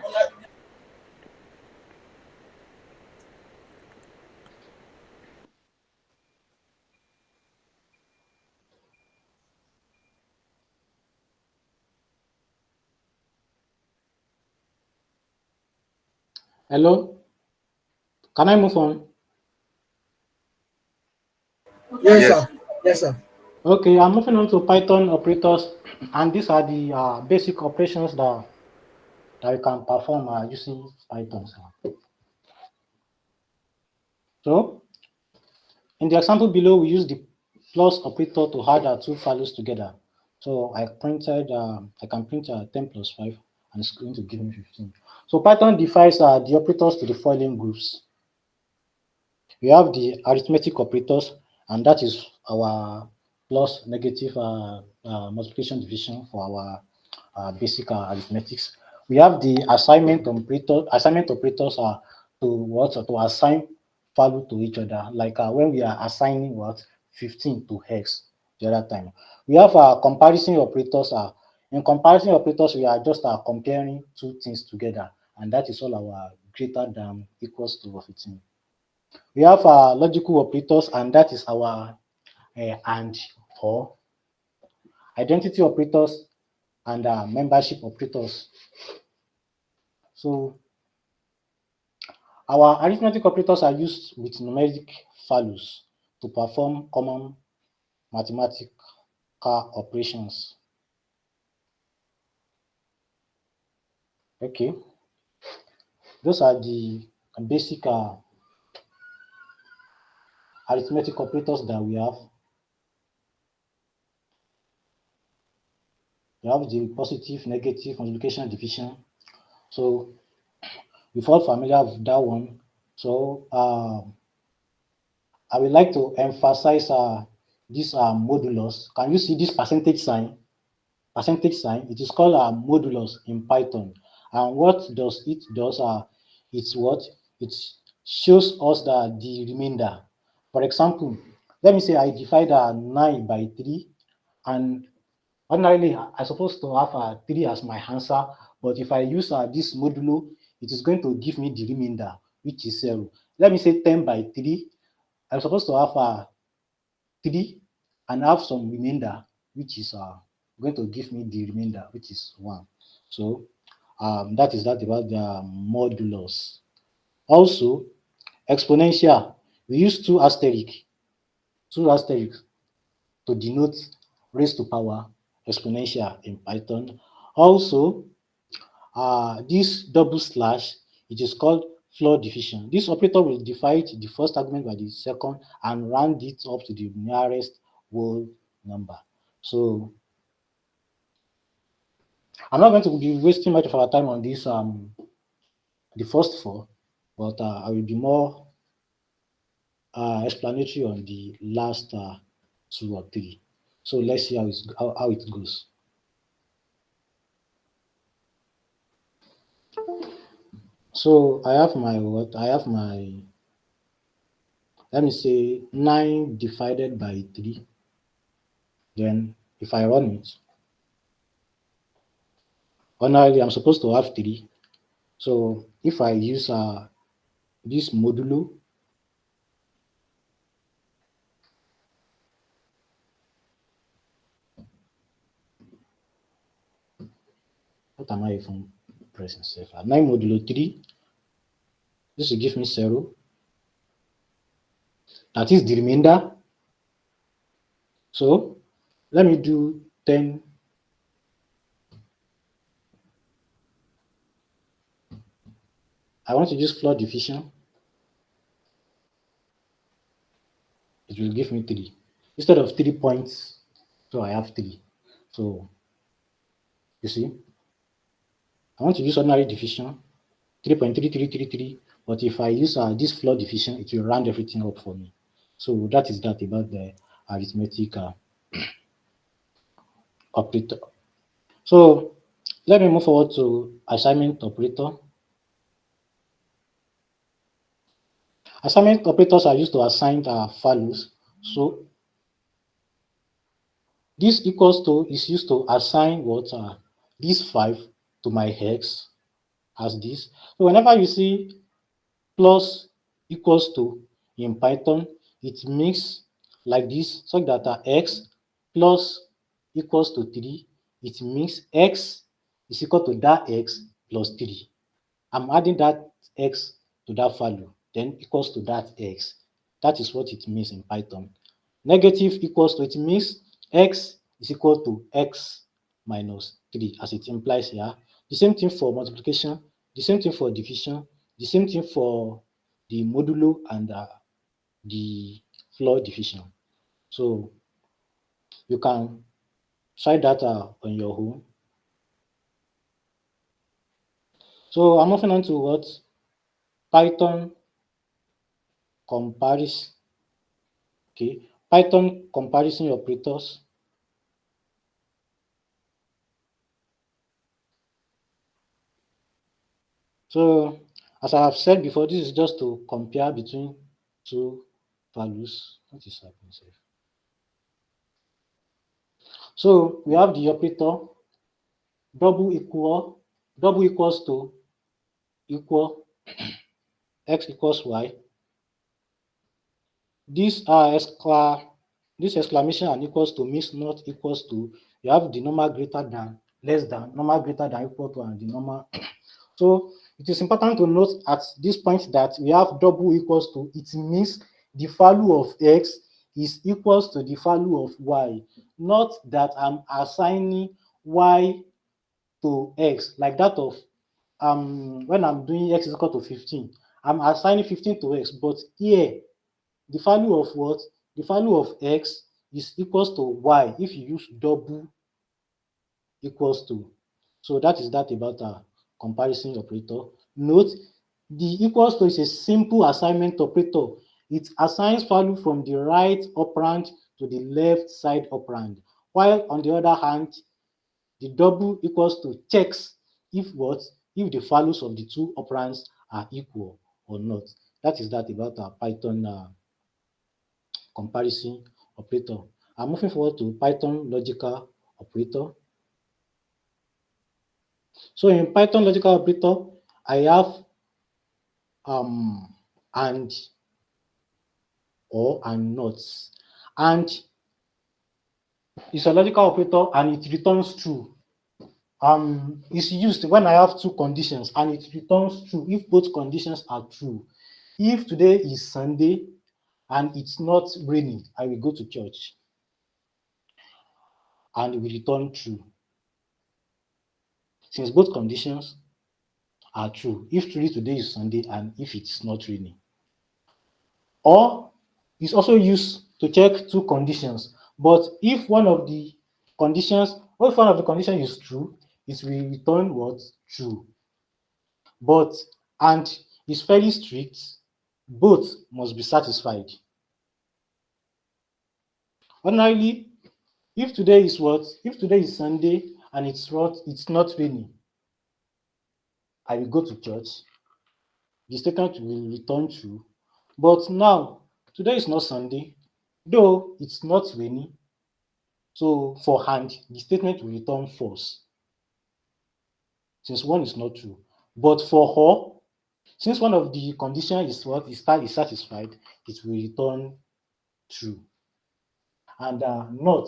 Hello? Can I move on? Yes, Yes. sir. Yes, sir. Okay, I'm moving on to Python operators, and these are the basic operations that you can perform using Python. So, in the example below, we use the plus operator to add our two values together. So I can print 10 plus 5, and it's going to give me 15. So Python defines the operators to the following groups. We have the arithmetic operators, and that is our plus, negative, multiplication, division for our basic arithmetics. We have the assignment operator. Assignment operators are to assign value to each other, like when we are assigning 15 to x the other time. We have comparison operators. In comparison operators, we are just comparing two things together, and that is all our greater than equals to 15. We have logical operators, and that is our and or identity operators and membership operators. So our arithmetic operators are used with numeric values to perform common mathematical operations. Okay, those are the basic arithmetic operators that we have. We have the positive, negative, multiplication, division. So we're all familiar with that one. So I would like to emphasize this modulus. Can you see this percentage sign? Percentage sign. It is called modulus in Python. And what does it does? It's what it shows us the remainder. For example, let me say I divide 9 by 3, and ordinarily I'm supposed to have 3 as my answer, but if I use this modulo, it is going to give me the remainder, which is 0. Let me say 10 by 3. I'm supposed to have 3 and have some remainder, which is going to give me the remainder, which is 1. So that is that about the modulus. Also, exponential, we use two asterisks to denote raised to power exponential in Python. Also, this double slash, it is called floor division. This operator will divide the first argument by the second and round it up to the nearest whole number. So I'm not going to be wasting much of our time on this, the first four, but I will be more explanatory on the last two or three. So let's see how it goes. So I have my let me say 9 divided by 3. Then if I run it, ordinarily I'm supposed to have 3. So if I use this modulo, what am I even pressing safe? 9 modulo 3, this will give me 0. That is the remainder. So let me do 10. I want to use floor division. It will give me 3. Instead of 3 points, so I have 3. So you see, I want to use ordinary division, 3.3333, but if I use this floor division, it will round everything up for me. So that is that about the arithmetic operator. So let me move forward to assignment operator. Assignment operators are used to assign values. So this equals to is used to assign what this 5 to my x as this. So whenever you see plus equals to in Python, it makes like this, so that x plus equals to 3, it means x is equal to that x plus 3. I'm adding that x to that value, then equals to that x. That is what it means in Python. Negative equals to, it means x is equal to x minus 3, as it implies here. The same thing for multiplication, the same thing for division, the same thing for the modulo and the floor division. So you can try that on your own. So I'm moving on to what? Python comparison. Okay, Python comparison operators. So as I have said before, this is just to compare between two values. What is happening here? So we have the operator double equals to equal x equals y. This exclamation and equals to means not equals to. You have the number greater than, less than, number greater than, equal to, and the number. So it is important to note at this point that we have double equals to. It means the value of x is equals to the value of y, not that I'm assigning y to x like that of when I'm doing x is equal to 15. I'm assigning 15 to x, but here the value of what? The value of x is equals to y if you use double equals to. So that is that about a comparison operator. Note, the equals to is a simple assignment operator. It assigns value from the right operand to the left side operand, while on the other hand, the double equals to checks if what? If the values of the two operands are equal or not. That is that about our Python comparison operator. I'm moving forward to Python logical operator. So in Python logical operator, I have and or and not. And it's a logical operator and it returns true. It's used when I have two conditions and it returns true if both conditions are true. If today is Sunday and it's not raining, I will go to church and will return true. Since both conditions are true, if truly today is Sunday and if it's not raining. Or it's also used to check two conditions. But if one of the conditions is true, it will return what? True. But, and it's fairly strict, both must be satisfied. Ordinarily, if today is what? If today is Sunday and it's not raining, I will go to church. The statement will return true. But now, today is not Sunday, though it's not raining. So for hand, the statement will return false, since one is not true. But for or, since one of the conditions is what is satisfied, it will return true. And not,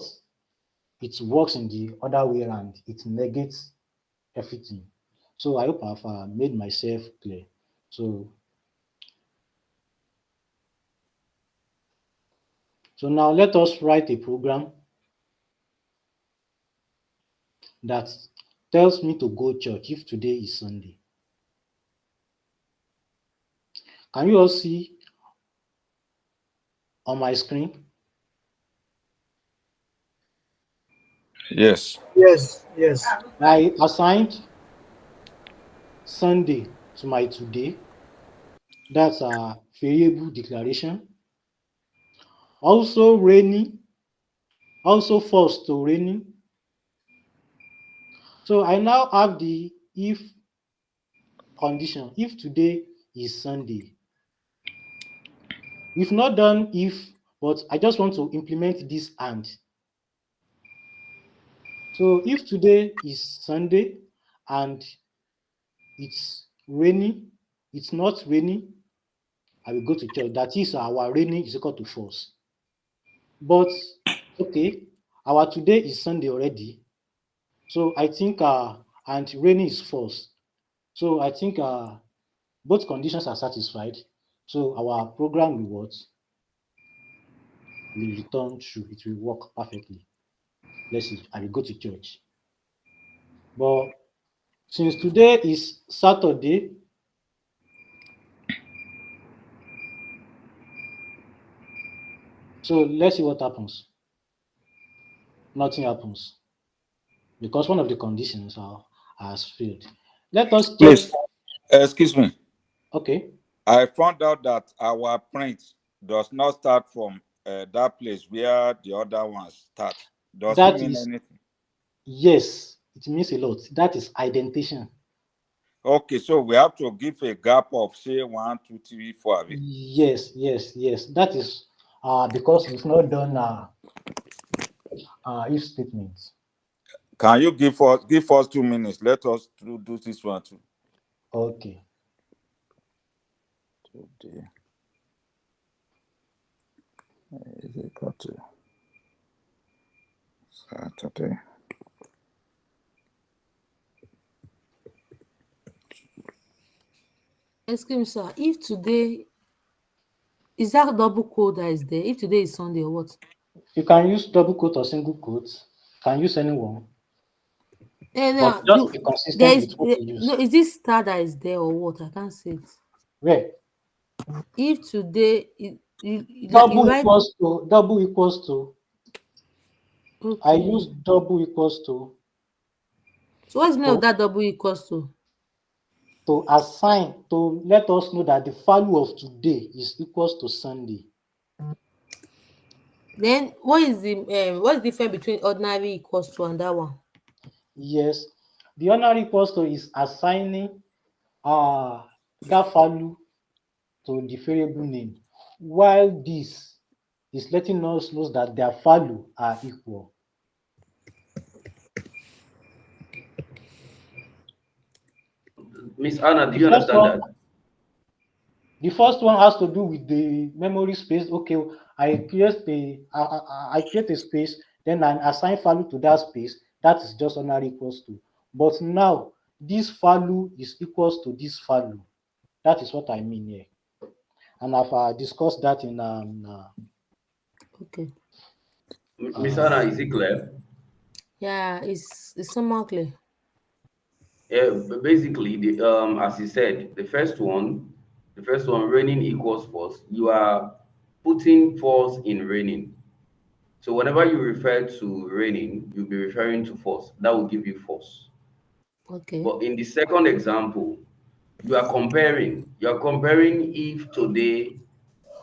it works in the other way around. It negates everything. So I hope I've made myself clear. So now let us write a program that tells me to go church if today is Sunday. Can you all see on my screen? Yes. Yes, yes. I assigned Sunday to my today. That's a variable declaration. Also rainy, also false to raining. So I now have the if condition. If today is Sunday. We've not done if, but I just want to implement this and. So if today is Sunday and it's raining, it's not raining, I will go to church. That is, our raining is equal to false. But okay, our today is Sunday already. So I think and raining is false. So I think both conditions are satisfied. So our program will return true. It will work perfectly. Let's see, I will go to church. But since today is Saturday, so let's see what happens. Nothing happens because one of the conditions has failed. Let us check. Please, excuse me. Okay. I found out that our print does not start from that place where the other ones start. Does it mean anything? Yes, it means a lot. That is indentation. Okay, so we have to give a gap of say 1, 2, 3, 4. Yes. That is because we've not done if statements. Can you give us 2 minutes? Let us do this one too. Okay. Today is equal to Saturday. Excuse me, sir. If today is that double quote that is there? If today is Sunday or what? You can use double quote or single quote. Can use anyone. No, But just be consistent with what you use. no, is this star that is there or what? I can't see it. Where? If today Double write, equals to. okay. I use double equals to. So what's the meaning of that double equals to? To assign, to let us know that the value of today is equals to Sunday. Then what is the difference between ordinary equals to and that one? Yes, the ordinary equals to is assigning that value to the variable name, while this is letting us know that their value are equal. Miss Anna, do you understand that? The first one has to do with the memory space. Okay, I create a space, then I assign value to that space. That is just ordinary equals to. But now this value is equals to this value. That is what I mean here. and I've discussed that in Okay. Miss Anna, is it clear? Yeah, it's somewhat clear. Yeah, basically, as you said, the first one, raining equals force. You are putting force in raining. So whenever you refer to raining, you'll be referring to force. That will give you force. Okay. But in the second example, you are comparing. You are comparing if today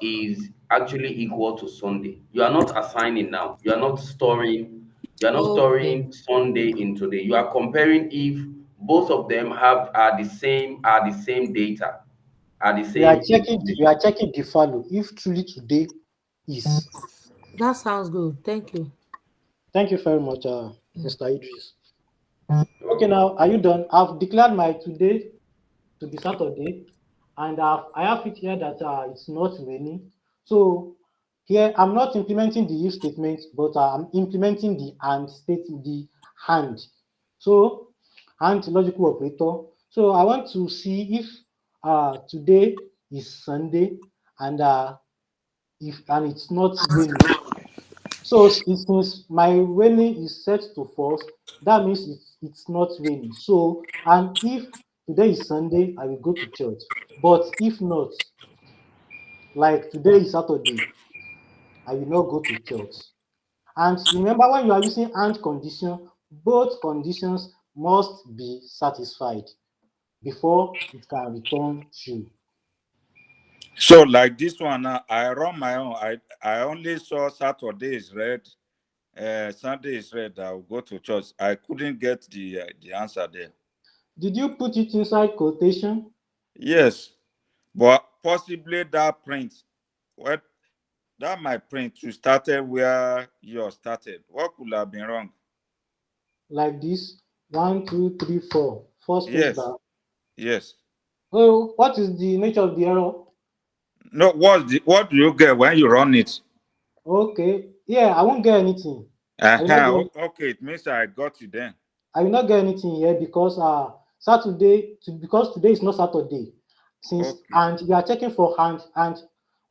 is actually equal to Sunday. You are not assigning now. You are not storing. You are not Okay. storing Sunday in today. You are comparing if both of them have are the same data, are the we are same checking information. we are checking the value if truly today is. That sounds good. Thank you. Thank you very much, Mr. Idris. Okay, Okay. now are you done? I've declared my today to be Saturday, and I have it here that it's not raining. So here I'm not implementing the if statement, but I'm implementing the and statement, the and. So and logical operator. So I want to see if today is Sunday and if and it's not raining. So since my raining is set to false, that means it's not raining. So and if today is Sunday, I will go to church. But if not, like today is Saturday, I will not go to church. And remember, when you are using and condition, both conditions must be satisfied before it can return true. So like this one now, I run my own. I only saw Saturday is red, Sunday is red. I'll go to church. I couldn't get the answer there. Did you put it inside quotation? Yes, but possibly that print. What that my print you started where yours started. What could have been wrong? Like this? One, two, three, four. Four space Yes, bar. yes. Oh, what is the nature of the error? No, what do you get when you run it? Okay. Yeah, I won't get anything. I will not Uh-huh. get Okay, it means I got you then. I will not get anything here because because today is not Saturday. Since Okay, and we are checking for and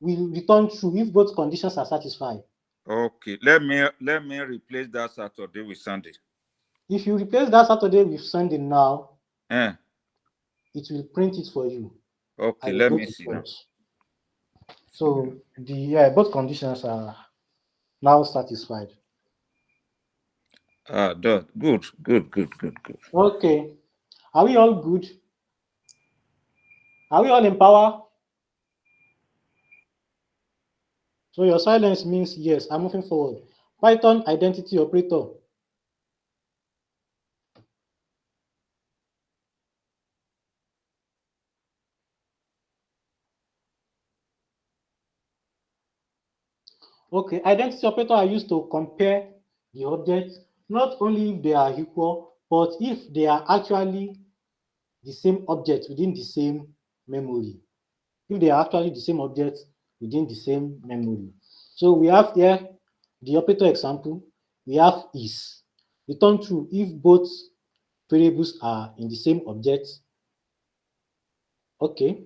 we return true if both conditions are satisfied. okay. Let me replace that Saturday with Sunday. If you replace that Saturday with Sunday now, Eh. it will print it for you. I Okay, will let go me to see now. church. So both conditions are now satisfied. Done. Good, good, good, good, good. Okay. Are we all good? Are we all in power? So your silence means yes, I'm moving forward. Python identity operator. Okay, identity operator are used to compare the objects, not only if they are equal, but if they are actually the same objects within the same memory. If they are actually the same objects within the same memory. So we have here the operator example. We have is. Return true if both variables are in the same object. Okay.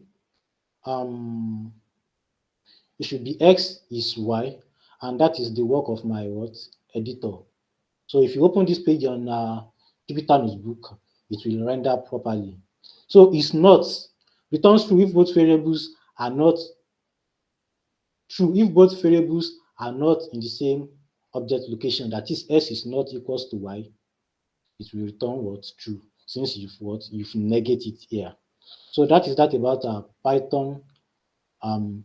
Um, it should be x is y, and that is the work of my what editor. So if you open this page on Jupyter Notebook, it will render properly. So it's not returns true if both variables are not true if both variables are not in the same object location. That is, s is not equals to y. It will return what true since you've negate it here. So that is that about Python and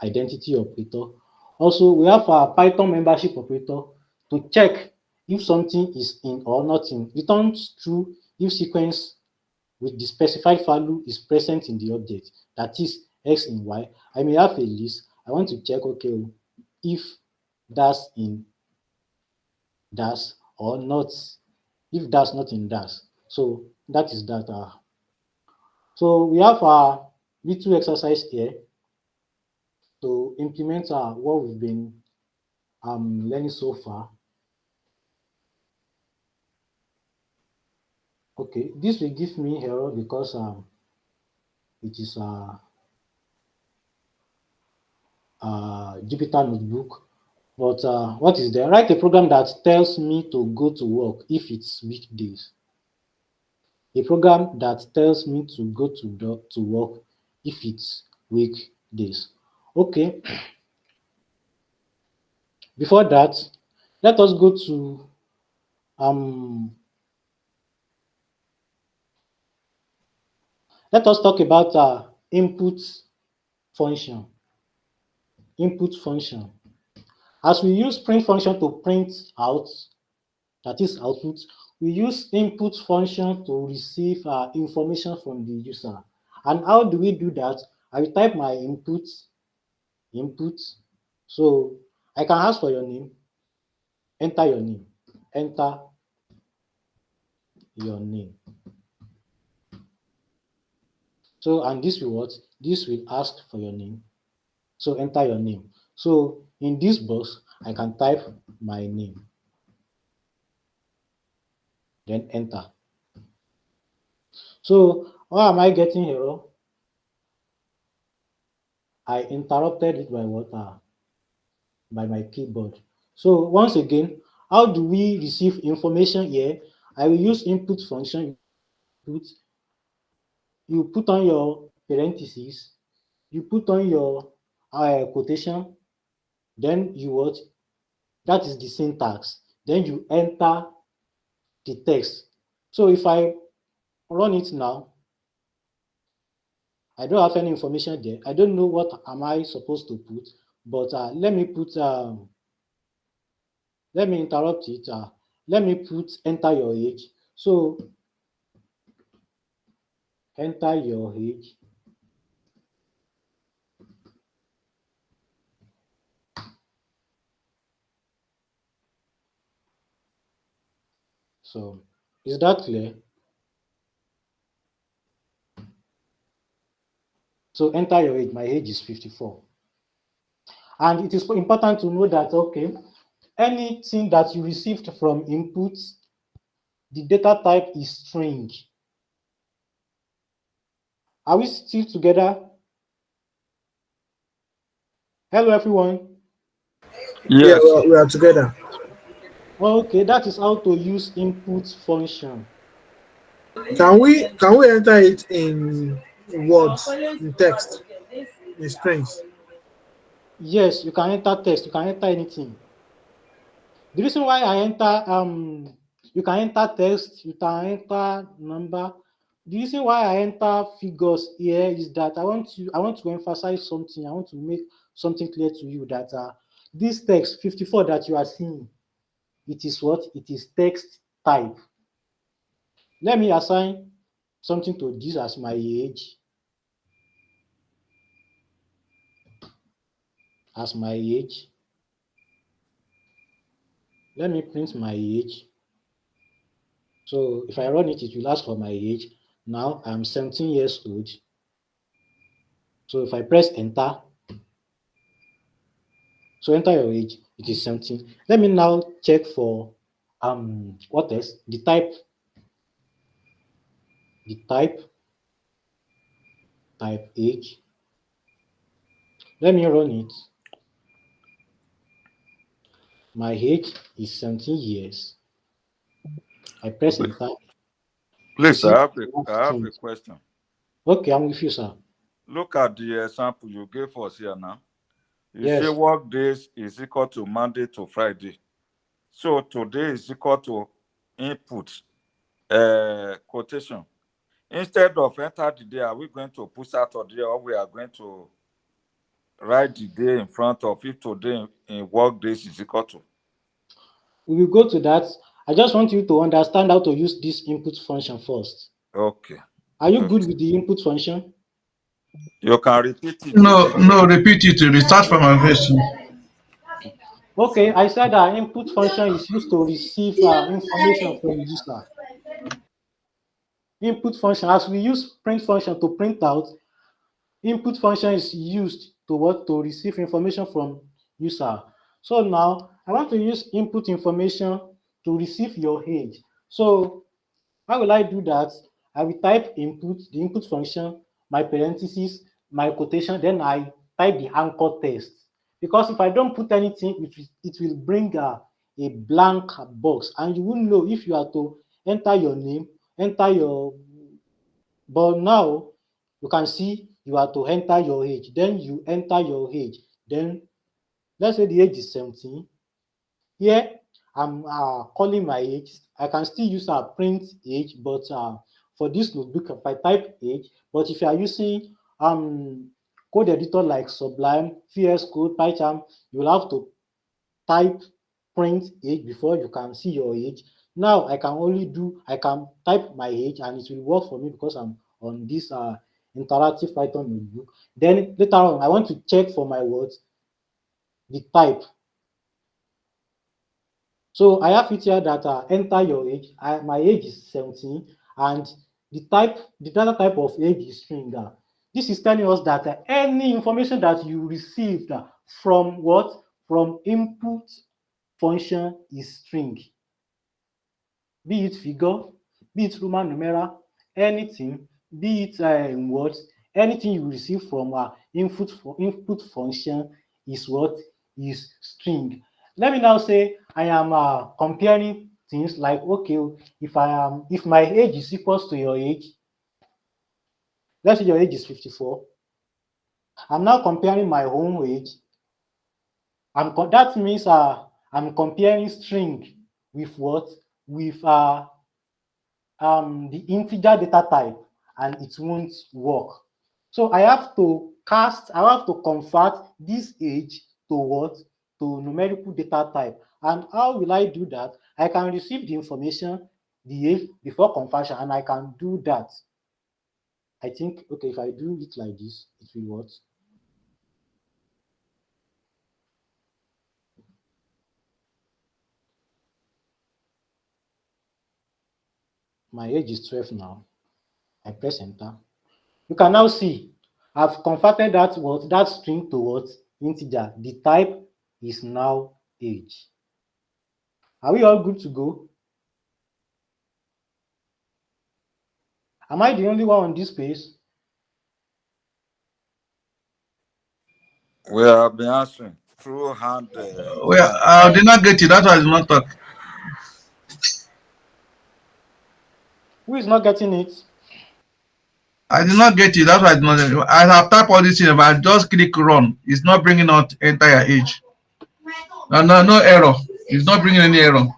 identity operator. Also, we have a Python membership operator to check if something is in or not in. Returns true if sequence with the specified value is present in the object. That is x in y. I may have a list. I want to check, okay, if that's in dash or not, if that's not in dash. So that is that. So we have a little exercise here to implement what we've been learning so far. Okay, this will give me error because it is Jupyter notebook. But what is there? Write a program that tells me to go to work if it's weekdays. A program that tells me to go to work if it's weekdays. Okay. Before that, let us go to let us talk about input function. Input function. As we use print function to print out, that is output, we use input function to receive information from the user. And how do we do that? I will type my input. So I can ask for your name. Enter your name. Enter your name. So, and this will what? This will ask for your name. So enter your name. So in this box, I can type my name. Then enter. So why am I getting error? I interrupted it by what? By my keyboard. So once again, how do we receive information here? I will use input function. You put on your parentheses, you put on your quotation, then you what? That is the syntax. Then you enter the text. So if I run it now, I don't have any information there. I don't know what am I supposed to put, but let me interrupt it. Let me put enter your age. So enter your age. So is that clear? So enter your age. My age is 54. And it is important to know that, okay, anything that you received from input, the data type is string. Are we still together? Hello, everyone. Yes. Yeah, we are together. Okay, that is how to use input function. Can we enter it in words, in text, in strings? Yes, you can enter text, you can enter anything. The reason why I enter you can enter text, you can enter number. The reason why I enter figures here is that I want to emphasize something. I want to make something clear to you that this text 54 that you are seeing, it is what? It is text type. Let me assign something to this as my age. As my age. Let me print my age. So if I run it, it will ask for my age. Now I'm 17 years old. So if I press enter, so enter your age, it is 17. Let me now check for what else? The type age. Let me run it. My age is 17 years. I press enter. Please, I have a question. Okay, I'm with you, sir. Look at the example you gave us here now. You Yes. say work days is equal to Monday to Friday. So today is equal to input quotation. Instead of enter the day, are we going to put Saturday, or we are going to write the day in front of it? Today in work days is equal to? We will go to that. I just want you to understand how to use this input function first. Okay. Are you good with the input function? You can repeat it. No, repeat it. Restart from a question. Okay, I said our input function is used to receive information from user. Input function, as we use print function to print out, input function is used to what? To receive information from user. So now I want to use input information to receive your age. So how will I do that? I will type input, the input function, my parentheses, my quotation, then I type the anchor text. because if I don't put anything, it will bring a blank box, and you won't know if you are to enter your name, enter your. But now you can see you are to enter your age. Then you enter your age. Then let's say the age is 17. Here I'm calling my age. I can still use a print age, but for this notebook, if I type age, but if you are using code editor like Sublime, VS Code, PyCharm, you will have to type print age before you can see your age. Now I can type my age and it will work for me because I'm on this interactive Python notebook. Then later on, I want to check for my words, the type. So I have it here that enter your age. My age is 17, and the data type of age is string. This is telling us that any information that you received from what? From input function is string. Be it figure, be it Roman numeral, anything, be it words, anything you receive from input function is what? Is string. Let me now say I am comparing things like, okay, if my age is equals to your age, let's say your age is 54. I'm now comparing my own age. That means I'm comparing string with what? With the integer data type, and it won't work. So I have to convert this age to what? To numerical data type. And how will I do that? I can receive the information, the age before conversion, and I can do that. I think, okay, if I do it like this, it will what? My age is 12 now. I press enter. You can now see I've converted that string to what? Integer. The type is now age. Are we all good to go? Am I the only one on this page? We have been answering through hand Well, sign. I did not get you. That's why I did not talk. Who is not getting it? I did not get you. That's why I did not. I have typed all this in, but I just click run. It's not bringing out entire age. No error. It's not bringing any error.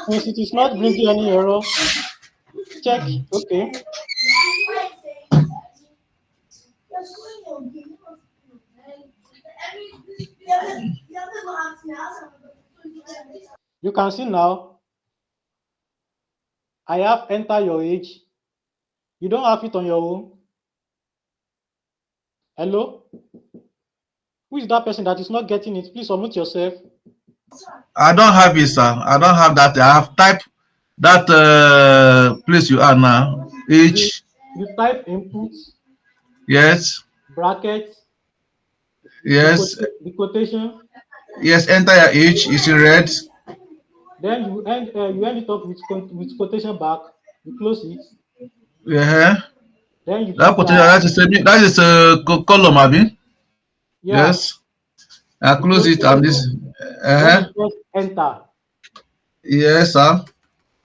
Since it is not bringing any error, check. Okay. You can see now, I have enter your age. You don't have it on your own. Hello? Who is that person that is not getting it? Please unmute yourself. I don't have it, sir. I don't have that. I have typed that place you are now. Age. You type input. Yes. Bracket. Yes. The quotation. Yes. Entire age is in red. Then you end it up with quotation back. You close it. Yeah. Then you That put potential that is a column, Abi. yeah. Yes. I close it and this. Then you press enter. Yes, sir.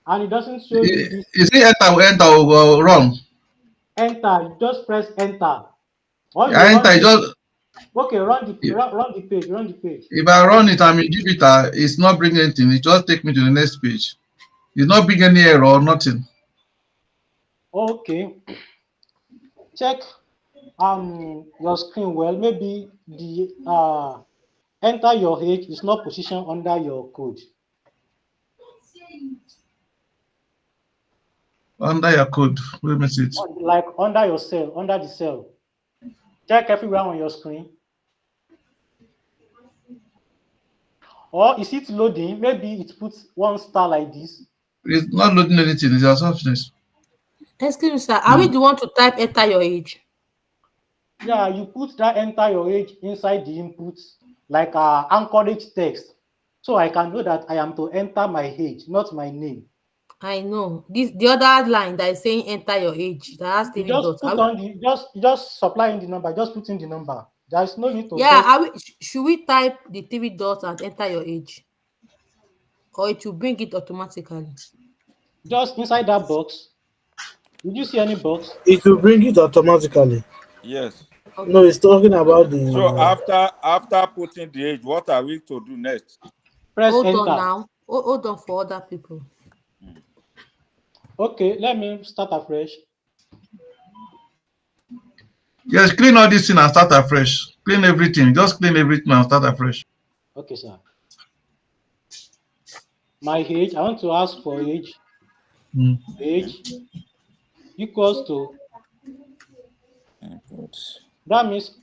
And it doesn't show you this. Is it enter or run? Enter. You just press enter. Or you I run enter it. just. Okay, run the page. Run the page. If I run it, I'm in Jupyter. It's not bringing anything. It just take me to the next page. It's not bringing any error or nothing. Okay. Check your screen well. Maybe the enter your age is not positioned under your code. Under your code. Let me see it. Like under your cell, under the cell. Check everywhere on your screen. Or is it loading? Maybe it puts one star like this. It's not loading anything. It's a softness. Excuse me, sir. Are we the one to type enter your age? Yeah, you put that enter your age inside the input, like anchorage text. So I can know that I am to enter my age, not my name. I know. The other line that is saying enter your age, that has You three just dots. put on the just supply in the number, just put in the number. There's no need to Yeah, text. should we type the 3 dots and enter your age? Or it will bring it automatically? Just inside that box. Did you see any box? It will bring it automatically. Yes. No, Okay. it's talking about So the. after putting the age, what are we to do next? Press Hold on enter. now. Hold on for other people. Okay, let me start afresh. Yes, clean all this thing and start afresh. Clean everything. Just clean everything and start afresh. Okay, sir. My age, I want to ask for age. Mm. Age equals to, Input. that means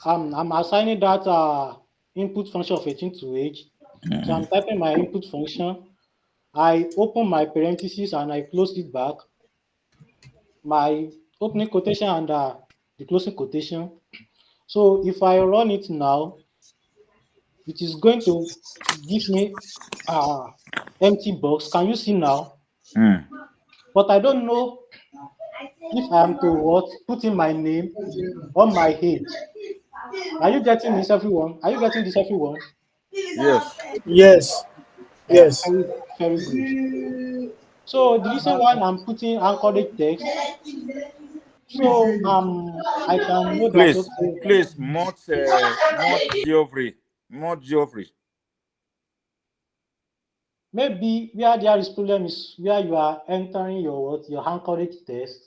I'm assigning that input function of 18 to age. So I'm typing my input function. I open my parentheses and I close it back. My opening quotation and the closing quotation. So if I run it now, it is going to give me empty box. Can you see now? Mm. But I don't know if I am to what put in my name or my age. Are you getting this, everyone? Are you getting this, everyone? Yes. Yes. Yes. Very, very good. So the reason why I'm putting anchored text, so I can know that Please, okay, please, Mont Geoffrey. Mont Geoffrey. maybe where there is problem is where you are entering your anchored text.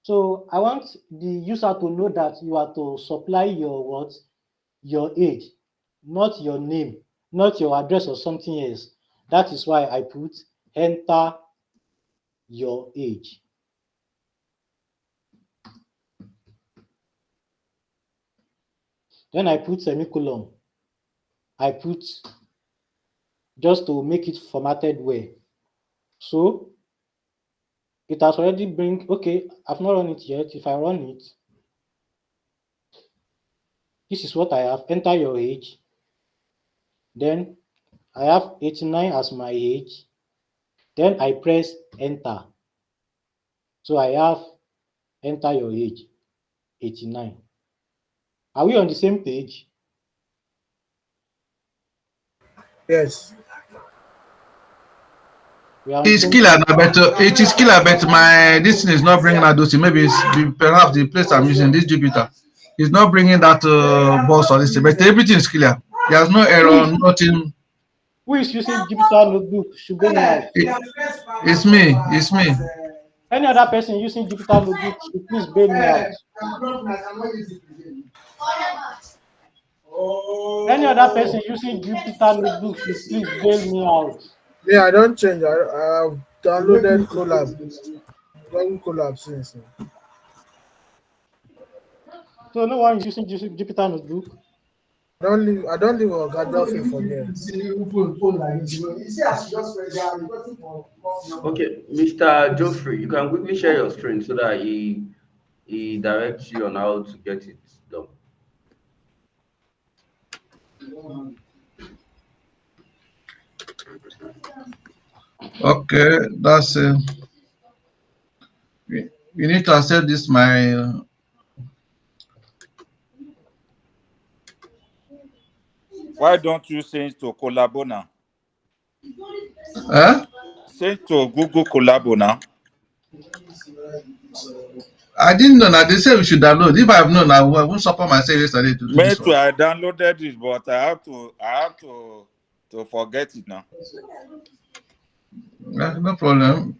So I want the user to know that you are to supply your age, not your name, not your address or something else. That is why I put enter your age. Then I put semicolon. I put just to make it formatted well. So it has already bring, okay, I've not run it yet. If I run it, this is what I have. Enter your age. Then I have 89 as my age. Then I press enter. So I have enter your age, 89. Are we on the same page? Yes. We are on the It's same killer, page. but it is killer, but my this thing is not bringing out those things. Maybe perhaps the place I'm using this Jupyter is not bringing that box or this thing, but everything is clear. There's no Who error, is, nothing. who is using Jupyter notebook should bail me out. It's me. It's me. Any other person using Jupyter notebook should please bail me out. Any other person using Jupyter notebook should please bail me out. Yeah, I don't change. I've downloaded Colab. Google Colab since. So no one is using Jupyter notebook. I don't leave a Gaddafi for there. Okay, Mr. Geoffrey, you can quickly share your screen so that he directs you on how to get it done. Okay, that's you need to accept this. My Why don't you change to Colab now? huh? Change to Google Colab now. I didn't know that they said we should download. If I have known, I won't support myself yesterday to do Me this too, one. I downloaded it, but I have to forget it now. No problem.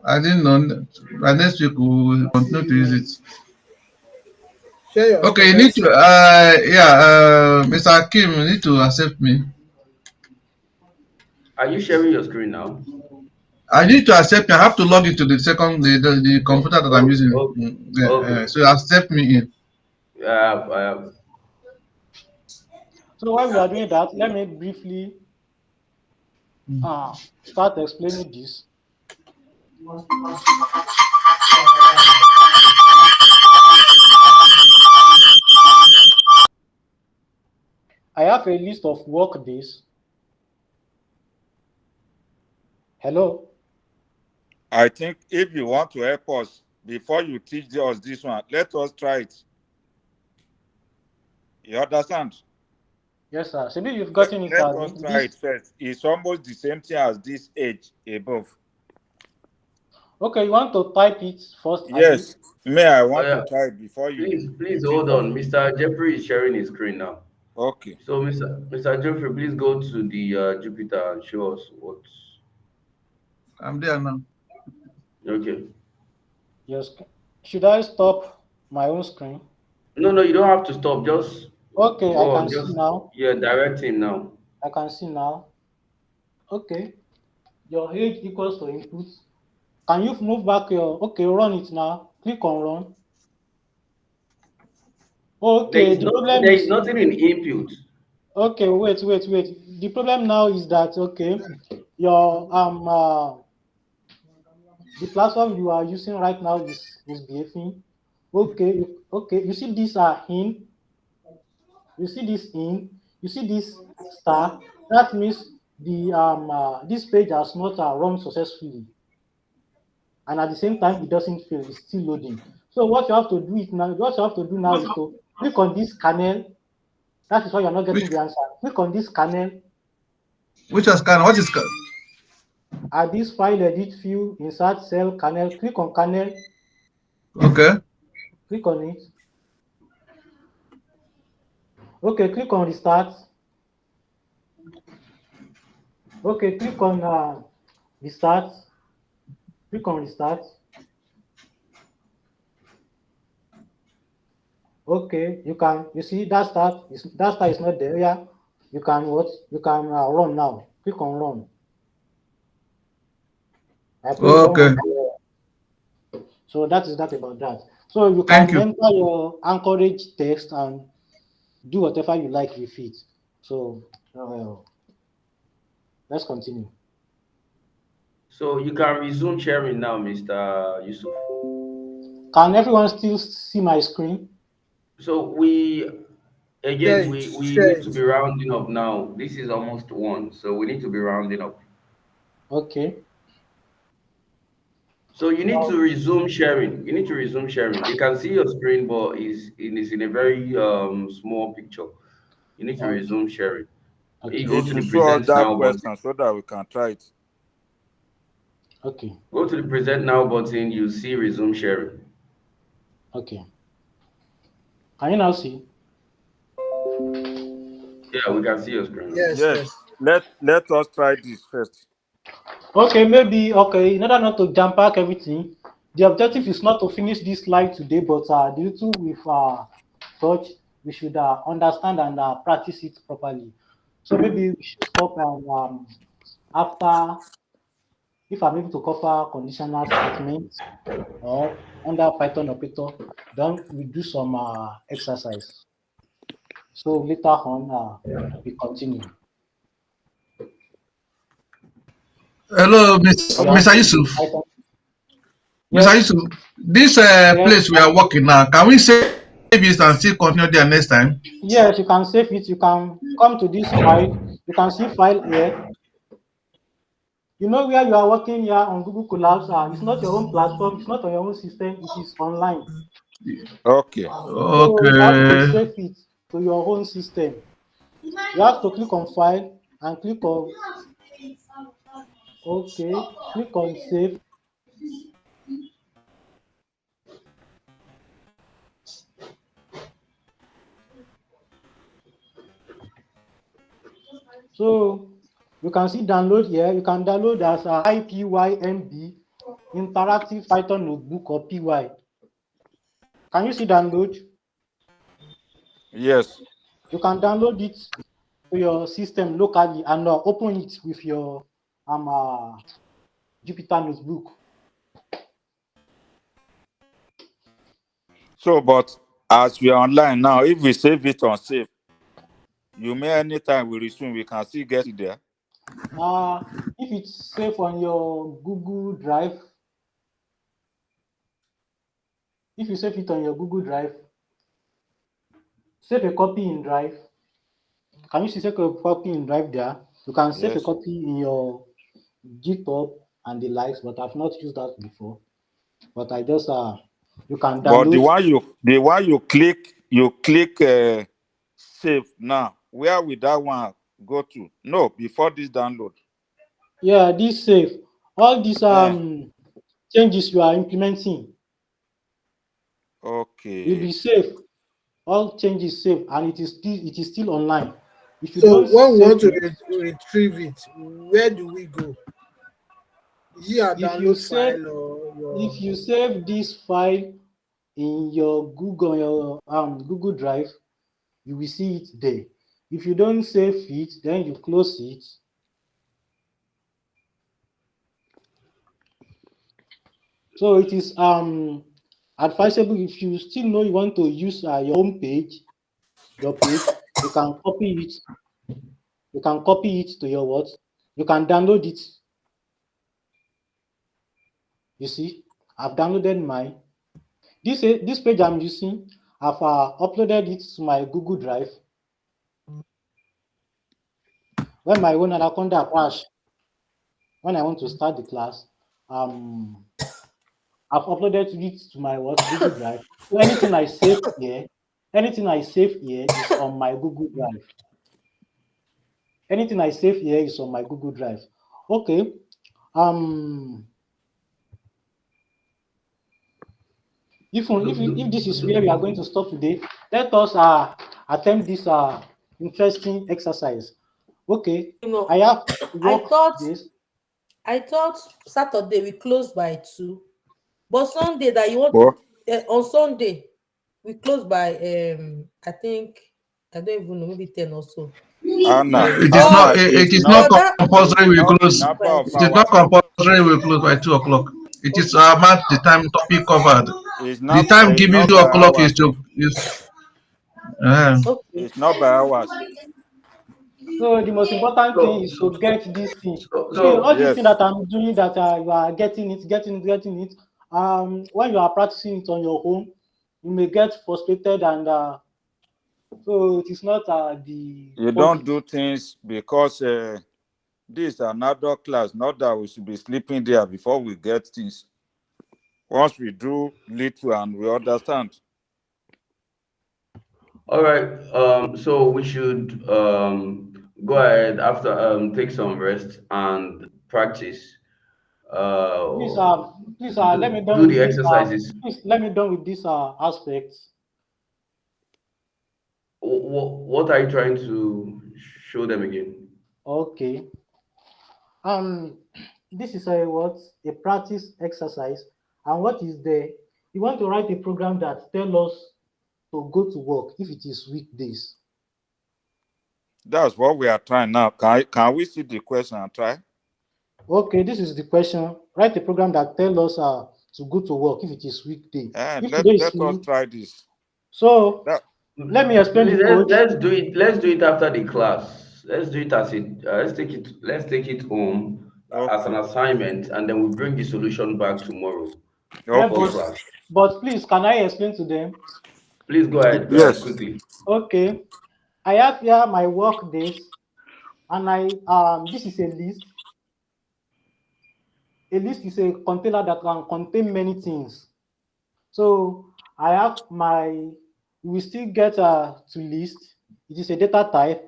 I didn't know. By next week we will continue to use it. Share your Okay, screen. you need Let's to see. Mr. Hakim, you need to accept me. Are you sharing your screen now? I need to accept me. I have to log into the computer that I'm Oh, using. oh, okay. So accept me in. I have. So while we are doing that, let me briefly start explaining this. I have a list of work days. Hello? I think if you want to help us before you teach us this one, let us try it. You understand? Yes, sir. So you've gotten it. Let us try it first. It's almost the same thing as this age above. Okay, you want to type it first? Yes. May I want to try it before Please, you please put it hold on. Mr. Jeffrey is sharing his screen now. Okay. So, Mr. Jeffrey, please go to the Jupyter and show us what. I'm there now. Okay. Yes. Should I stop my own screen? No, you don't have to stop. Just Okay, I go can on. see Just now. direct him now. I can see now. Okay. Your age equals to input. Can you move back your, okay, run it now. Click on run. Okay, the problem there is, is nothing in input. okay, wait. The problem now is that, okay, your, the platform you are using right now is misbehaving. Okay, you see these are in, you see this in, you see this star, that means the this page has not run successfully, and at the same time it doesn't fail, it's still loading. So what you have to do now is to click on this kernel. That is why you're not getting the answer. Click on this kernel. Which is kernel? What is kernel? At this file edit view, insert cell kernel, click on kernel. Okay. Click on it. Okay, click on restart. Okay, click on restart. Click on restart. Okay, you see that star is not there. Yeah, you can run now. Click on run. I put Okay. So that is that about that. So you can enter your anchorage text and do whatever you like with it. So let's continue. So you can resume sharing now, Mr. Yusuf. Can everyone still see my screen? So we need to be rounding up now. This is almost 1, so we need to be rounding up. Okay. So you need to resume sharing. You need to resume sharing. We can see your screen, but it's in a very small picture. You need to resume sharing. Okay. You You go to should the show us present that now question button. so that we can try it. Okay. Go to the present now button. You see resume sharing. Okay. Can you now see? Yeah, we can see your screen. Yes. Let us try this first. Okay, maybe in order not to jam pack everything, the objective is not to finish this slide today, but the little we've touched, we should understand and practice it properly. So maybe we should stop and after, if I'm able to cover conditional statements or under Python operator, then we do some exercise. So later on, we continue. Hello, Mr. Yusuf. Yes. Mr. Yusuf, this place we are working now, can we save it and still continue there next time? Yes, you can save it. You can come to this file. You can see file here. You know where you are working here on Google Colab. It's not your own platform. It's not on your own system. It is online. Okay. So you have to save it to your own system. You have to click on file and click on click on save. So you can see download here. You can download as IPYNB Interactive Python Notebook or PY. Can you see download? Yes. You can download it to your system locally and open it with your Jupyter notebook. So, but as we are online now, if we save it on save, you may anytime we resume, we can still get it there. If it's saved on your Google Drive, if you save it on your Google Drive, save a copy in Drive. Can you see save a copy in Drive there? You can save a copy in your GitHub and the likes, but I've not used that before. But I just you can download. But the one you click save now, where will that one go to? No, before this download. Yeah, this save. All these Eh, changes you are implementing will be okay. safe. All changes saved, and it is still online. If you So don't when we save want to it, retrieve it, where do we go? Here, if you download save file or your. if you save this file in your Google Drive, you will see it there. If you don't save it, then you close it. So it is advisable, if you still know you want to use your home page, you can copy it. You can copy it to your what? You can download it. You see, I've downloaded mine. This page I'm using, I've uploaded it to my Google Drive. When my own Anaconda crash, when I want to start the class, I've uploaded it to my Google Drive. So anything I save here is on my Google Drive. Anything I save here is on my Google Drive. Okay. If this is where we are going to stop today, let us attempt this interesting exercise. Okay, You know, I have I work thought this. I thought Saturday we close by 2, but Sunday that you want Oh, on Sunday we close by I think I don't even know, maybe 10 or so. Anna, It is not. Anna But is It is not not but that is compulsory. We not the close. number by of It is not hours. compulsory. We close by 2 o'clock. It is okay. about the time topic covered. The time It's given not two by o'clock is hours. to So is. Uh, Okay. it's not by hours. So the most important thing So, is to get this thing. See, so all these things Yes. that I'm doing, that you are getting it. When you are practicing it on your own, you may get frustrated, and so it is not the You don't point. do things because this is another class, not that we should be sleeping there before we get things. Once we do little and we understand. all right. So we should go ahead after take some rest and practice. Please, Uh, let me done do with the this. exercises. Please let me done with this aspect. What are you trying to show them again? Okay. Um, this is a practice exercise, and what is there? You want to write a program that tell us to go to work if it is weekdays. That's what we are trying now. Can we see the question and try? Okay, this is the question. Write a program that tell us to go to work if it is weekday. If Let today is let us week, try this. so That let me explain Please, the code. let's do it. Let's do it after the class. Let's do it as it. Let's take it. Let's take it home as an okay. assignment, and then we bring the solution back tomorrow Yeah, before Okay. class. but please, can I explain to them? Please go ahead. Go ahead Yes. quickly. Okay, I have here my work days, and this is a list. A list is a container that can contain many things. So I have we still get to list. It is a data type,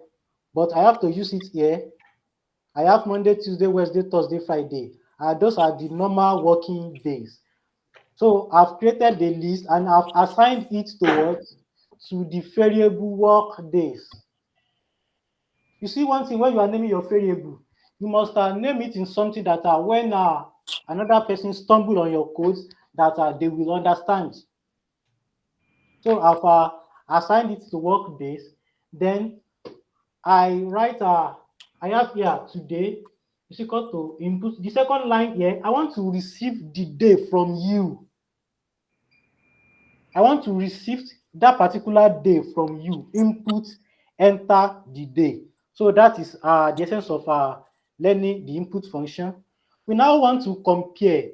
but I have to use it here. I have Monday, Tuesday, Wednesday, Thursday, Friday. Those are the normal working days. So I've created the list and I've assigned it to what? To the variable work days. You see one thing, when you are naming your variable, you must name it in something that when another person stumble on your codes, that they will understand. So I've assigned it to work days. Then I write I have here today is equal to input. The second line here, I want to receive the day from you. I want to receive that particular day from you. Input, enter the day. So that is the essence of learning the input function. We now want to compare.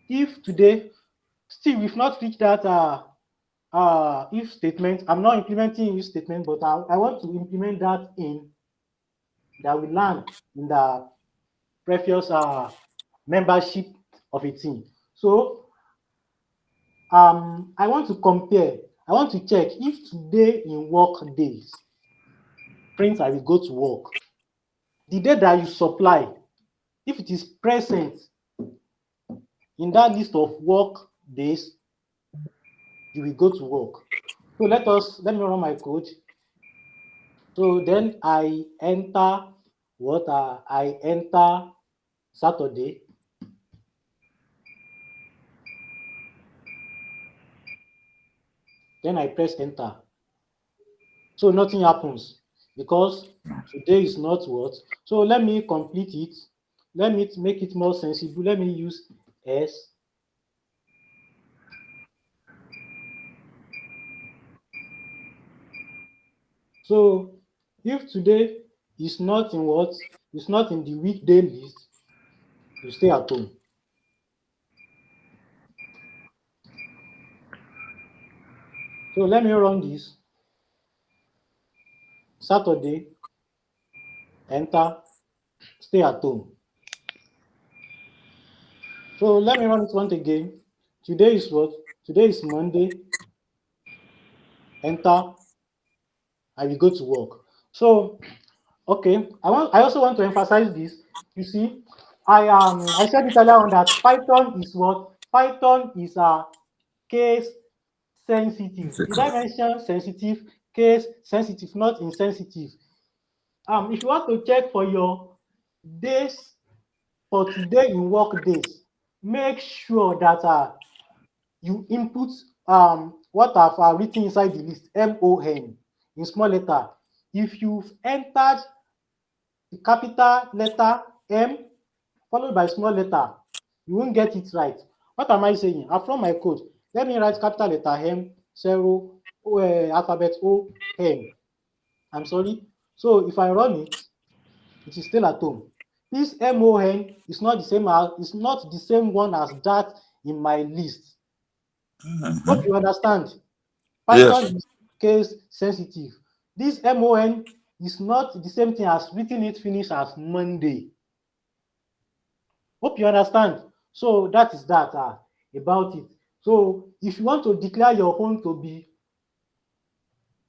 If today, still we've not reached that if statement. I'm not implementing if statement, but I want to implement that we learned in the previous membership of a team. So I want to compare. I want to check if today in work days, print I will go to work. The day that you supply, if it is present in that list of work days, you will go to work. So let me run my code. So then I enter what? I enter Saturday. Then I press enter. So nothing happens because today is not what. So let me complete it. Let me make it more sensible. Let me use S. So if today is not in what? It's not in the weekday list, you stay at home. So let me run this. Saturday, enter, stay at home. So let me run it once again. Today is what? Today is Monday. Enter. I will go to work. So, okay. I also want to emphasize this. You see, I said it earlier on that Python is what? Python is a case sensitive. Did I mention sensitive? Case sensitive, not insensitive. If you want to check for your days for today in work days, make sure that you input what I've written inside the list, MON, in small letter. If you've entered the capital letter M followed by small letter, you won't get it right. What am I saying? I've run my code. Let me write capital letter M, 0, alphabet O, M. I'm sorry. So if I run it, it is still at home. This MON is not the same one as that in my list. Hope you understand. Python Yes. is case sensitive. This MON is not the same thing as written it finish as Monday. Hope you understand. So that is that about it. So if you want to declare your own to be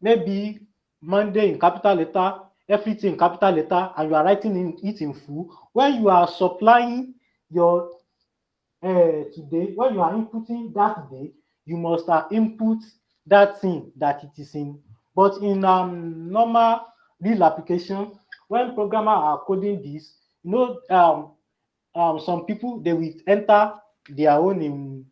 maybe Monday in capital letter, everything in capital letter, and you are writing it in full, when you are supplying your today, when you are inputting that day, you must input that thing that it is in. But in normal real application, when programmers are coding this, you know, some people they will enter their own in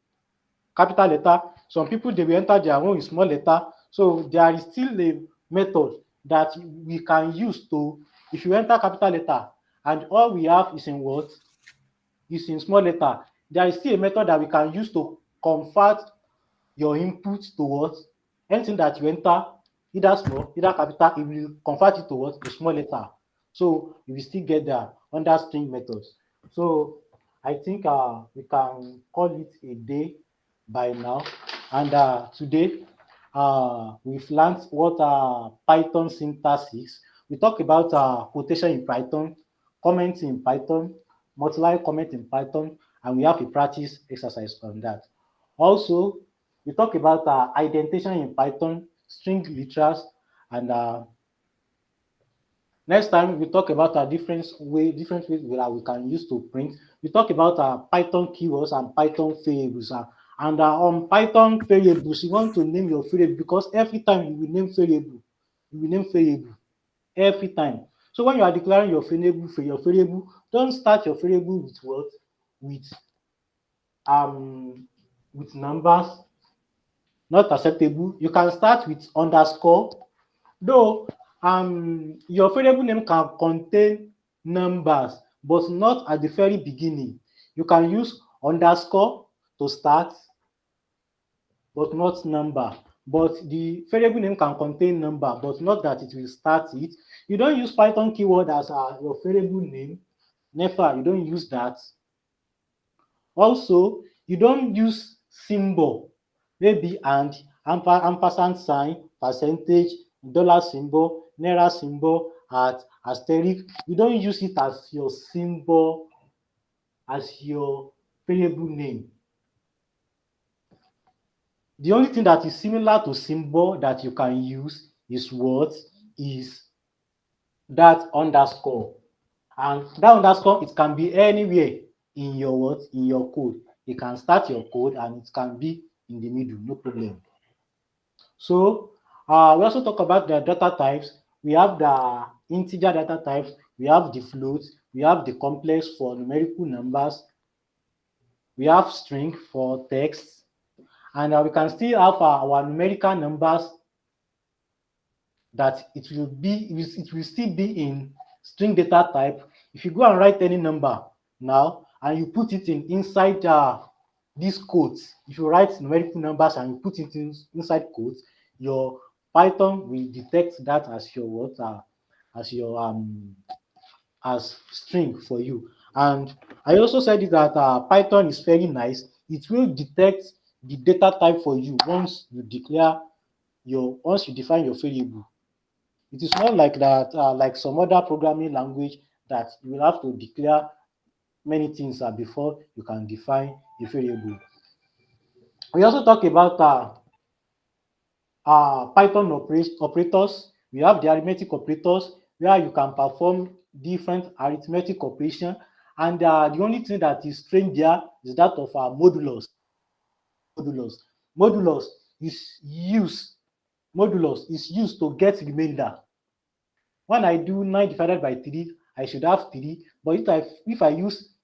capital letter. Some people they will enter their own in small letter. So there is still a method that we can use to, if you enter capital letter and all we have is in what? Is in small letter. There is still a method that we can use to convert your input to what? Anything that you enter, either small, either capital, it will convert it to what? A small letter. So you will still get there under string methods. So I think we can call it a day by now. And today we've learned what Python syntax is. We talk about quotation in Python, comments in Python, multiply comment in Python, and we have a practice exercise on that. Also, we talk about indentation in Python, string literals, and next time we talk about different ways that we can use to print. We talk about Python keywords and Python variables. And on Python variables, you want to name your variable because every time you will name variable every time. So when you are declaring your variable, don't start your variable with what? With numbers, not acceptable. You can start with underscore, though your variable name can contain numbers, but not at the very beginning. You can use underscore to start, but not number. But the variable name can contain number, but not that it will start it. You don't use Python keyword as your variable name. Never, you don't use that. Also, you don't use symbol, maybe and ampersand sign, percentage, dollar symbol, naira symbol, at asterisk. You don't use it as your symbol, as your variable name. The only thing that is similar to symbol that you can use is what? Is that underscore. And that underscore, it can be anywhere in your what? In your code. You can start your code and it can be in the middle, no problem. So we also talk about the data types. We have the integer data types, we have the float, we have the complex for numerical numbers, we have string for text, and we can still have our numerical numbers that it will still be in string data type. If you go and write any number now and you put it inside these quotes, if you write numerical numbers and you put it inside quotes, your Python will detect that as your what as your as string for you. And I also said that Python is very nice. It will detect the data type for you once you define your variable. It is not like that, like some other programming language that you will have to declare many things before you can define a variable. We also talk about Python operators. We have the arithmetic operators where you can perform different arithmetic operation, and the only thing that is strange there is that of modulus. Modulus. Modulus is used. Modulus is used to get remainder. When I do 9 divided by 3, I should have 3. But if I use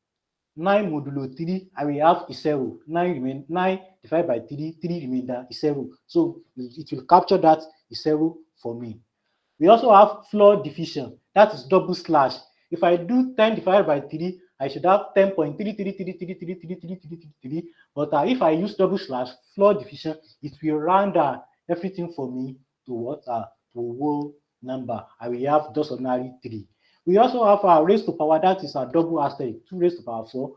9 modulo 3, I will have a 0. 9 divided by 3, 3 remainder is 0. So it will capture that is 0 for me. We also have floor division. That is double slash. If I do 10 divided by 3, I should have 10.3333333333. But if I use double slash floor division, it will round everything for me to what? To whole number. I will have just ordinary 3. We also have raised to power, that is a double asterisk, 2 raised to power 4.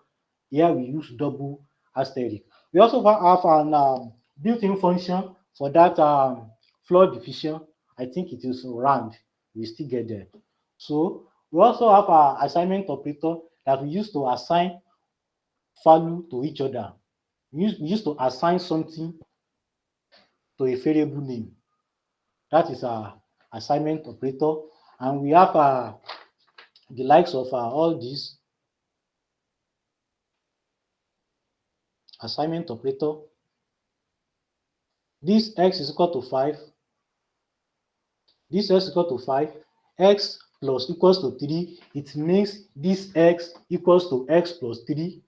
Here we use double asterisk. We also have an built-in function for that floor division. I think it is round. We still get there. So we also have our assignment operator that we use to assign value to each other. We use to assign something to a variable name. That is our assignment operator. And we have the likes of all these assignment operator. This x is equal to 5. This x is equal to 5. X plus equals to 3. It means this x equals to x plus 3.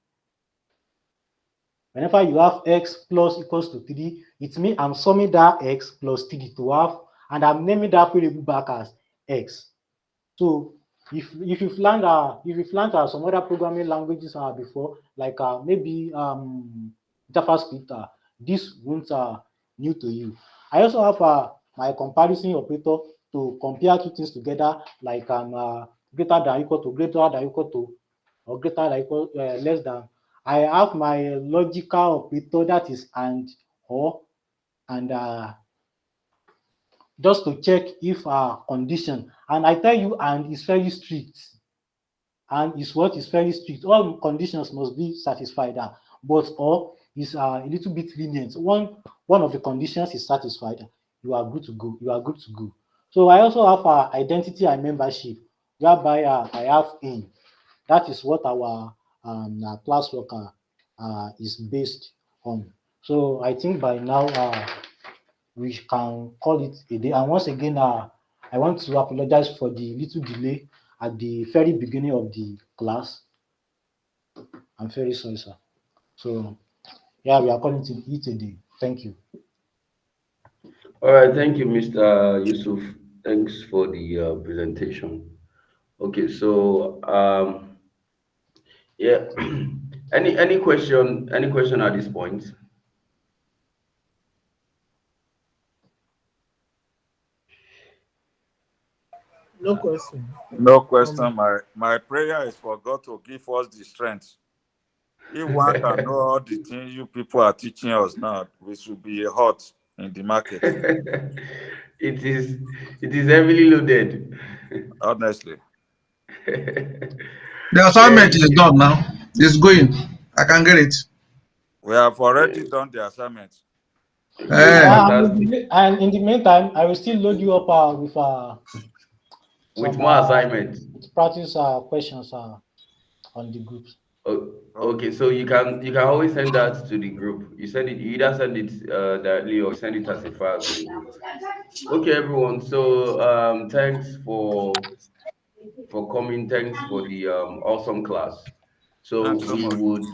Whenever you have x plus equals to 3, it means I'm summing that x plus 3 to have, and I'm naming that variable back as x. So if you've learned some other programming languages before, like maybe JavaScript, this won't new to you. I also have my comparison operator to compare two things together, like greater than equal to, greater than equal to, or greater than equal less than. I have my logical operator, that is and, or, and just to check if condition. And I tell you, and is very strict. And is what is very strict. All conditions must be satisfied. But or is a little bit lenient. One of the conditions is satisfied, you are good to go. You are good to go. So I also have identity and membership, whereby I have in. That is what our classwork is based on. So I think by now we can call it a day. And once again, I want to apologize for the little delay at the very beginning of the class. I'm very sorry, sir. So yeah, we are calling it a day. Thank you. All right, thank you, Mr. Yusuf. Thanks for the presentation. Okay, so yeah, any question at this point? No question. No question. My prayer is for God to give us the strength. If one can know all the things you people are teaching us now, we should be hot in the market. It is heavily loaded. Honestly. The assignment is done now. It's going. I can get it. We have already done the assignment. Fantastic. And in the meantime, I will still load you up with With some more assignments. practice questions on the groups. Oh, okay, so you can always send that to the group. You either send it directly or send it as a file to the group. Okay, everyone. So thanks for coming. Thanks for the awesome class. So Thanks so we much. would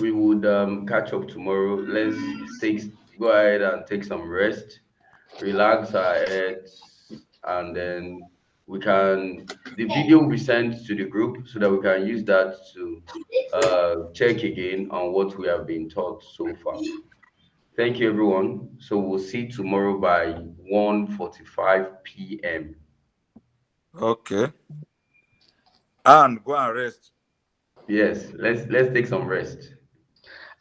we would catch up tomorrow. Let's take go ahead and take some rest, relax our heads, and then the video will be sent to the group so that we can use that to check again on what we have been taught so far. Thank you, everyone. So we'll see tomorrow by 1:45 p.m. Okay. And go and rest. Yes, let's take some rest.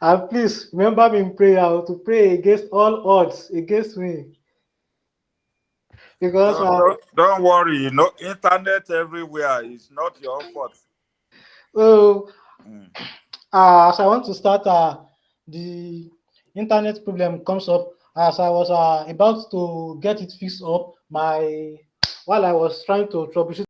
And please remember me in prayer to pray against all odds against me. Because Don't worry, internet everywhere is not your fault. so as I want to start the internet problem comes up as I was about to get it fixed up while I was trying to troubleshoot